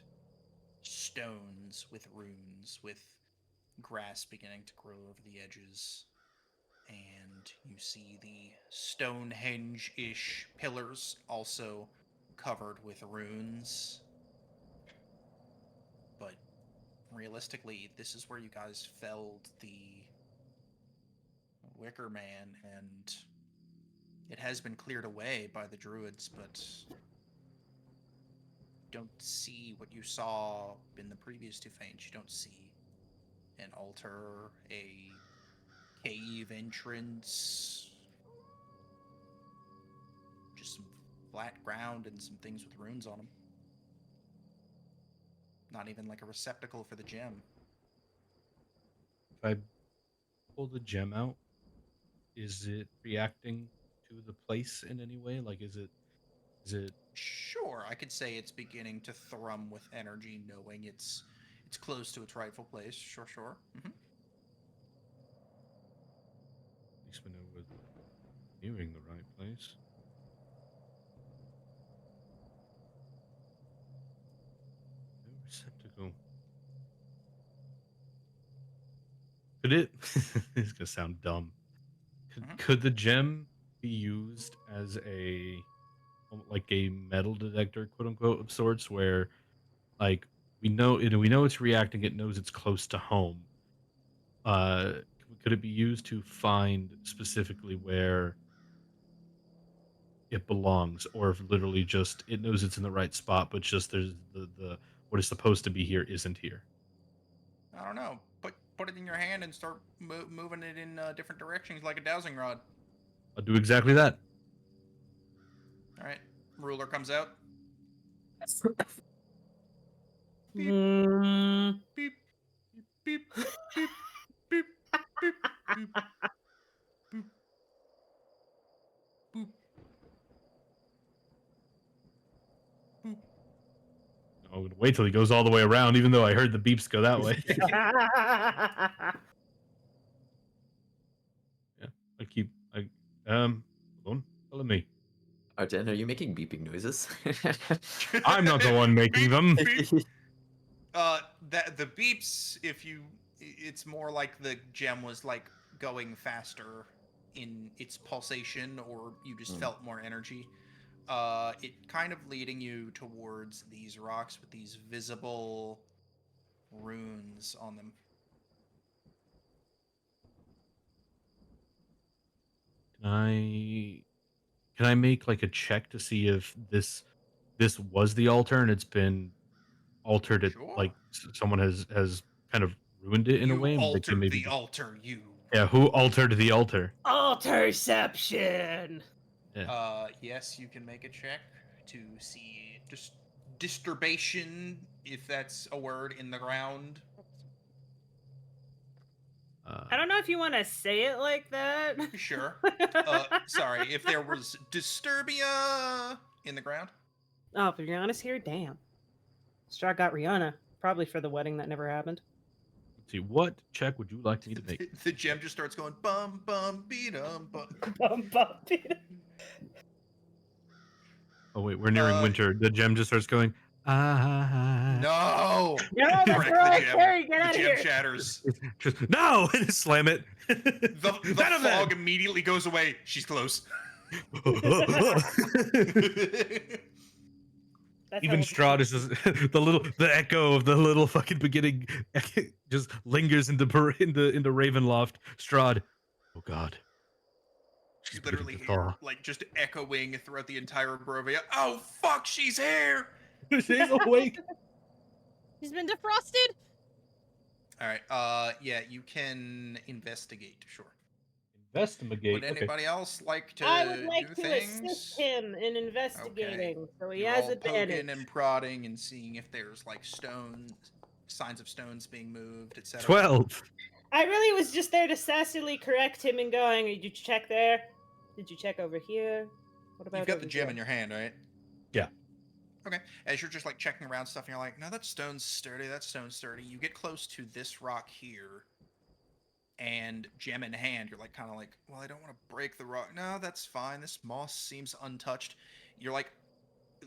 stones with runes, with grass beginning to grow over the edges. And you see the Stonehenge-ish pillars also covered with runes. But realistically, this is where you guys felled the Wicker Man, and it has been cleared away by the druids, but don't see what you saw in the previous two faints. You don't see an altar, a cave entrance, just some flat ground and some things with runes on them. Not even like a receptacle for the gem. If I pull the gem out, is it reacting to the place in any way? Like, is it Sure, I could say it's beginning to thrum with energy, knowing it's close to its rightful place. Sure, sure. at least we know we're nearing the right place? No receptacle. Could it? It's gonna sound dumb. Could the gem be used as like a metal detector, quote unquote, of sorts, where like we know it's reacting, it knows it's close to home. Uh, could it be used to find specifically where it belongs, or if literally just it knows it's in the right spot, but just there's the what is supposed to be here isn't here? I don't know. Put it in your hand and start moving it in different directions like a dowsing rod. I'll do exactly that. All right. Ruler comes out. Beep, Mm. beep, beep, beep, beep, beep, beep, boop, boop, boop. I'm gonna wait till he goes all the way around, even though I heard the beeps go that way. Yeah, hold on, follow me. Arden, are you making beeping noises? I'm not the one making them. Beep. The beeps, it's more like the gem was like going faster in its pulsation, or you just felt more energy. It kind of leading you towards these rocks with these visible runes on them. Can I make like a check to see if this was the altar and it's been altered? It Sure. like someone has kind of ruined it in a You way. Like they altered maybe the just, altar, you. yeah. Who altered the altar? Alterception. Yeah. Yes, you can make a check to see disturbation, if that's a word, in the ground. I don't know if you want to say it like that. Sure. Sorry, if there was disturbia in the ground. Oh, if Rihanna's here, damn. Strahd got Rihanna, probably for the wedding that never happened. Let's see. What check would you like me to make? The gem just starts going bum bum beat-um bum. Oh wait, we're nearing winter. The gem just starts going. No! No, that's Correct right, the gem. Terry, get The out of gem here. shatters. Just, no, and slam it. The None of that. fog immediately goes away. She's close. That's Even how Strahd is just, the echo of the little fucking beginning just lingers into Ravenloft. Strahd, oh god, she's You beginning literally to hear thaw. like just echoing throughout the entire Barovia. Oh fuck, she's here! She's awake. He's been defrosted. All right. Yeah, you can investigate. Sure. Investigate. Would anybody else like to I would like do to things? assist him in investigating, so he You're has all advantage. poking and prodding and seeing if there's like signs of stones being moved, etc. 12. I really was just there to sassily correct him and going, "Did you check there? Did you check over here? What about You've got over the gem here?" in your hand, right? Yeah. Okay. As you're just like checking around stuff, and you're like, "No, that stone's sturdy. That stone's sturdy." You get close to this rock here, and gem in hand, you're like, kind of like, "Well, I don't want to break the rock. No, that's fine. This moss seems untouched." You're like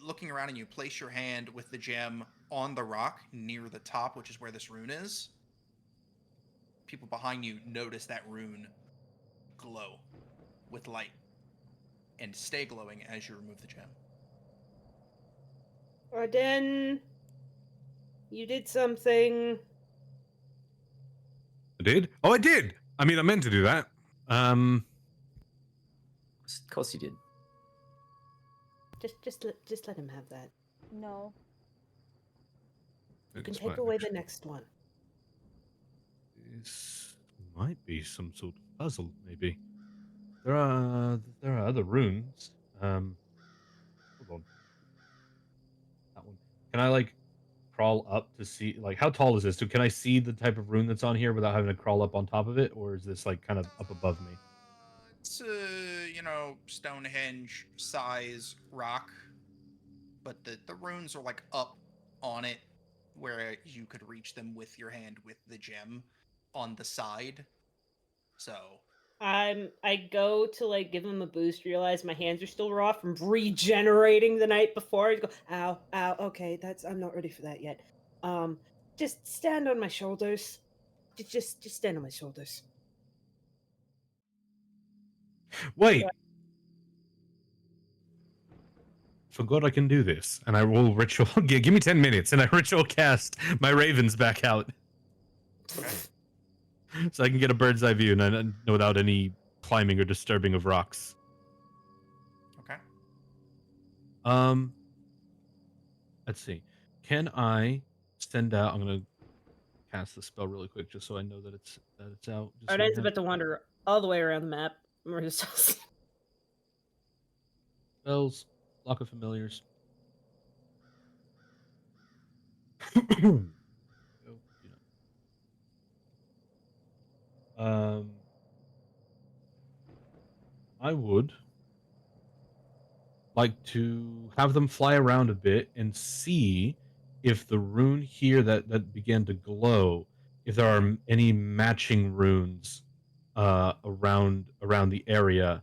looking around, and you place your hand with the gem on the rock near the top, which is where this rune is. People behind you notice that rune glow with light and stay glowing as you remove the gem. Arden, you did something. I did. Oh, I did. I mean, I meant to do that. Of course you did. Just let him have that. No. You can take away the next one. This might be some sort of puzzle, maybe. There are other runes. Can I like crawl up to see like how tall is this? So can I see the type of rune that's on here without having to crawl up on top of it, or is this like kind of up above me? It's Stonehenge size rock, but the runes are like up on it, where you could reach them with your hand with the gem on the side. So I go to like give him a boost, realize my hands are still raw from regenerating the night before. I go, ow, ow, okay, I'm not ready for that yet. Just stand on my shoulders. Just stand on my shoulders. Wait. Forgot I can do this, and I will ritual. Give me 10 minutes, and I ritual cast my ravens back out, so I can get a bird's eye view and without any climbing or disturbing of rocks. okay. Let's see. Can I send out? I'm gonna cast the spell really quick, just so I know that it's out. Just so we Arden's have about to wander all the way around the map. We're just spells, lock of familiars. um, I would like to have them fly around a bit and see if the rune here that began to glow, if there are any matching runes around the area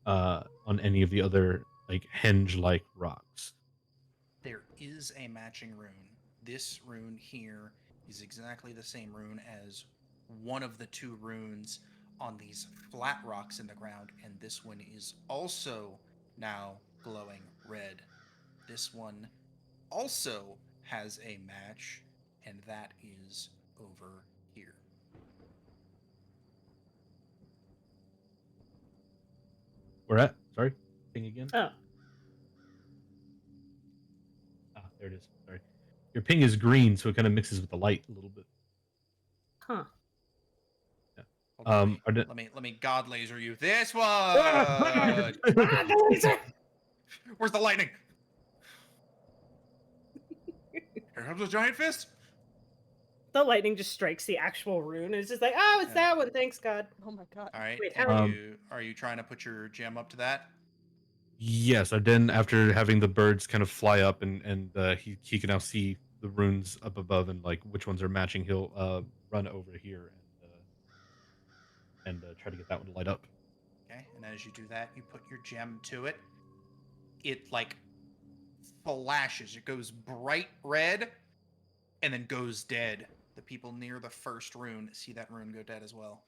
on any of the other like henge like rocks. There is a matching rune. This rune here is exactly the same rune as one of the two runes on these flat rocks in the ground, and this one is also now glowing red. This one also has a match, and that is over here. Where at? Sorry, thing again. oh. There it is. Sorry, your ping is green, so it kind of mixes with the light a little bit. Huh. Yeah. Let me god laser you. This one. The laser! Where's the lightning? Here comes a giant fist. The lightning just strikes the actual rune. It's just like, oh, it's that one. Thanks, God. Oh my god. All right. Wait, and how are you trying to put your gem up to that? Yes, then after having the birds kind of fly up and he can now see the runes up above and like which ones are matching, he'll run over here and try to get that one to light up. Okay. And as you do that, you put your gem to it. It like flashes. It goes bright red and then goes dead. The people near the first rune see that rune go dead as well.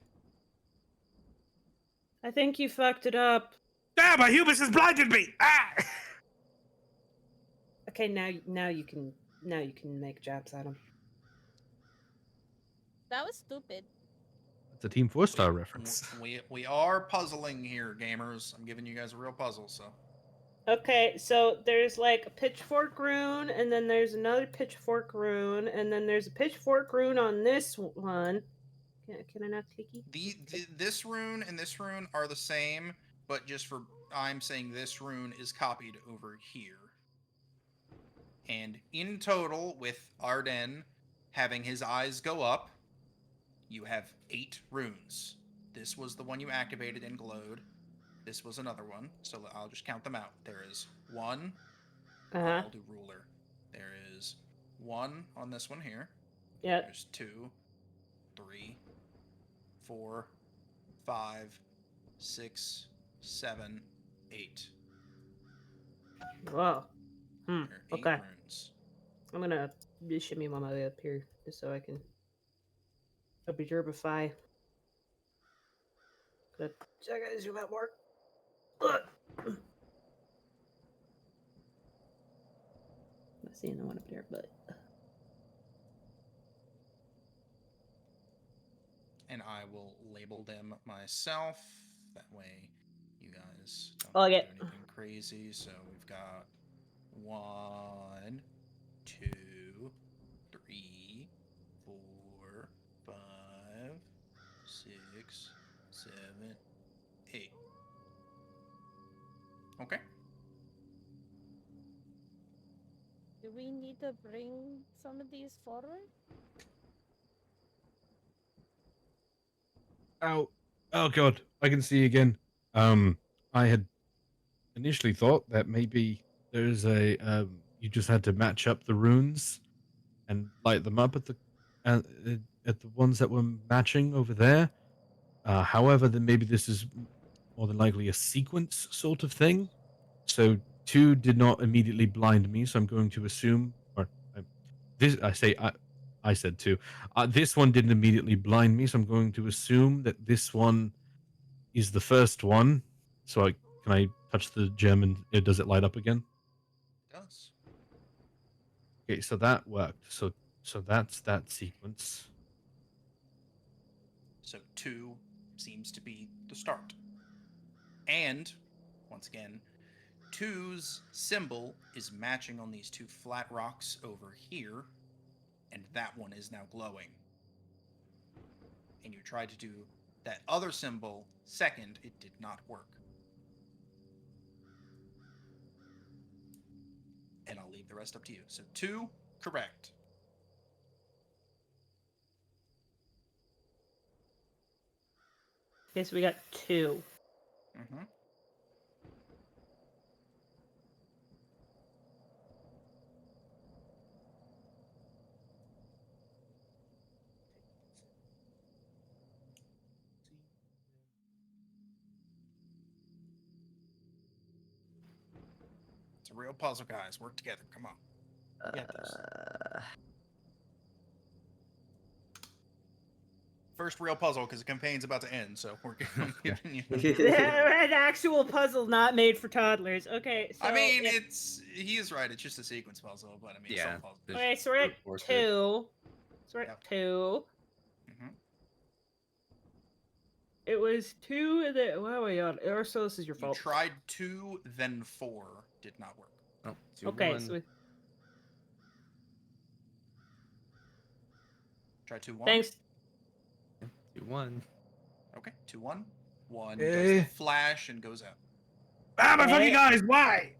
I think you fucked it up. Ah, my hubris has blinded me! Ah! Okay, now you can make jabs at him. That was stupid. It's a Team 4-star reference. We are puzzling here, gamers. I'm giving you guys a real puzzle, so. Okay, so there's like a pitchfork rune, and then there's another pitchfork rune, and then there's a pitchfork rune on this one. Can I not clicky? This rune and this rune are the same, but just for I'm saying this rune is copied over here. And in total, with Arden having his eyes go up, you have 8 runes. This was the one you activated and glowed. This was another one, so I'll just count them out. There is 1. I'll do ruler. There is 1 on this one here. Yep. There's 2, 3, 4, 5, 6, 7, 8. Whoa. There are 8 Okay. runes. I'm gonna just shimmy my way up here just so I can observify. Good. So I gotta zoom out more. Not seeing the one up there, but And I will label them myself. That way, you guys don't Oh, have to yeah. do anything crazy. So we've got 1, 2, 3, 4, 5, 6, 7, 8. Okay. Do Do we need to bring some of these forward? Oh, oh god, I can see again. I had initially thought that maybe there's a you just had to match up the runes and light them up uh, at the ones that were matching over there. However, then maybe this is more than likely a sequence sort of thing. So two did not immediately blind me, so I'm going to assume, or this I said two. This one didn't immediately blind me, so I'm going to assume that this one is the first one. So can I touch the gem and does it light up again? It does. Okay, so that worked. So that's that sequence. So 2 seems to be the start. And, once again, 2's symbol is matching on these 2 flat rocks over here, and that one is now glowing. And you tried to do that other symbol second, it did not work. And I'll leave the rest up to you. So 2, correct. Okay, so we got 2. Mm-hmm. It's a real puzzle, guys. Work together. Come on. You got this. First real puzzle, because the campaign's about to end, so we're giving you. An actual puzzle not made for toddlers. Okay, so I mean, he is right. It's just a sequence puzzle, but I mean, it's Yeah. all puzzle. there's okay, so we're at brute force it. 2. So we're at Yep. 2. Mm-hmm. It was 2 and then what are we on? Or so this is your You fault. tried 2, then 4. Did not work. Oh, 2, Okay, 1. so we, Try 2, 1. thanks. 2, 1. Okay, 2, 1. 1 Eh. does the flash and goes out. Ah, my fucking Okay. eyes! Why?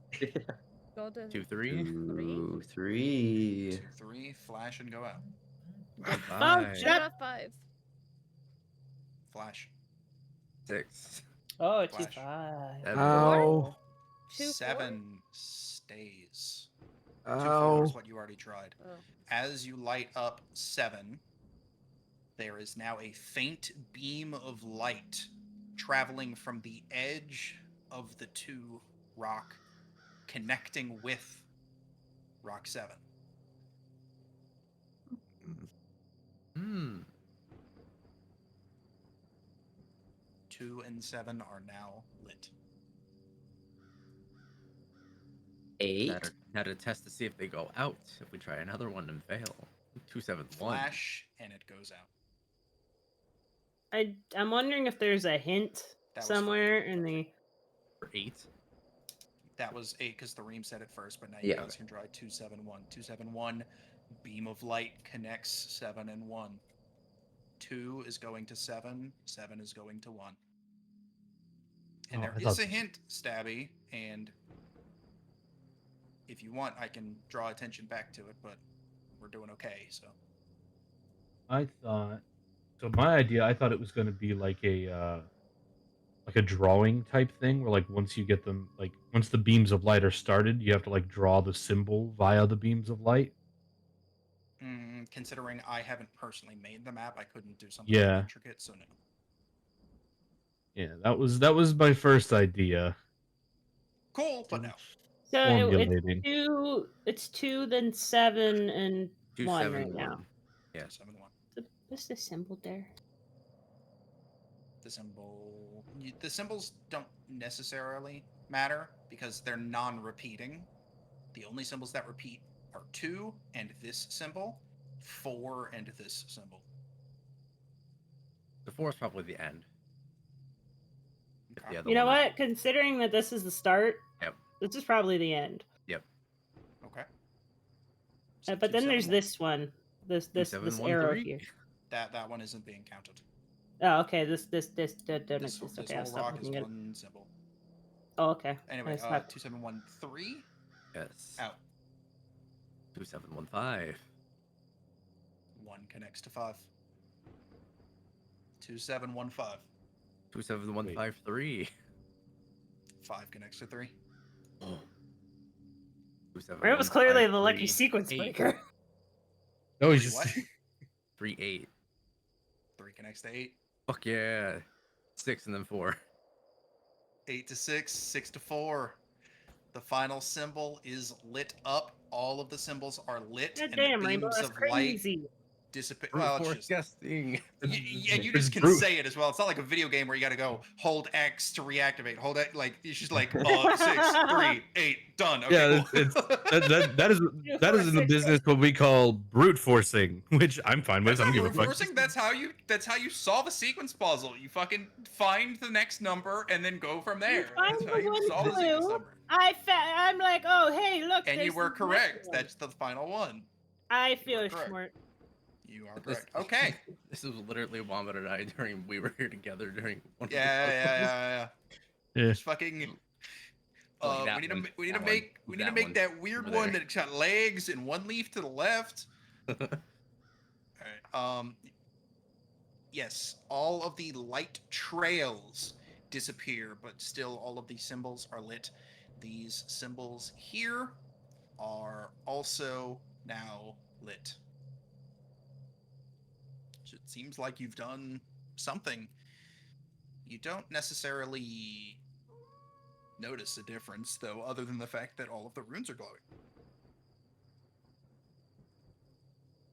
Go to 2, 3. 2, 3. 2, 3, flash and go out. Oh, 5. shut up. 5. Flash. 6. Oh, 2, Flash. 5. 7. Ow. 2, 4? 7 stays. 2, 4 Ow. is what you already tried. Oh. As you light up 7, there is now a faint beam of light traveling from the edge of the 2 rock, connecting with rock 7. Hmm. 2 and 7 are now lit. 8. Now to test to see if they go out. If we try another one and fail. 2, 7, 1. Flash, and it goes out. I'm wondering if there's a hint That was somewhere in the. For 8. That was 8 because the ream said it first, but now Yeah. you guys can try 2, 7, 1. 2, 7, 1. Beam of light connects 7 and 1. 2 is going to 7. 7 is going to 1. And Oh, there I is thought a this- hint, Stabby, and if you want, I can draw attention back to it, but we're doing okay, so. I thought so. My idea, I thought it was going to be like a drawing type thing, where like once you get them, like once the beams of light are started, you have to like draw the symbol via the beams of light. Considering I haven't personally made the map, I couldn't do something that Yeah. intricate, so no. Yeah, that was my first idea. Cool, but no. So Formulating. it's 2, then 7, and 2, 1 7, right 1. now. Yeah. 7, 1. What's the symbol there? The symbols don't necessarily matter because they're non-repeating. The only symbols that repeat are 2 and this symbol, 4 and this symbol. The 4 is probably the end. If Okay. the other You know one is- what? Considering that this is the start, Yep. this is probably the end. Okay. So But 2, then 7, there's 1. this one, this 7, 1, arrow 3. here. That one isn't being counted. Oh, okay. This don't This exist. Okay, I'll whole stop rock is looking at it. one symbol. Oh, okay. Anyway, I stopped. 2, 7, 1, 3 Yes. out. 2715. 1 connects to 5. 2715. 27153. 5 connects to 3. It was clearly the lucky 27153. sequence 8. breaker. No, he's Three just. what? 38. 3 connects to 8. Fuck yeah. 6 and then 4. 8 to 6. 6 to 4. The final symbol is lit up. All of the symbols are lit, God and damn, the Rainbow, beams that's of light crazy. dissipate. Brute Well, it's force just. guessing. And you It's just can brute. say it as well. It's not like a video game where you got to go hold X to reactivate. Hold it like it's just like 6, 3, 8, done. Okay, Yeah, cool. that is in the business what we call brute forcing, which I'm fine with. That's I don't not give a brute fuck. forcing. That's how you solve a sequence puzzle. You fucking find the next number and then go from there. find That's the how you one solve a sequence clue. number. I'm like, oh hey, look. And you there's were the next correct. one. That's the final one. I feel correct. smart. You are correct. Okay. This was literally Wombat and I during we were here together during one of the Yeah. Yeah. Just fucking. Like that we need to one, we need to that make one, we need to that make one, that weird over one there. that's got legs and one leaf to the left. All right. Yes, all of the light trails disappear, but still all of the symbols are lit. These symbols here are also now lit. So it seems like you've done something. You don't necessarily notice a difference, though, other than the fact that all of the runes are glowing.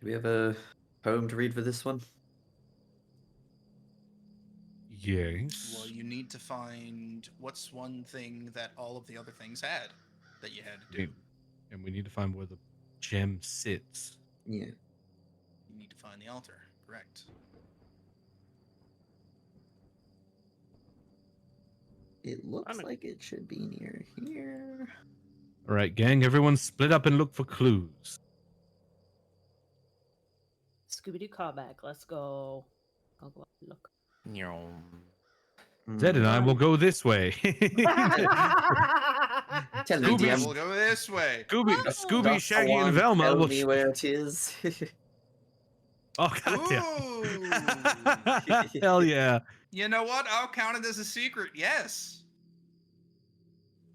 Do we have a poem to read for this one? Yes. Well, you need to find what's one thing that all of the other things had that you had to do. And we need to find where the gem sits. Yeah. You need to find the altar. Correct. It looks like it should be near here. All right, gang, everyone split up and look for clues. Scooby Doo callback. Let's go. I'll go look. Zed and I will go this way. Tell me, Scooby- DM. We'll go this way. Scooby, Dr. Shaggy, and Wand, Velma tell will. me where it is. Oh goddamn! Ooh. Hell yeah! You know what? I'll count it as a secret. Yes.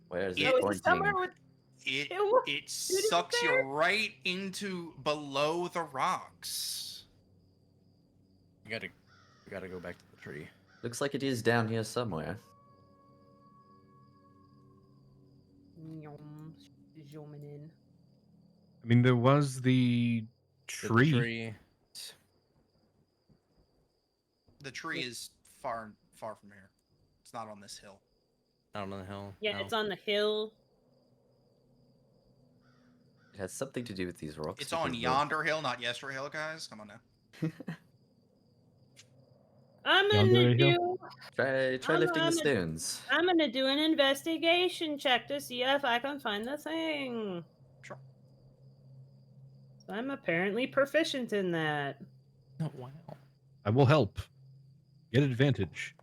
Where is Yeah, it Oh, is it pointing? somewhere with It Ew. it sucks you right into below the rocks. We gotta go back to the tree. Looks like it is down here somewhere. zooming in? I mean, there was the The tree. The tree is far from here. It's not on this hill. Out on the hill. Yeah, no. it's on the hill. It has something to do with these rocks. It's on because yonder hill, not yester hill, guys. Come on now. I'm Yonder gonna hill? do. Try lifting the stones. I'm gonna do an investigation check to see if I can find the thing. Sure. So I'm apparently proficient in that. Oh, wow. I will help. Get advantage.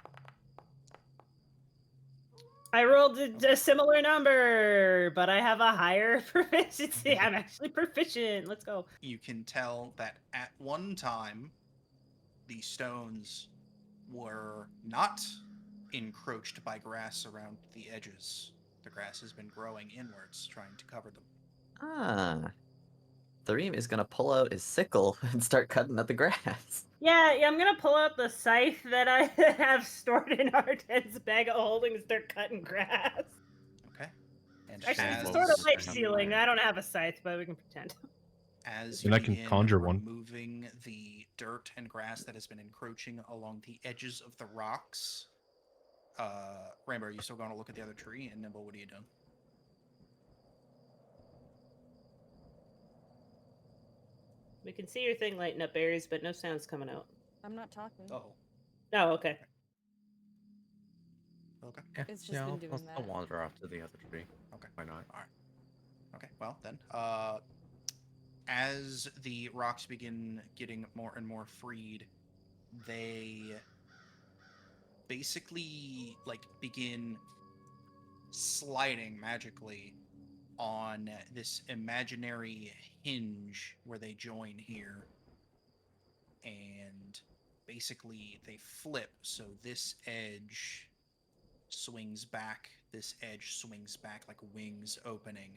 I rolled a similar number, but I have a higher proficiency. I'm actually proficient. Let's go. You can tell that at one time, the stones were not encroached by grass around the edges. The grass has been growing inwards, trying to cover them. Ah. Thareem is gonna pull out his sickle and start cutting at the grass. Yeah, I'm gonna pull out the scythe that I have stored in Arden's bag of holding and start cutting grass. Okay. And Actually, as, it's sort of life As- stealing. I don't have a scythe, but we can pretend. as And you I can begin conjure one. removing the dirt and grass that has been encroaching along the edges of the rocks, Rainbow, are you still going to look at the other tree? And Nimble, what are you doing? We can see your thing lighting up, berries, but no sound's coming out. I'm not talking. Oh. Oh, okay. Okay. Yeah, It's just been doing I'll that. wander off to the other tree. Okay. Why not? All right. Okay. Well, then, as the rocks begin getting more and more freed, they basically begin sliding magically on this imaginary hinge where they join here. And basically they flip, so this edge swings back, this edge swings back like wings opening,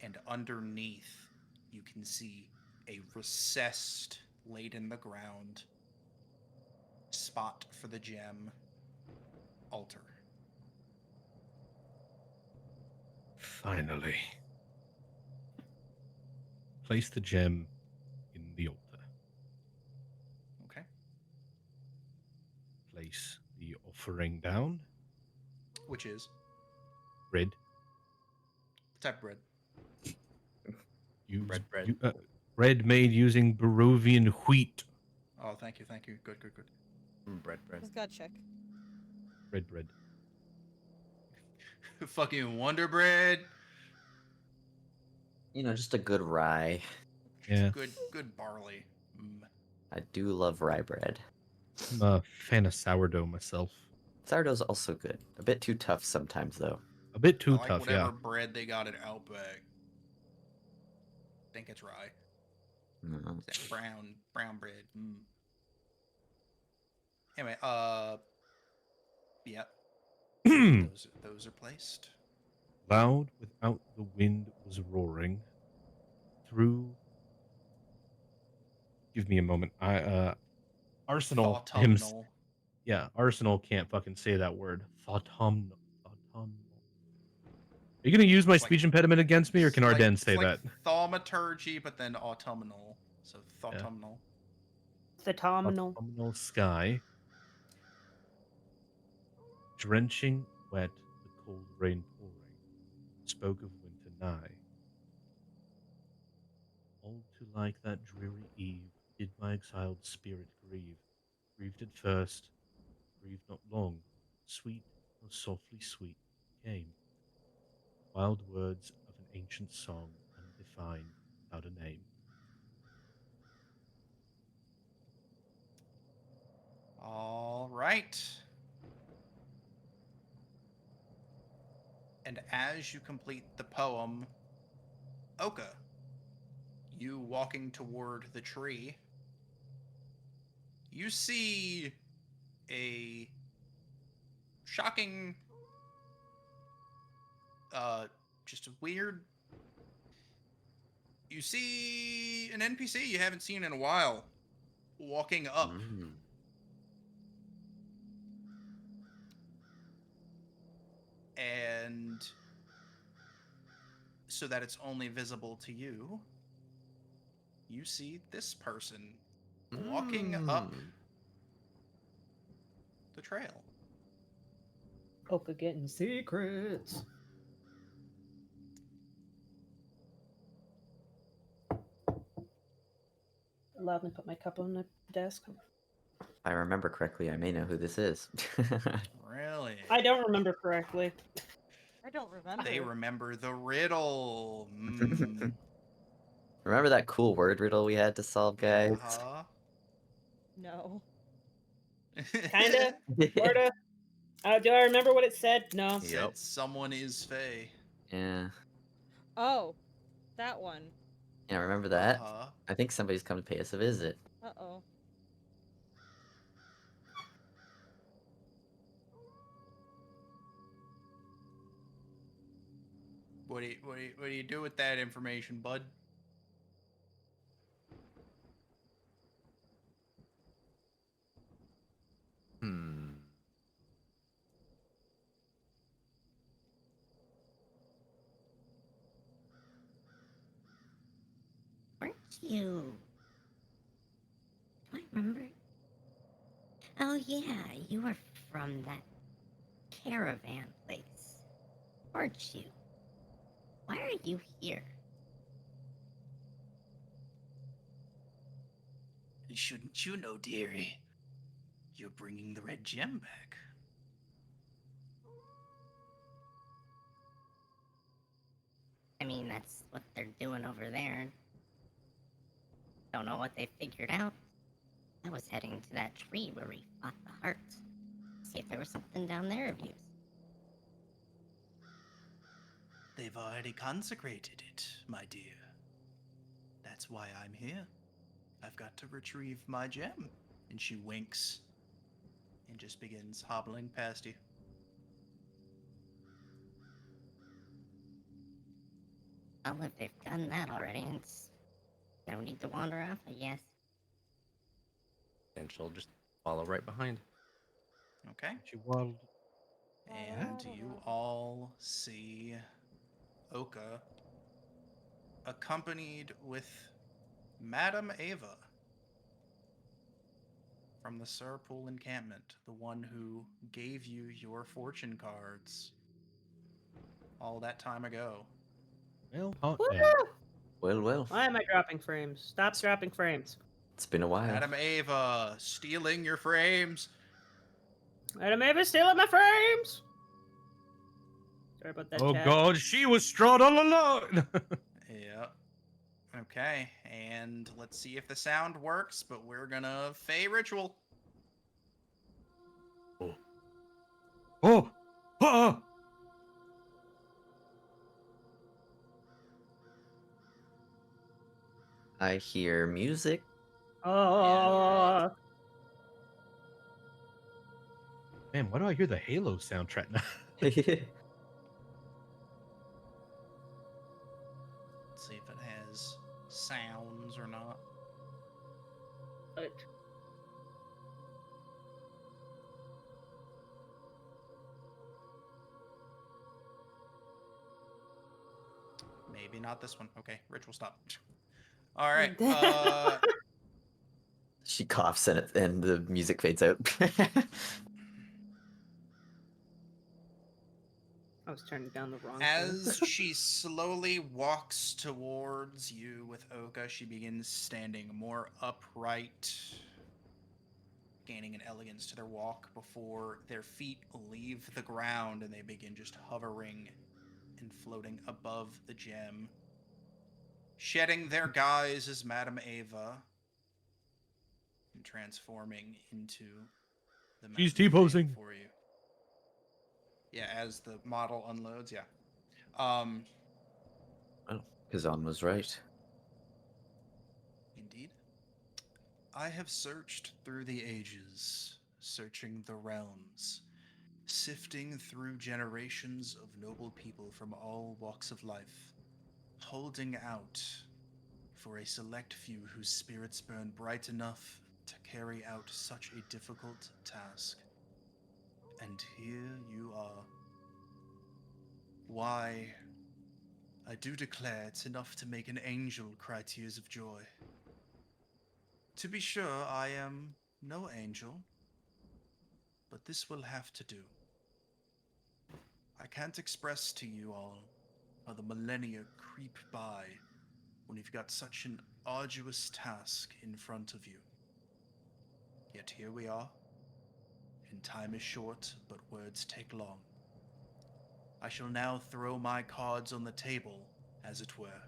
and underneath you can see a recessed, laid in the ground spot for the gem altar. Finally. Place the gem in the altar. Okay. Place the offering down. Which is Bread. what type of bread? Use Bread. bread made using Barovian wheat. Oh, thank you. Good. Bread. Just gotta check. Bread. Fucking Wonder Bread. You know, just a good rye. Yeah. Good barley. I do love rye bread. I'm a fan of sourdough myself. Sourdough's also good. A bit too tough sometimes, though. A bit I too like tough, whatever yeah. bread they got at Outback. I think it's rye. Mm. It's that brown bread. Anyway, yeah. those are placed. Loud without the wind was roaring through. Give me a moment. Arsenal. Autumnal. Yeah, Arsenal can't fucking say that word. Autumnal. Are you gonna use my It's like- speech impediment against me, or can Ardennes it's say like that? thaumaturgy, but then autumnal. So autumnal. Phenomenal. Autumnal sky, drenching wet, the cold rain pouring, spoke of winter nigh. All too like that dreary eve did my exiled spirit grieve. Grieved at first, grieved not long. Sweet, oh softly sweet, came. Wild words of an ancient song, undefined, without a name. All right. And as you complete the poem, Oka, you walking toward the tree, you see a shocking, just a weird. You see an NPC you haven't seen in a while walking up. Mm. And so that it's only visible to you, you see this person walking up the trail. Oka getting secrets. Allow me to put my cup on the desk. If I remember correctly, I may know who this is. Really? I don't remember correctly. I don't remember. They remember the riddle. Remember that cool word riddle we had to solve, guys? Uh-huh. No. Kinda. Sorta. Do I remember what it said? No. Said someone is Faye. Yeah. Oh, that one. Yeah, remember that? Uh-huh. I think somebody's come to pay us a visit. Uh-oh. What do you do with that information, bud? Weren't you? Do I remember? Oh yeah, you were from that caravan place, weren't you? Why are you here? Shouldn't you know, dearie? You're bringing the red gem back. I mean, that's what they're doing over there. Don't know what they figured out. I was heading to that tree where we fought the hearts. See if there was something down there of use. They've already consecrated it, my dear. That's why I'm here. I've got to retrieve my gem. And she winks and just begins hobbling past you. Well, if they've done that already, it's no need to wander off, I guess. And she'll just follow right behind. Okay. She waddled. And you all see Oka accompanied with Madame Ava from the Surpool encampment, the one who gave you your fortune cards all that time ago. Well, hot Woo! damn. Well, Why am I dropping frames? Stop dropping frames. it's been a while. Madame Ava stealing your frames. Madam Ava stealing my frames. Sorry about that, Oh chat. god, she was Strahd all along! Yep. Okay, and let's see if the sound works, but we're gonna Fey Ritual. Oh! Ah! I hear music. Oh, Man, why do I hear the Halo soundtrack now? Let's see if it has sounds or not. but Maybe not this one. Okay, ritual stop. All right. She coughs and the music fades out. I was turning down the wrong As thing. she slowly walks towards you with Oka, she begins standing more upright, gaining an elegance to their walk before their feet leave the ground and they begin just hovering and floating above the gem. Shedding their guise as Madame Ava and transforming into the She's Mountain Fay T-posing. for you. Yeah, as the model unloads, yeah. Well, Kazan was right. Indeed. I have searched through the ages, searching the realms, sifting through generations of noble people from all walks of life, holding out for a select few whose spirits burn bright enough to carry out such a difficult task. And here you are. Why, I do declare it's enough to make an angel cry tears of joy. To be sure, I am no angel, but this will have to do. I can't express to you all how the millennia creep by when you've got such an arduous task in front of you. Yet here we are, and time is short, but words take long. I shall now throw my cards on the table, as it were,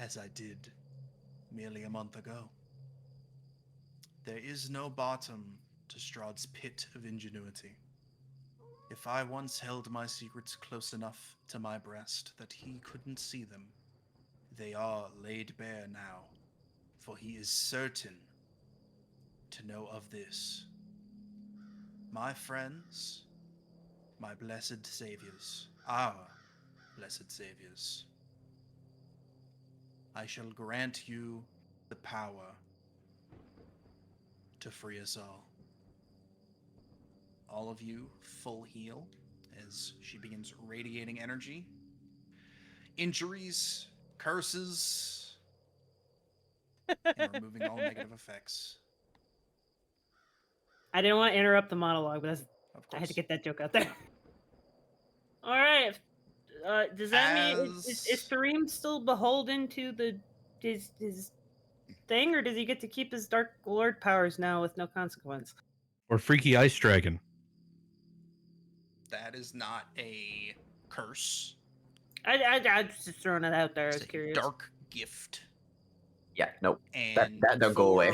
as I did merely a month ago. There is no bottom to Strahd's pit of ingenuity. If I once held my secrets close enough to my breast that he couldn't see them, they are laid bare now, for he is certain to know of this. My friends, my blessed saviors, our blessed saviors, I shall grant you the power to free us all. All of you full heal as she begins radiating energy. Injuries, curses, and removing all negative effects. I didn't want to interrupt the monologue, but Of I had to course. get that joke out there. All right. Does that mean is Tareem still beholden to his thing, or does he get to keep his Dark Lord powers now with no consequence? Or Freaky Ice Dragon. That is not a curse. I just throwing it out there. I It's was a curious. dark gift. Yeah, nope. And That don't go away.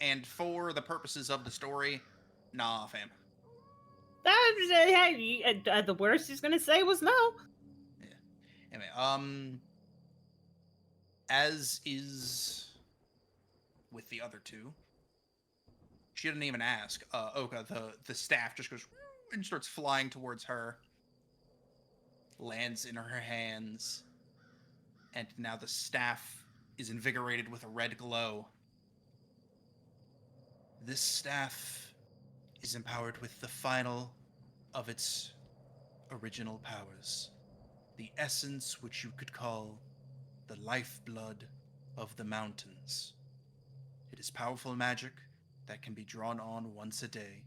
And for the purposes of the story, nah, fam. The worst he's gonna say was no. Anyway, as is with the other two. She didn't even ask. Oka, the staff just goes and starts flying towards her. Lands in her hands. And now the staff is invigorated with a red glow. This staff is empowered with the final of its original powers. The essence which you could call the lifeblood of the mountains. It is powerful magic that can be drawn on once a day.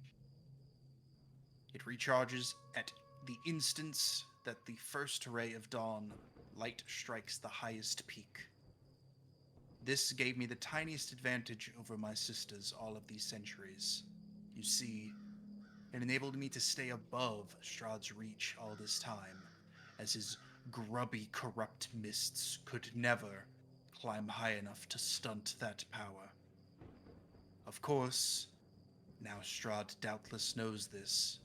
It recharges at the instance that the first ray of dawn light strikes the highest peak. This gave me the tiniest advantage over my sisters all of these centuries. You see, it enabled me to stay above Strahd's reach all this time, as his grubby, corrupt mists could never climb high enough to stunt that power. Of course, now Strahd doubtless knows this,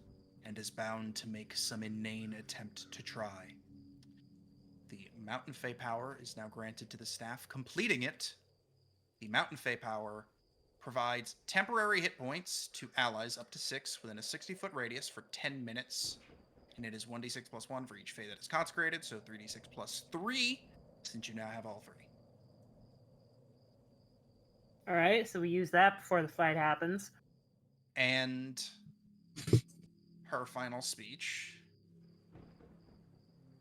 and is bound to make some inane attempt to try. The Mountain Fae power is now granted to the staff. Completing it, the Mountain Fae power provides temporary hit points to allies up to 6 within a 60-foot radius for 10 minutes, and it is 1d6 plus 1 for each Fae that is consecrated, so 3d6 plus 3, since you now have all 3. All right, so we use that before the fight happens. And her final speech.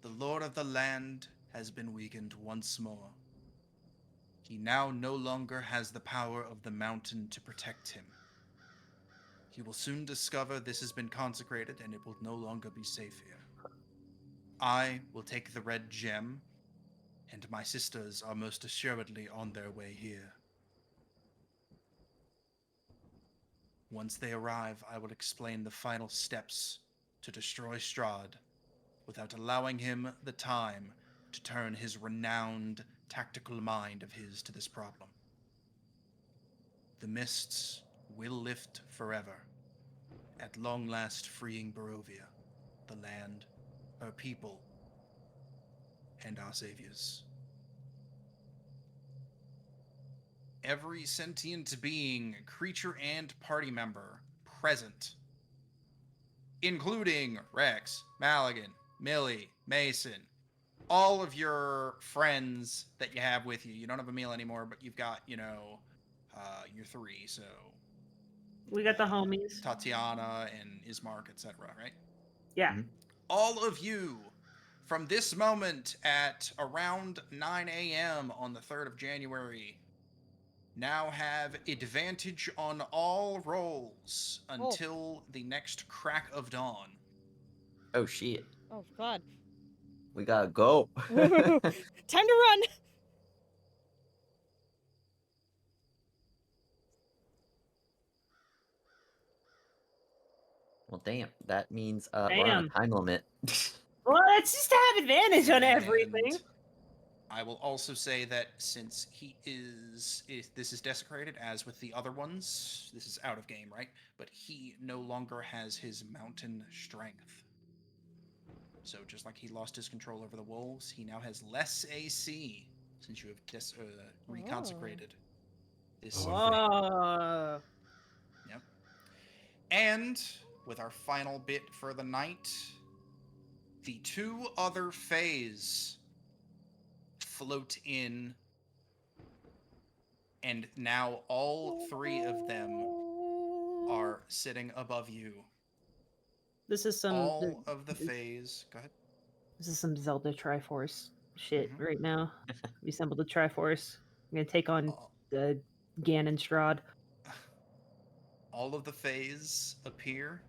The Lord of the Land has been weakened once more. He now no longer has the power of the mountain to protect him. He will soon discover this has been consecrated and it will no longer be safe here. I will take the red gem, and my sisters are most assuredly on their way here. Once they arrive, I will explain the final steps to destroy Strahd without allowing him the time to turn his renowned tactical mind of his to this problem. The mists will lift forever, at long last freeing Barovia, the land, her people, and our saviors. Every sentient being, creature, and party member present, including Rex, Maligan, Millie, Mason, all of your friends that you have with you. You don't have a meal anymore, but you've got, your 3, so... We got the homies. Tatiana and Ismark, etc., right? Yeah. Mhm. All of you, from this moment at around 9 a.m. on the 3rd of January, now have advantage on all rolls until the next crack of dawn. Oh shit. Oh god. We gotta go. Time to run. Well, damn. That means we're on a Damn. time limit. Well, let's just have advantage on everything. And I will also say that since this is desecrated, as with the other ones, this is out of game, right? But he no longer has his mountain strength. So just like he lost his control over the wolves, he now has less AC since you have reconsecrated this. Whoa. Yep. And with our final bit for the night, the 2 other Fays float in, and now all 3 of them are sitting above you. This is some. All of the Fays. Go ahead. This is some Zelda Triforce shit Mhm. right now. We assembled the Triforce. I'm gonna take on All- Ganon Strahd. All of the Fays appear.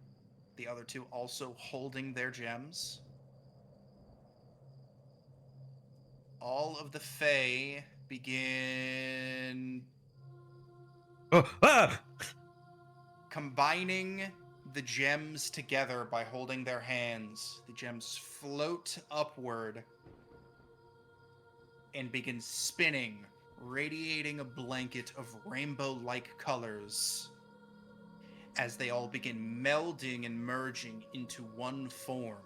The other 2 also holding their gems. All of the Fae begin combining the gems together by holding their hands. The gems float upward and begin spinning, radiating a blanket of rainbow-like colors as they all begin melding and merging into one form.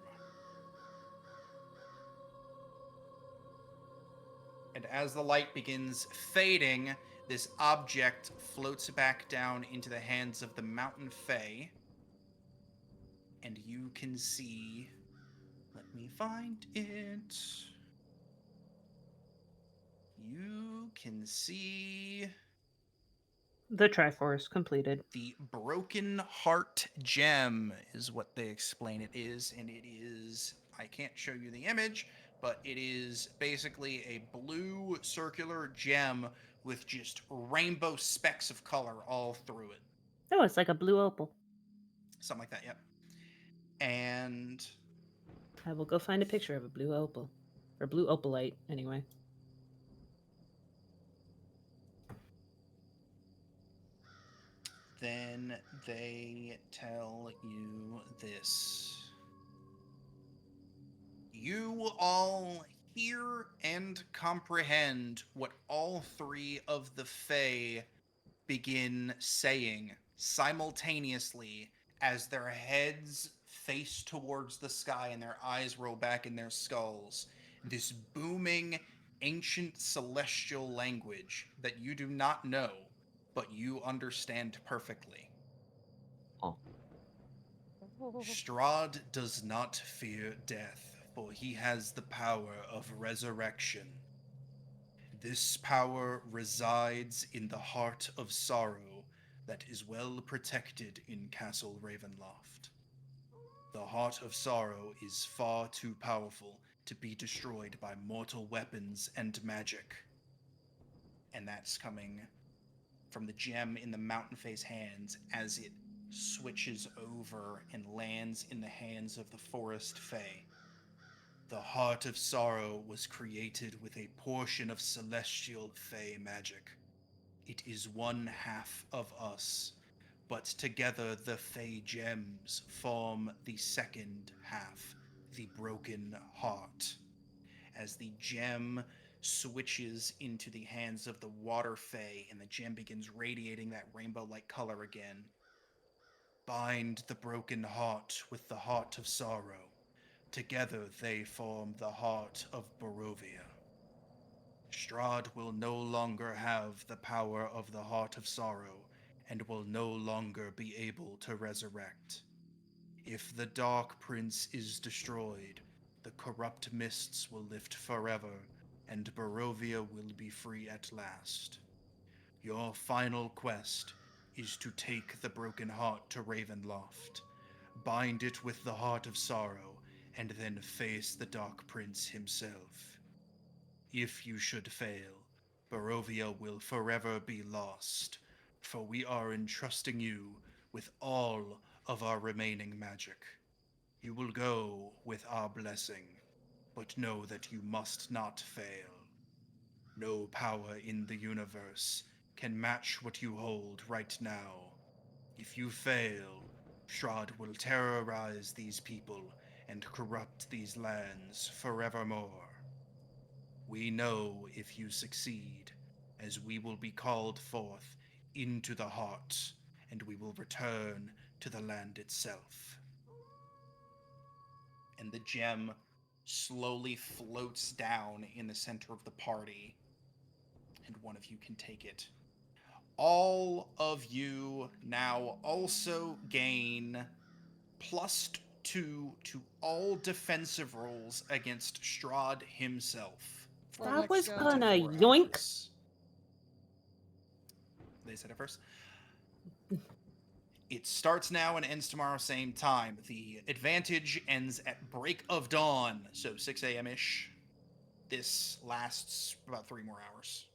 And as the light begins fading, this object floats back down into the hands of the Mountain Fae. And you can see. Let me find it. You can see The Triforce completed. the Broken Heart Gem, is what they explain it is. And it is. I can't show you the image, but it is basically a blue circular gem with just rainbow specks of color all through it. Oh, it's like a blue opal. Something like that, yep. And I will go find a picture of a blue opal. Or blue opalite, anyway. then they tell you this. You all hear and comprehend what all three of the Fae begin saying simultaneously as their heads face towards the sky and their eyes roll back in their skulls. This booming, ancient celestial language that you do not know, but you understand perfectly. Oh. Strahd does not fear death, for he has the power of resurrection. This power resides in the heart of sorrow that is well protected in Castle Ravenloft. The heart of sorrow is far too powerful to be destroyed by mortal weapons and magic. And that's coming from the gem in the Mountain Fae's hands as it switches over and lands in the hands of the Forest Fae. The Heart of Sorrow was created with a portion of celestial Fae magic. It is one half of us, but together the Fae gems form the second half, the Broken Heart. As the gem switches into the hands of the Water Fae and the gem begins radiating that rainbow-like color again, bind the Broken Heart with the Heart of Sorrow. Together they form the heart of Barovia. Strahd will no longer have the power of the Heart of Sorrow and will no longer be able to resurrect. If the Dark Prince is destroyed, the corrupt mists will lift forever, and Barovia will be free at last. Your final quest is to take the Broken Heart to Ravenloft, bind it with the Heart of Sorrow, and then face the Dark Prince himself. If you should fail, Barovia will forever be lost, for we are entrusting you with all of our remaining magic. You will go with our blessing, but know that you must not fail. No power in the universe can match what you hold right now. If you fail, Strahd will terrorize these people and corrupt these lands forevermore. We know if you succeed, as we will be called forth into the heart, and we will return to the land itself. And the gem slowly floats down in the center of the party, and one of you can take it. All of you now also gain +2 to all defensive rolls against Strahd himself. For Oh, I was let's go. gonna 24 yoink. hours. They said it first. It starts now and ends tomorrow same time. The advantage ends at break of dawn, so 6 a.m.-ish. This lasts about 3 more hours.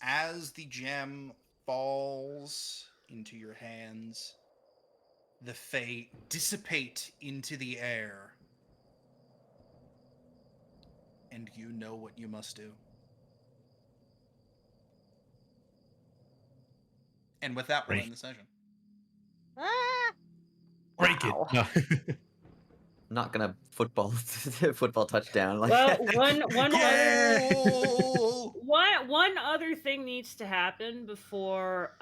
As the gem falls into your hands, the Fae dissipate into the air. And you know what you must do. And with that, we'll Right. end the session. Ah! Break Wow. it. No. Not gonna football touchdown like Well, that. one other thing needs to happen before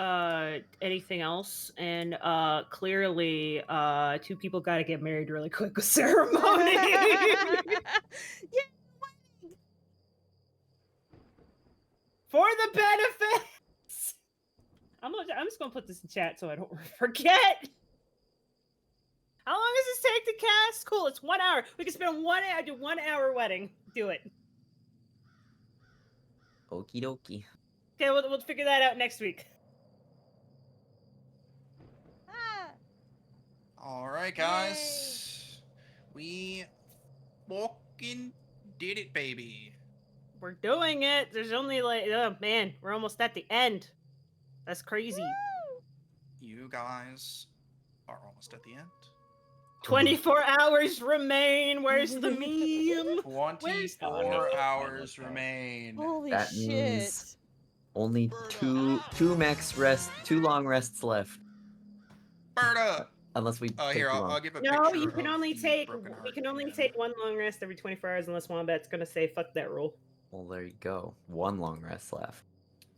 anything else, and clearly 2 people got to get married really quick with ceremony. Yeah, For the benefits. I'm just gonna put this in chat so I don't forget. How long does this take to cast? Cool, it's 1 hour. We can spend 1 hour, do 1 hour wedding. Do it. Okie dokie. Okay, we'll figure that out next week. Ah, All right, guys. We fucking did it, baby. We're doing it. There's only like, oh man, we're almost at the end. That's crazy. woo! You guys are almost at the end. 24 hours remain. Where's the meme? 24 hours remain. Holy That shit. means only two long rests left. Berta! Unless we take Here, too I'll long. give a No, picture you can of only the take broken heart we can only again. take 1 long rest every 24 hours unless Wombat's gonna say fuck that rule. Well, there you go. 1 long rest left.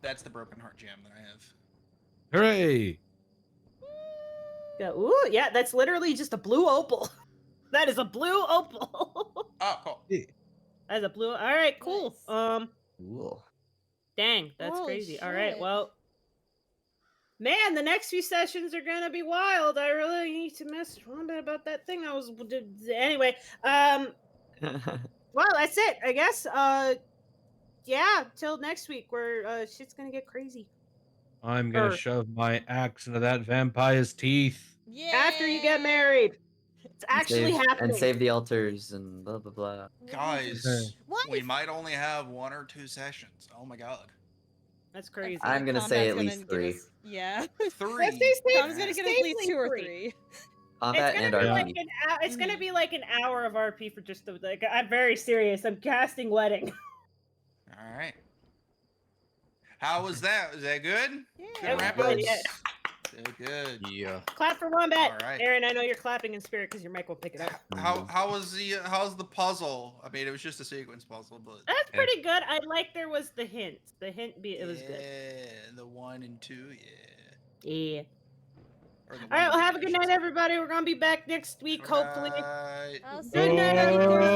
That's the broken heart gem that I have. Hooray! Yeah, ooh, yeah, that's literally just a blue opal. That is a blue opal. Oh, cool. That is a blue. All right, cool. Nice. Cool. Dang, that's Holy crazy. All right, shit. well, man, the next few sessions are gonna be wild. I really need to message Wombat about that thing I was. Anyway, well, that's it, I guess. Yeah, till next week, where shit's gonna get crazy. I'm gonna Or- shove my axe into that vampire's teeth. Yeah. After you get married, it's actually happening. And save the altars and blah blah blah. Guys, What we if- might only have 1 or 2 sessions. Oh my god. That's crazy. I'm gonna say Combat's at gonna least get 3. us- Yeah. 3. Let's say Tom's gonna get at least safely 2 or 3. 3. Combat It's and gonna be RP. like an hour. It's gonna be like an hour of RP for just the, like. I'm very serious. I'm casting wedding. All right. How was that? Was that good? Yeah. Good wrap Good, ups? yeah. Good. Yeah. Clap for Wombat. All right. Aaron, I know you're clapping in spirit because your mic won't pick it up. How's the puzzle? I mean, it was just a sequence puzzle, but That's pretty good. I like there was the hint. The hint, it was good. Yeah, the 1 and 2, yeah. Yeah. Or the All right. one Well, and have a two, good I should night, say. everybody. We're gonna be back next week, Good hopefully. night. I'll see Good you night. later.